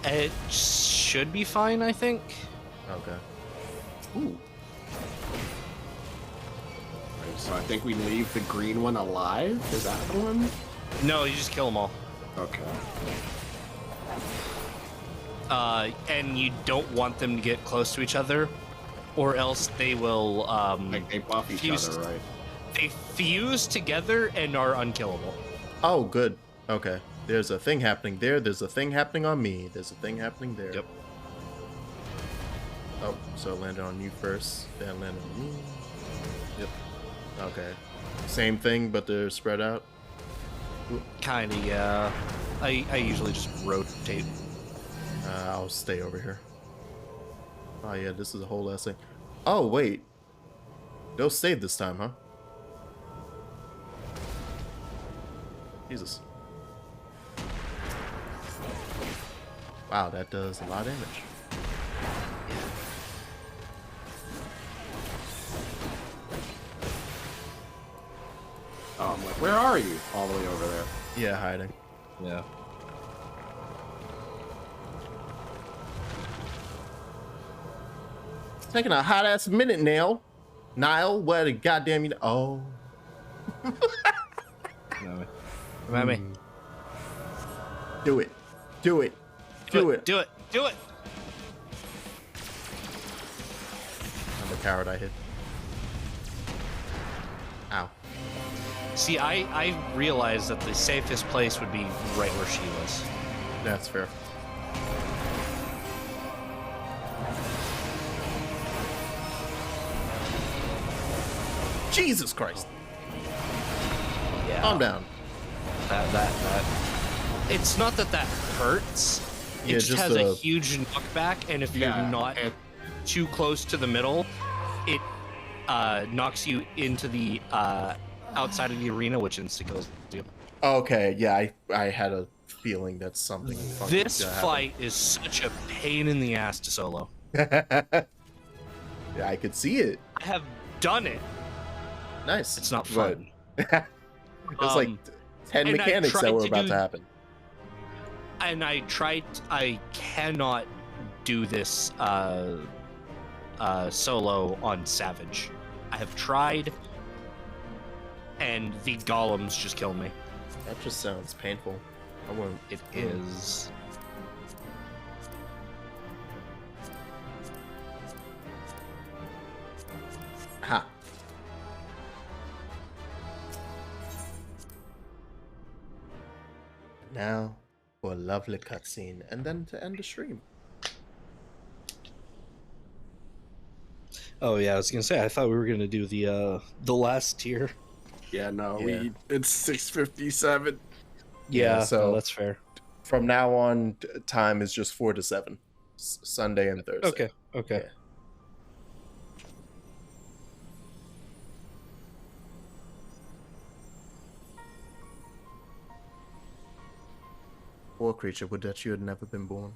It should be fine, I think. Okay. Ooh. So I think we leave the green one alive. Is that the one? No, you just kill them all. Okay. And you don't want them to get close to each other, or else they will Like they buff each fuse- other, right? they fuse together and are unkillable. Oh, good. Okay. There's a thing happening there. There's a thing happening on me. There's a thing happening there. Yep. Oh, so it landed on you first. Then landed on me. Yep. Okay. Same thing, but they're spread out. Kinda, yeah. I usually just rotate. I'll stay over here. Oh, yeah, this is a whole ass thing. Oh, wait. They'll save this time, huh? Jesus. Wow, that does a lot of damage. Oh, I'm like, where are you? All the way over there. Yeah, hiding. Yeah. Taking a hot ass minute, Nile, where the goddamn you? Oh. Come at me. Do it. Do it. Do it. Do it. Do it. I'm a coward. I hit. Ow. See, I realized that the safest place would be right where she was. That's fair. Jesus Christ. Yeah. Calm down. That. It's not that hurts. It Yeah, just just has a a- huge knockback, and if Yeah, you're not too close to the middle, it knocks you into the outside of the arena, which insta kills you. Okay, yeah, I had a feeling that something funky was This gonna fight is such a pain in the ass to solo. happen. Yeah, I could see it. I have done it. Nice. It's not But- fun. There's like 10 and I mechanics tried that were to about do- to happen. And I cannot do this solo on Savage. I have tried, and the golems just kill me. That just sounds painful. I won't. It is. Ha. Now for a lovely cutscene, and then to end the stream. Oh yeah, I was gonna say I thought we were gonna do the last tier. Yeah, no, Yeah. it's 6:57. Yeah, so- no, that's fair. From now on, time is just 4 to 7, Sunday and Thursday. Okay, okay. Yeah. Poor creature, would that you had never been born.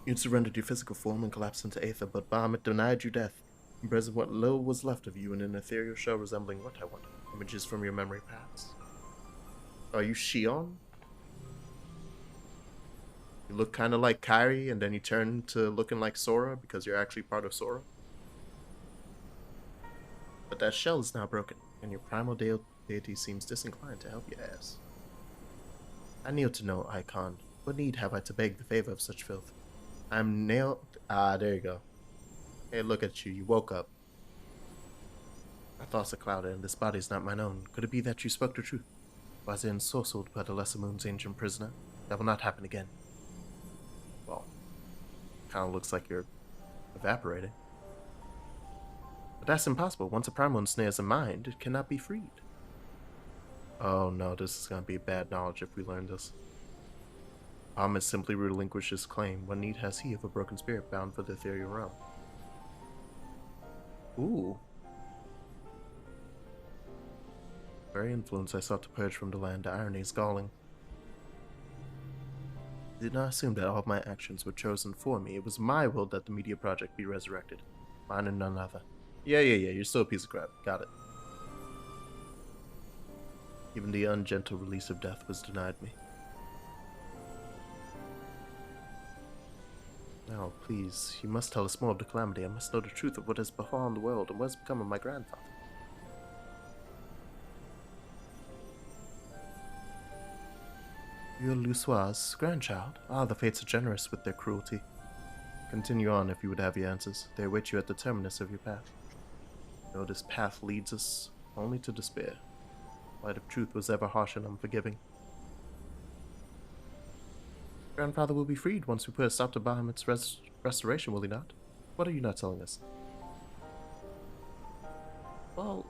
You'd surrendered your physical form and collapsed into aether, but Bahamut denied you death. Imprisoned what little was left of you in an ethereal shell resembling what, I wonder? Images from your memory paths. Are you Shion? You look kind of like Kairi, and then you turn to looking like Sora because you're actually part of Sora. But that shell is now broken, and your primal deity seems disinclined to help your ass. I kneel to no icon. What need have I to beg the favor of such filth? I'm nailed. Ah, there you go. Hey, look at you. You woke up. My thoughts are clouded, and this body is not mine own. Could it be that you spoke the truth? Was it ensorcelled by the Lesser Moon's ancient prisoner? That will not happen again. Well, kind of looks like you're evaporating. But that's impossible. Once a primal ensnares a mind, it cannot be freed. Oh no, this is going to be bad knowledge if we learn this. Bahamut simply relinquished his claim. What need has he of a broken spirit bound for the ethereal realm? Ooh. Very influence I sought to purge from the land. The irony is galling. I did not assume that all of my actions were chosen for me. It was my will that the media project be resurrected. Mine and none other. Yeah, you're still a piece of crap. Got it. Even the ungentle release of death was denied me. Now, please, you must tell us more of the calamity. I must know the truth of what has befallen the world and what has become of my grandfather. You're Lusoir's grandchild. Ah, the fates are generous with their cruelty. Continue on if you would have your answers. They await you at the terminus of your path. No, this path leads us only to despair. Light of truth was ever harsh and unforgiving. Grandfather will be freed once we put a stop to Bahamut's restoration, will he not? What are you not telling us? Well,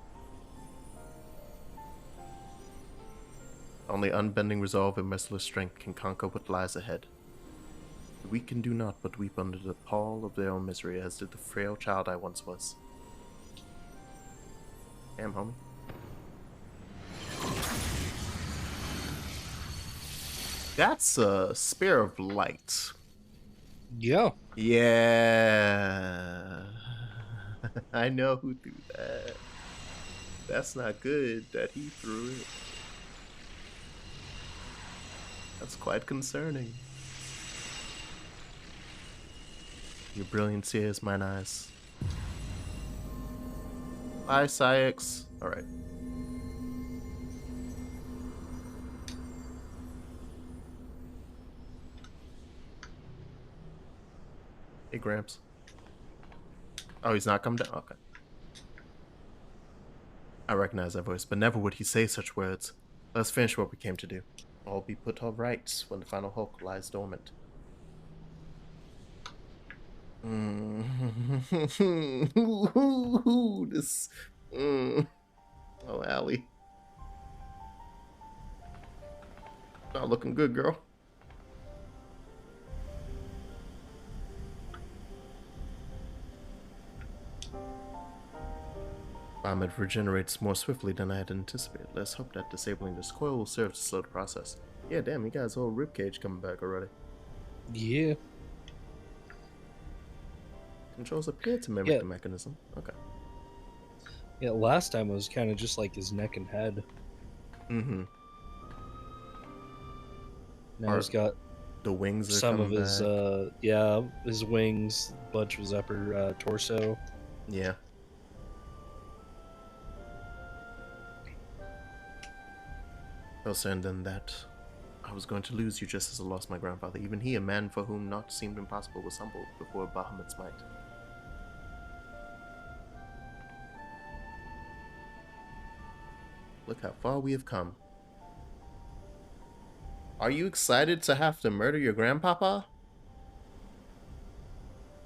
only unbending resolve and merciless strength can conquer what lies ahead. The weak can do naught but weep under the pall of their own misery, as did the frail child I once was. Damn, homie. That's a Spear of Light. Yeah. Yeah. I know who threw that. That's not good that he threw it. That's quite concerning. Your brilliance here is mine eyes. Bye, Syx. Alright. Hey, Gramps. Oh, he's not come down? Okay. I recognize that voice, but never would he say such words. Let's finish what we came to do. All be put all right when the final hulk lies dormant. This. Oh, Allie. Not looking good, girl. Bahamut regenerates more swiftly than I had anticipated. Let's hope that disabling this coil will serve to slow the process. Yeah, damn, you got his whole ribcage coming back already. Yeah. Controls appear to mimic the mechanism. Okay. Yeah, last time it was kind of just like his neck and head. Mm-hmm. Now he's got the wings are some of his, back. his wings, a bunch of his upper torso. Yeah. Closer than that, I was going to lose you just as I lost my grandfather. Even he, a man for whom naught seemed impossible, was humbled before Bahamut's might. Look how far we have come. Are you excited to have to murder your grandpapa?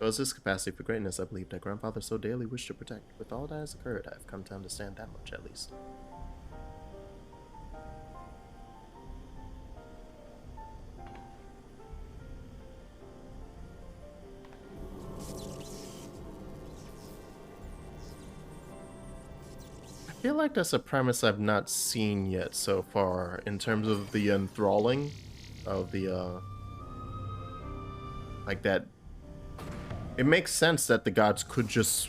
It was his capacity for greatness, I believe, that grandfather so dearly wished to protect. With all that has occurred, I have come to understand that much, at least. I feel like that's a premise I've not seen yet so far, in terms of the enthralling of the, like that. It makes sense that the gods could just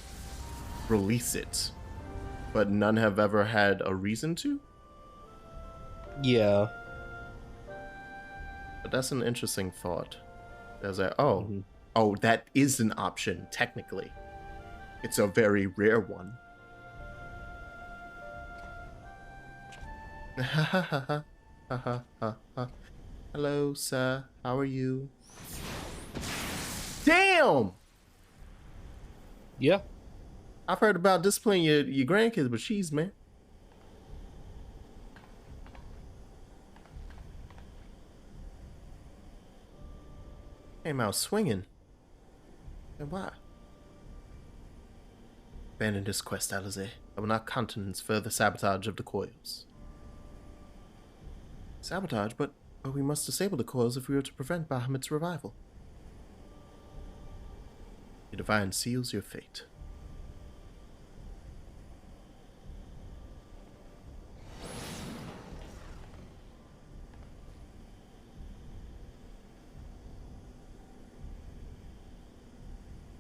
release it, but none have ever had a reason to? Yeah. But that's an interesting thought. There's a, oh, that is an option, technically. It's a very rare one. Hello, sir. How are you? Damn! Yeah. I've heard about disciplining your grandkids, but she's, man. Came out swinging. And why? Abandon this quest, Alize. I will not countenance further sabotage of the coils. Sabotage? But we must disable the coils if we are to prevent Bahamut's revival. Your divine seals your fate.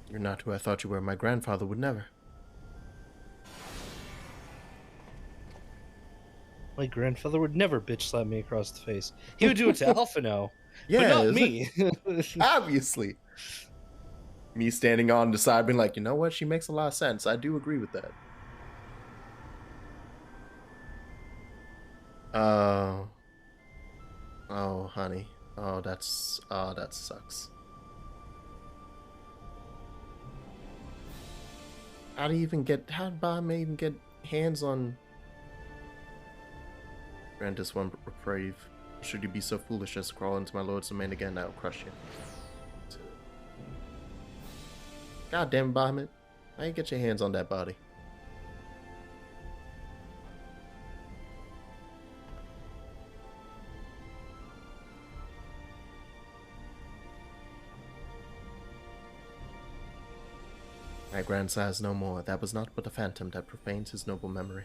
You're not who I thought you were. My grandfather would never. My grandfather would never bitch slap me across the face. He would do it to Alpha now. Yeah, but not me. Obviously. Me standing on the side being like, you know what? She makes a lot of sense. I do agree with that. Oh, honey. Oh, that sucks. How did Bahamut even get hands on Grant us one reprieve. Should you be so foolish as to crawl into my lord's domain again, I will crush you. God damn it, Bahamut. How you get your hands on that body? My grandson has no more. That was not but a phantom that profanes his noble memory.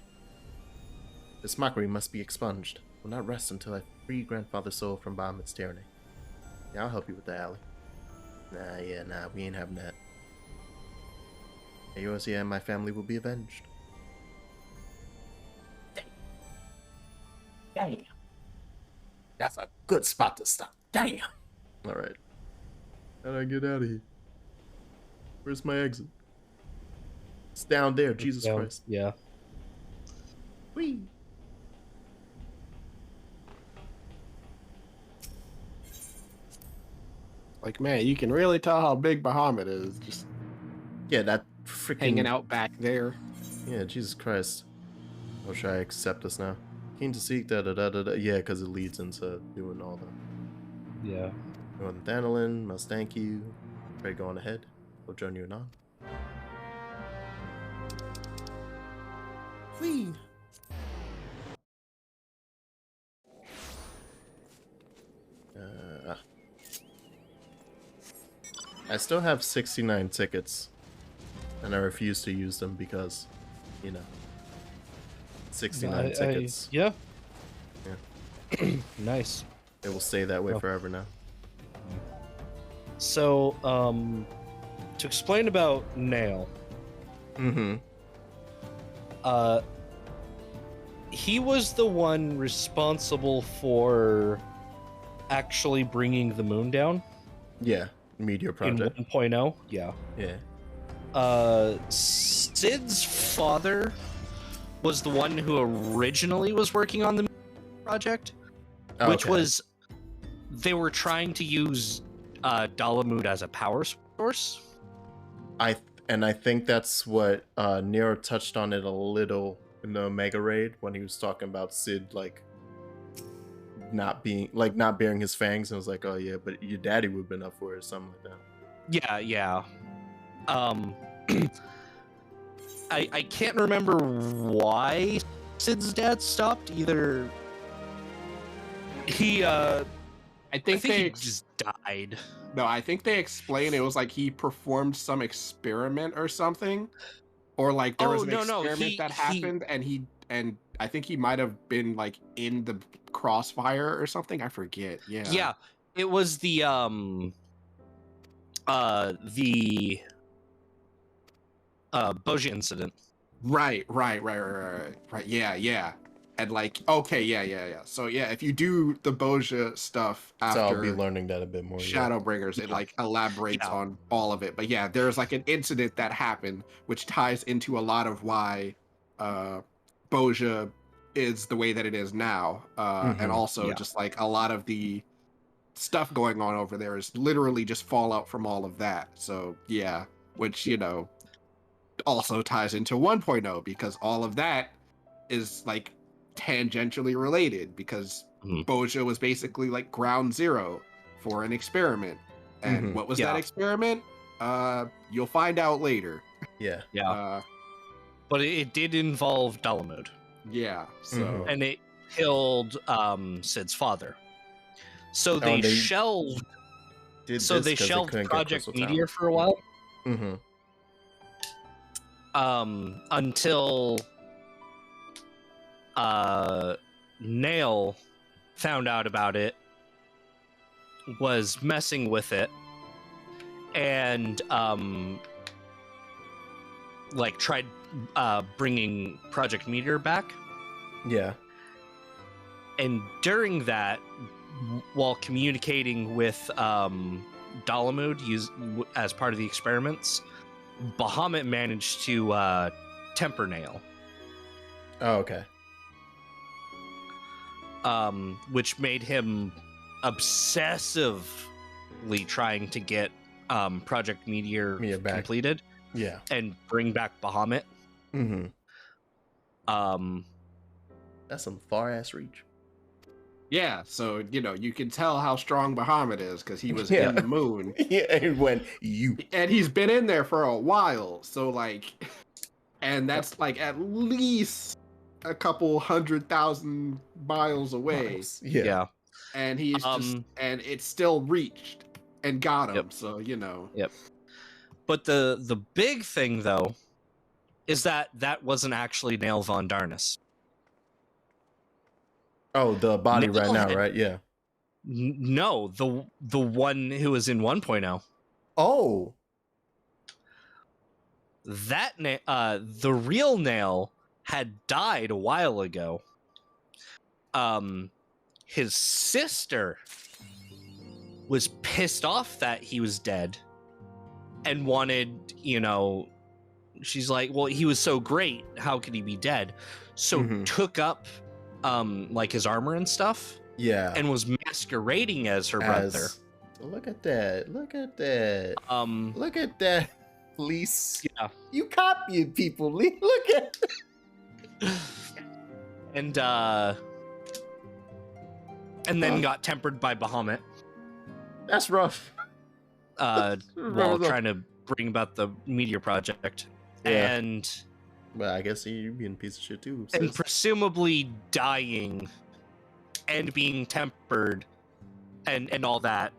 This mockery must be expunged. I will not rest until I free grandfather's soul from Bahamut's tyranny. Yeah, I'll help you with that, Allie. Nah, we ain't having that. Eorzea and my family will be avenged. Damn. That's a good spot to stop. Damn. Alright. How do I get out of here? Where's my exit? It's down there, Jesus Christ. Yeah. Whee! Like, man, you can really tell how big Bahamut is. Just Yeah, that freaking... hanging out back there. Yeah, Jesus Christ. Oh, should I accept this now? Keen to seek da-da-da-da-da. Yeah, because it leads into doing all the... Yeah. Northern Thanalin, must thank you. Pray go on ahead. We'll join you anon. Whee! I still have 69 tickets, and I refuse to use them because, you know, 69 tickets. Yeah. Yeah. Nice. It will stay that way forever now. So, to explain about Nail, Mm-hmm. he was the one responsible for actually bringing the moon down Yeah. Meteor Project. in 1.0. Yeah. Yeah. Sid's father was the one who originally was working on the project, which Okay. was they were trying to use Dalamud as a power source. I think that's what Nero touched on it a little in the Omega Raid when he was talking about Sid not bearing his fangs, and was like, oh yeah, but your daddy would have been up for it or something like that. Yeah. I can't remember why Sid's dad stopped. Either he I think he they just died. No, I think they explain it was like he performed some experiment or something, or like there was an experiment that happened, and I think he might have been like in the crossfire or something. I forget. Yeah, it was the Boja incident. Right. Yeah. And like, okay, yeah. So yeah, if you do the Boja stuff after So I'll be learning that a bit more. Shadowbringers, it like elaborates on all of it. But yeah, there's like an incident that happened which ties into a lot of why Boja is the way that it is now. And also just like a lot of the stuff going on over there is literally just fallout from all of that. So yeah, which, you know, also ties into 1.0 because all of that is like tangentially related because Boja was basically like ground zero for an experiment. And what was that experiment? You'll find out later. Yeah. But it did involve Dalamud. Yeah. So and it killed Sid's father. So they shelved. So they shelved Project Meteor for a while. Mm-hmm. Until Nail found out about it, was messing with it, and like tried bringing Project Meteor back. Yeah. And during that, while communicating with Dalamud as part of the experiments, Bahamut managed to temper Nail. Oh, okay. Which made him obsessively trying to get Project Meteor completed. Yeah. And bring back Bahamut. Mm-hmm. That's some far ass reach. Yeah, so you can tell how strong Bahamut is because he was Yeah. in the moon, Yeah, and when you and he's been in there for a while. So like, and that's like at least a couple 100,000 miles away, yeah. and he's just Um, and it's still reached and got him. Yep. So Yep. But the big thing though is that wasn't actually Nail von Darnus. Oh, the body right Nail now, had- right? Yeah. No, the one who was in 1.0. Oh, The real Nail had died a while ago. His sister was pissed off that he was dead and wanted, she's like, well, he was so great, how could he be dead? So Mhm. took up like his armor and stuff yeah. and was masquerading as her brother. Look at that. Look at that. Look at that. Lise. Yeah. You copied people. Look at And then got tempered by Bahamut that's rough. while rough. trying to bring about the meteor project. Yeah. And Well, I guess you're being a piece of shit too. and sis. presumably dying and being tempered and all that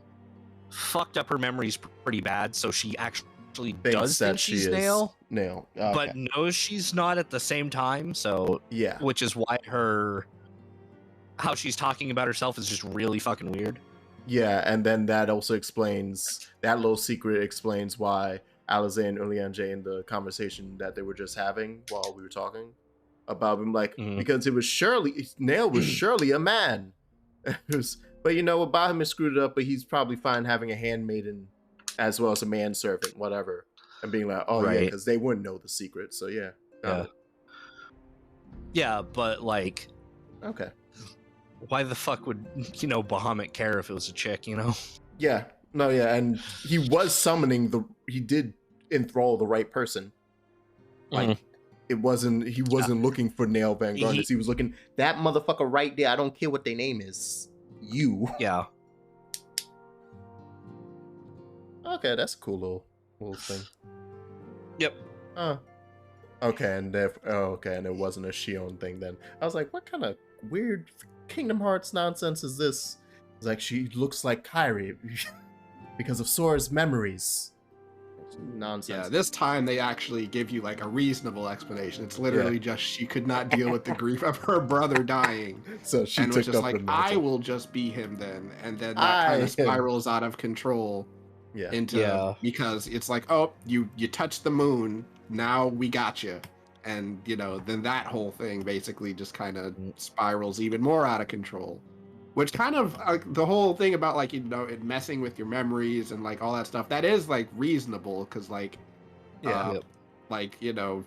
fucked up her memories pretty bad, so she actually does think she's Nail, Nail. Okay. but knows she's not at the same time, so yeah. which is why how she's talking about herself is just really fucking weird. Yeah, and then that also explains, that little secret explains why Alize and Ulianje in the conversation that they were just having while we were talking about him, like, Mhm. because Nail was surely a man. But about him is screwed it up, but he's probably fine having a handmaiden as well as a manservant, whatever. And being like, oh yeah, Right. because they wouldn't know the secret, so yeah. Yeah. Yeah, but like, Okay. why the fuck would Bahamut care if it was a chick, Yeah. No, yeah, and he was summoning he did enthrall the right person. Like, he wasn't looking for Nail Van Garnus. He was looking, that motherfucker right there, I don't care what their name is. You. Yeah. Okay, that's a cool little thing. Yep. Okay, and and it wasn't a Shion thing then. I was like, what kind of weird Kingdom Hearts nonsense is this? It's like, she looks like Kairi because of Sora's memories. Nonsense. Yeah, this time they actually give you like a reasonable explanation. It's literally just she could not deal with the grief of her brother dying, So she and took was just up like, the mantle. I will just be him then, and then that kind of spirals out of control into because it's like, oh, you touched the moon, now we got you, and then that whole thing basically just kind of spirals even more out of control. Which kind of the whole thing about like it messing with your memories and like all that stuff, that is like reasonable because like like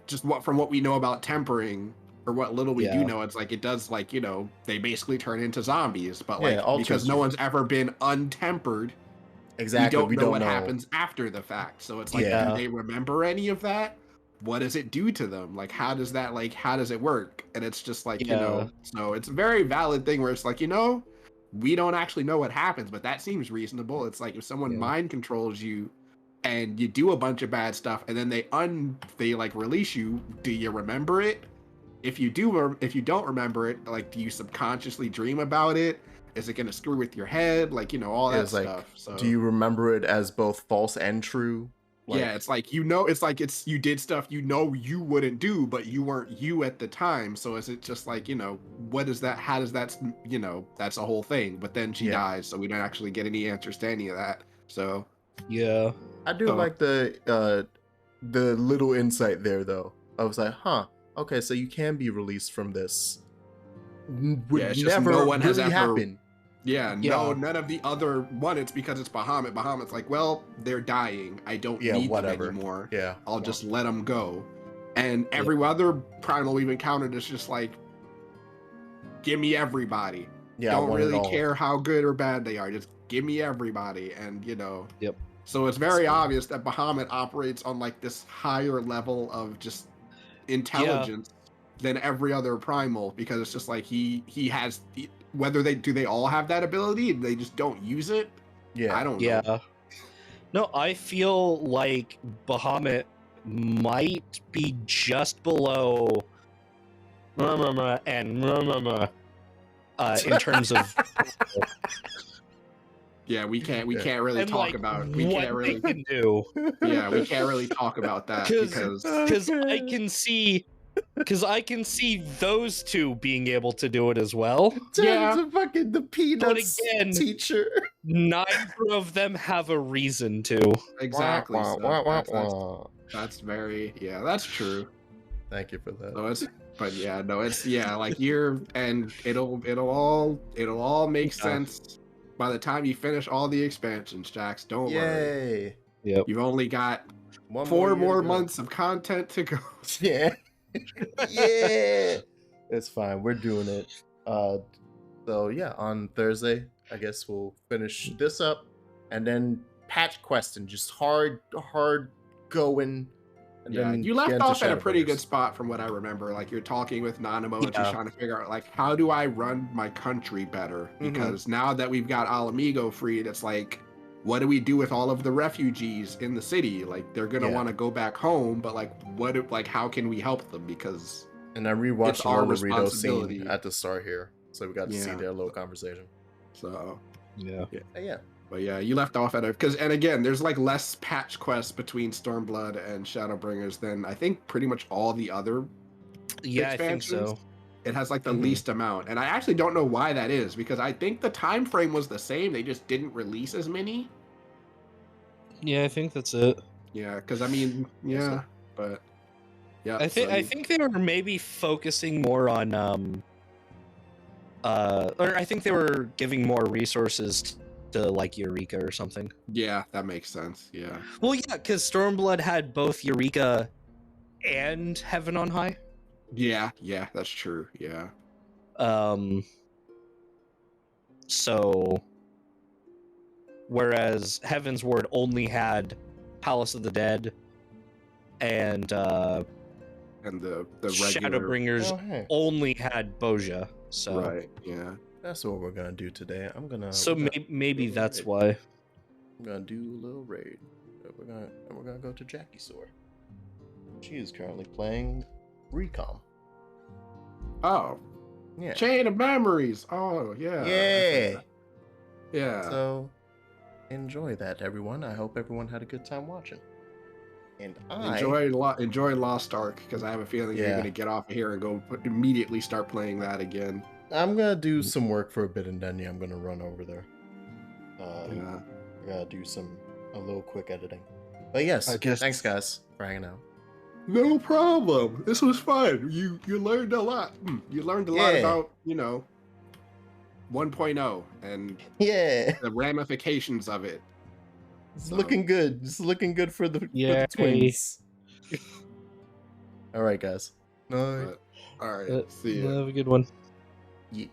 just from what we know about tempering or what little we do know, it's like it does like they basically turn into zombies, but like because no one's ever been untempered, exactly, we don't know what happens after the fact. So it's like, do they remember any of that? What does it do to them? Like, how does it work? And it's just like, so it's a very valid thing where it's like, we don't actually know what happens, but that seems reasonable. It's like if someone mind controls you and you do a bunch of bad stuff and then they like release you, do you remember it? If you don't remember it, like, do you subconsciously dream about it? Is it going to screw with your head? Like, all that stuff. So do you remember it as both false and true? Like, yeah, it's like, you did stuff you wouldn't do, but you weren't you at the time. So is it just like, what is that? How does that, that's a whole thing. But then she dies, so we don't actually get any answers to any of that. So yeah, I do like the little insight there though. I was like, huh, okay, so you can be released from this. Would never no one has really ever happen. Yeah, no, none of the other one. It's because it's Bahamut. Bahamut's like, well, they're dying. I don't need them anymore. Yeah, I'll just let them go. And every other primal we've encountered is just like, give me everybody. Yeah, don't really care how good or bad they are. Just give me everybody. And so it's very obvious that Bahamut operates on like this higher level of just intelligence than every other primal, because it's just like he has whether they all have that ability and they just don't use it. Yeah. I don't know. Yeah. No, I feel like Bahamut might be just below and in terms of Yeah, we can't really and, talk like, about what they can do. yeah, we can't really talk about that because Because I can see those two being able to do it as well. Yeah. The fucking the peanuts again- teacher. Neither of them have a reason to. exactly. Wah, So wah, wah, that's, wah. that's very that's true. Thank you for that. So it's like it'll all make sense by the time you finish all the expansions, Jax. Don't worry. Yay. Yep. You've only got One 4 year more to go. months of content to go. Yeah. Yeah. It's fine. We're doing it. So yeah, on Thursday, I guess we'll finish this up and then patch quest and just hard going. And Yeah, then you get left into off at a pretty Shadowbringers. good spot from what I remember. Like you're talking with Nanamo and Yeah. just trying to figure out like how do I run my country better? Because now that we've got Alamigo freed, it's like what do we do with all of the refugees in the city? Like they're gonna Yeah. want to go back home, but like how can we help them? Because And I rewatched It's the our Lorito scene responsibility. at the start here. So we got to see Yeah. their little conversation. so Yeah. Yeah. but yeah, you left off at and again, there's like less patch quests between Stormblood and Shadowbringers than I think pretty much all the other. Yeah, I think so. Expansions? It has like the Mhm. least amount, and I actually don't know why that is because I think the time frame was the same. They just didn't release as many. Yeah, I think that's it. Yeah, because I mean, yeah, but yeah, I think they were maybe focusing more on or I think they were giving more resources to like Eureka or something. yeah, that makes sense. Yeah, Well, yeah, because Stormblood had both Eureka and Heaven on High. yeah, that's true. Yeah, So whereas Heaven's Ward only had Palace of the Dead and and the regular Shadowbringers Oh, hey. only had Boja. So right? Yeah, That's what we're gonna do today. so maybe that's why. I'm gonna do a little raid. We're gonna go to Jackie's store. She is currently playing Recom. oh, Yeah. Chain of Memories. Oh yeah, Yeah. yeah. So enjoy that, everyone. I hope everyone had a good time watching. And I Enjoy Lost Ark because I have a feeling you're Yeah. gonna get off of here and go immediately start playing that again. I'm gonna do some work for a bit, and then I'm gonna run over there. Yeah. I gotta do a little quick editing. But yes, I guess- thanks guys for hanging out. No problem. This was fun. You learned a lot. You learned a lot Yeah. about 1.0 and Yeah, the ramifications of it. it's So- looking good. It's looking good for the Yay. twins. All right, guys. Night. But, all right. See ya. Have a good one. Yeah.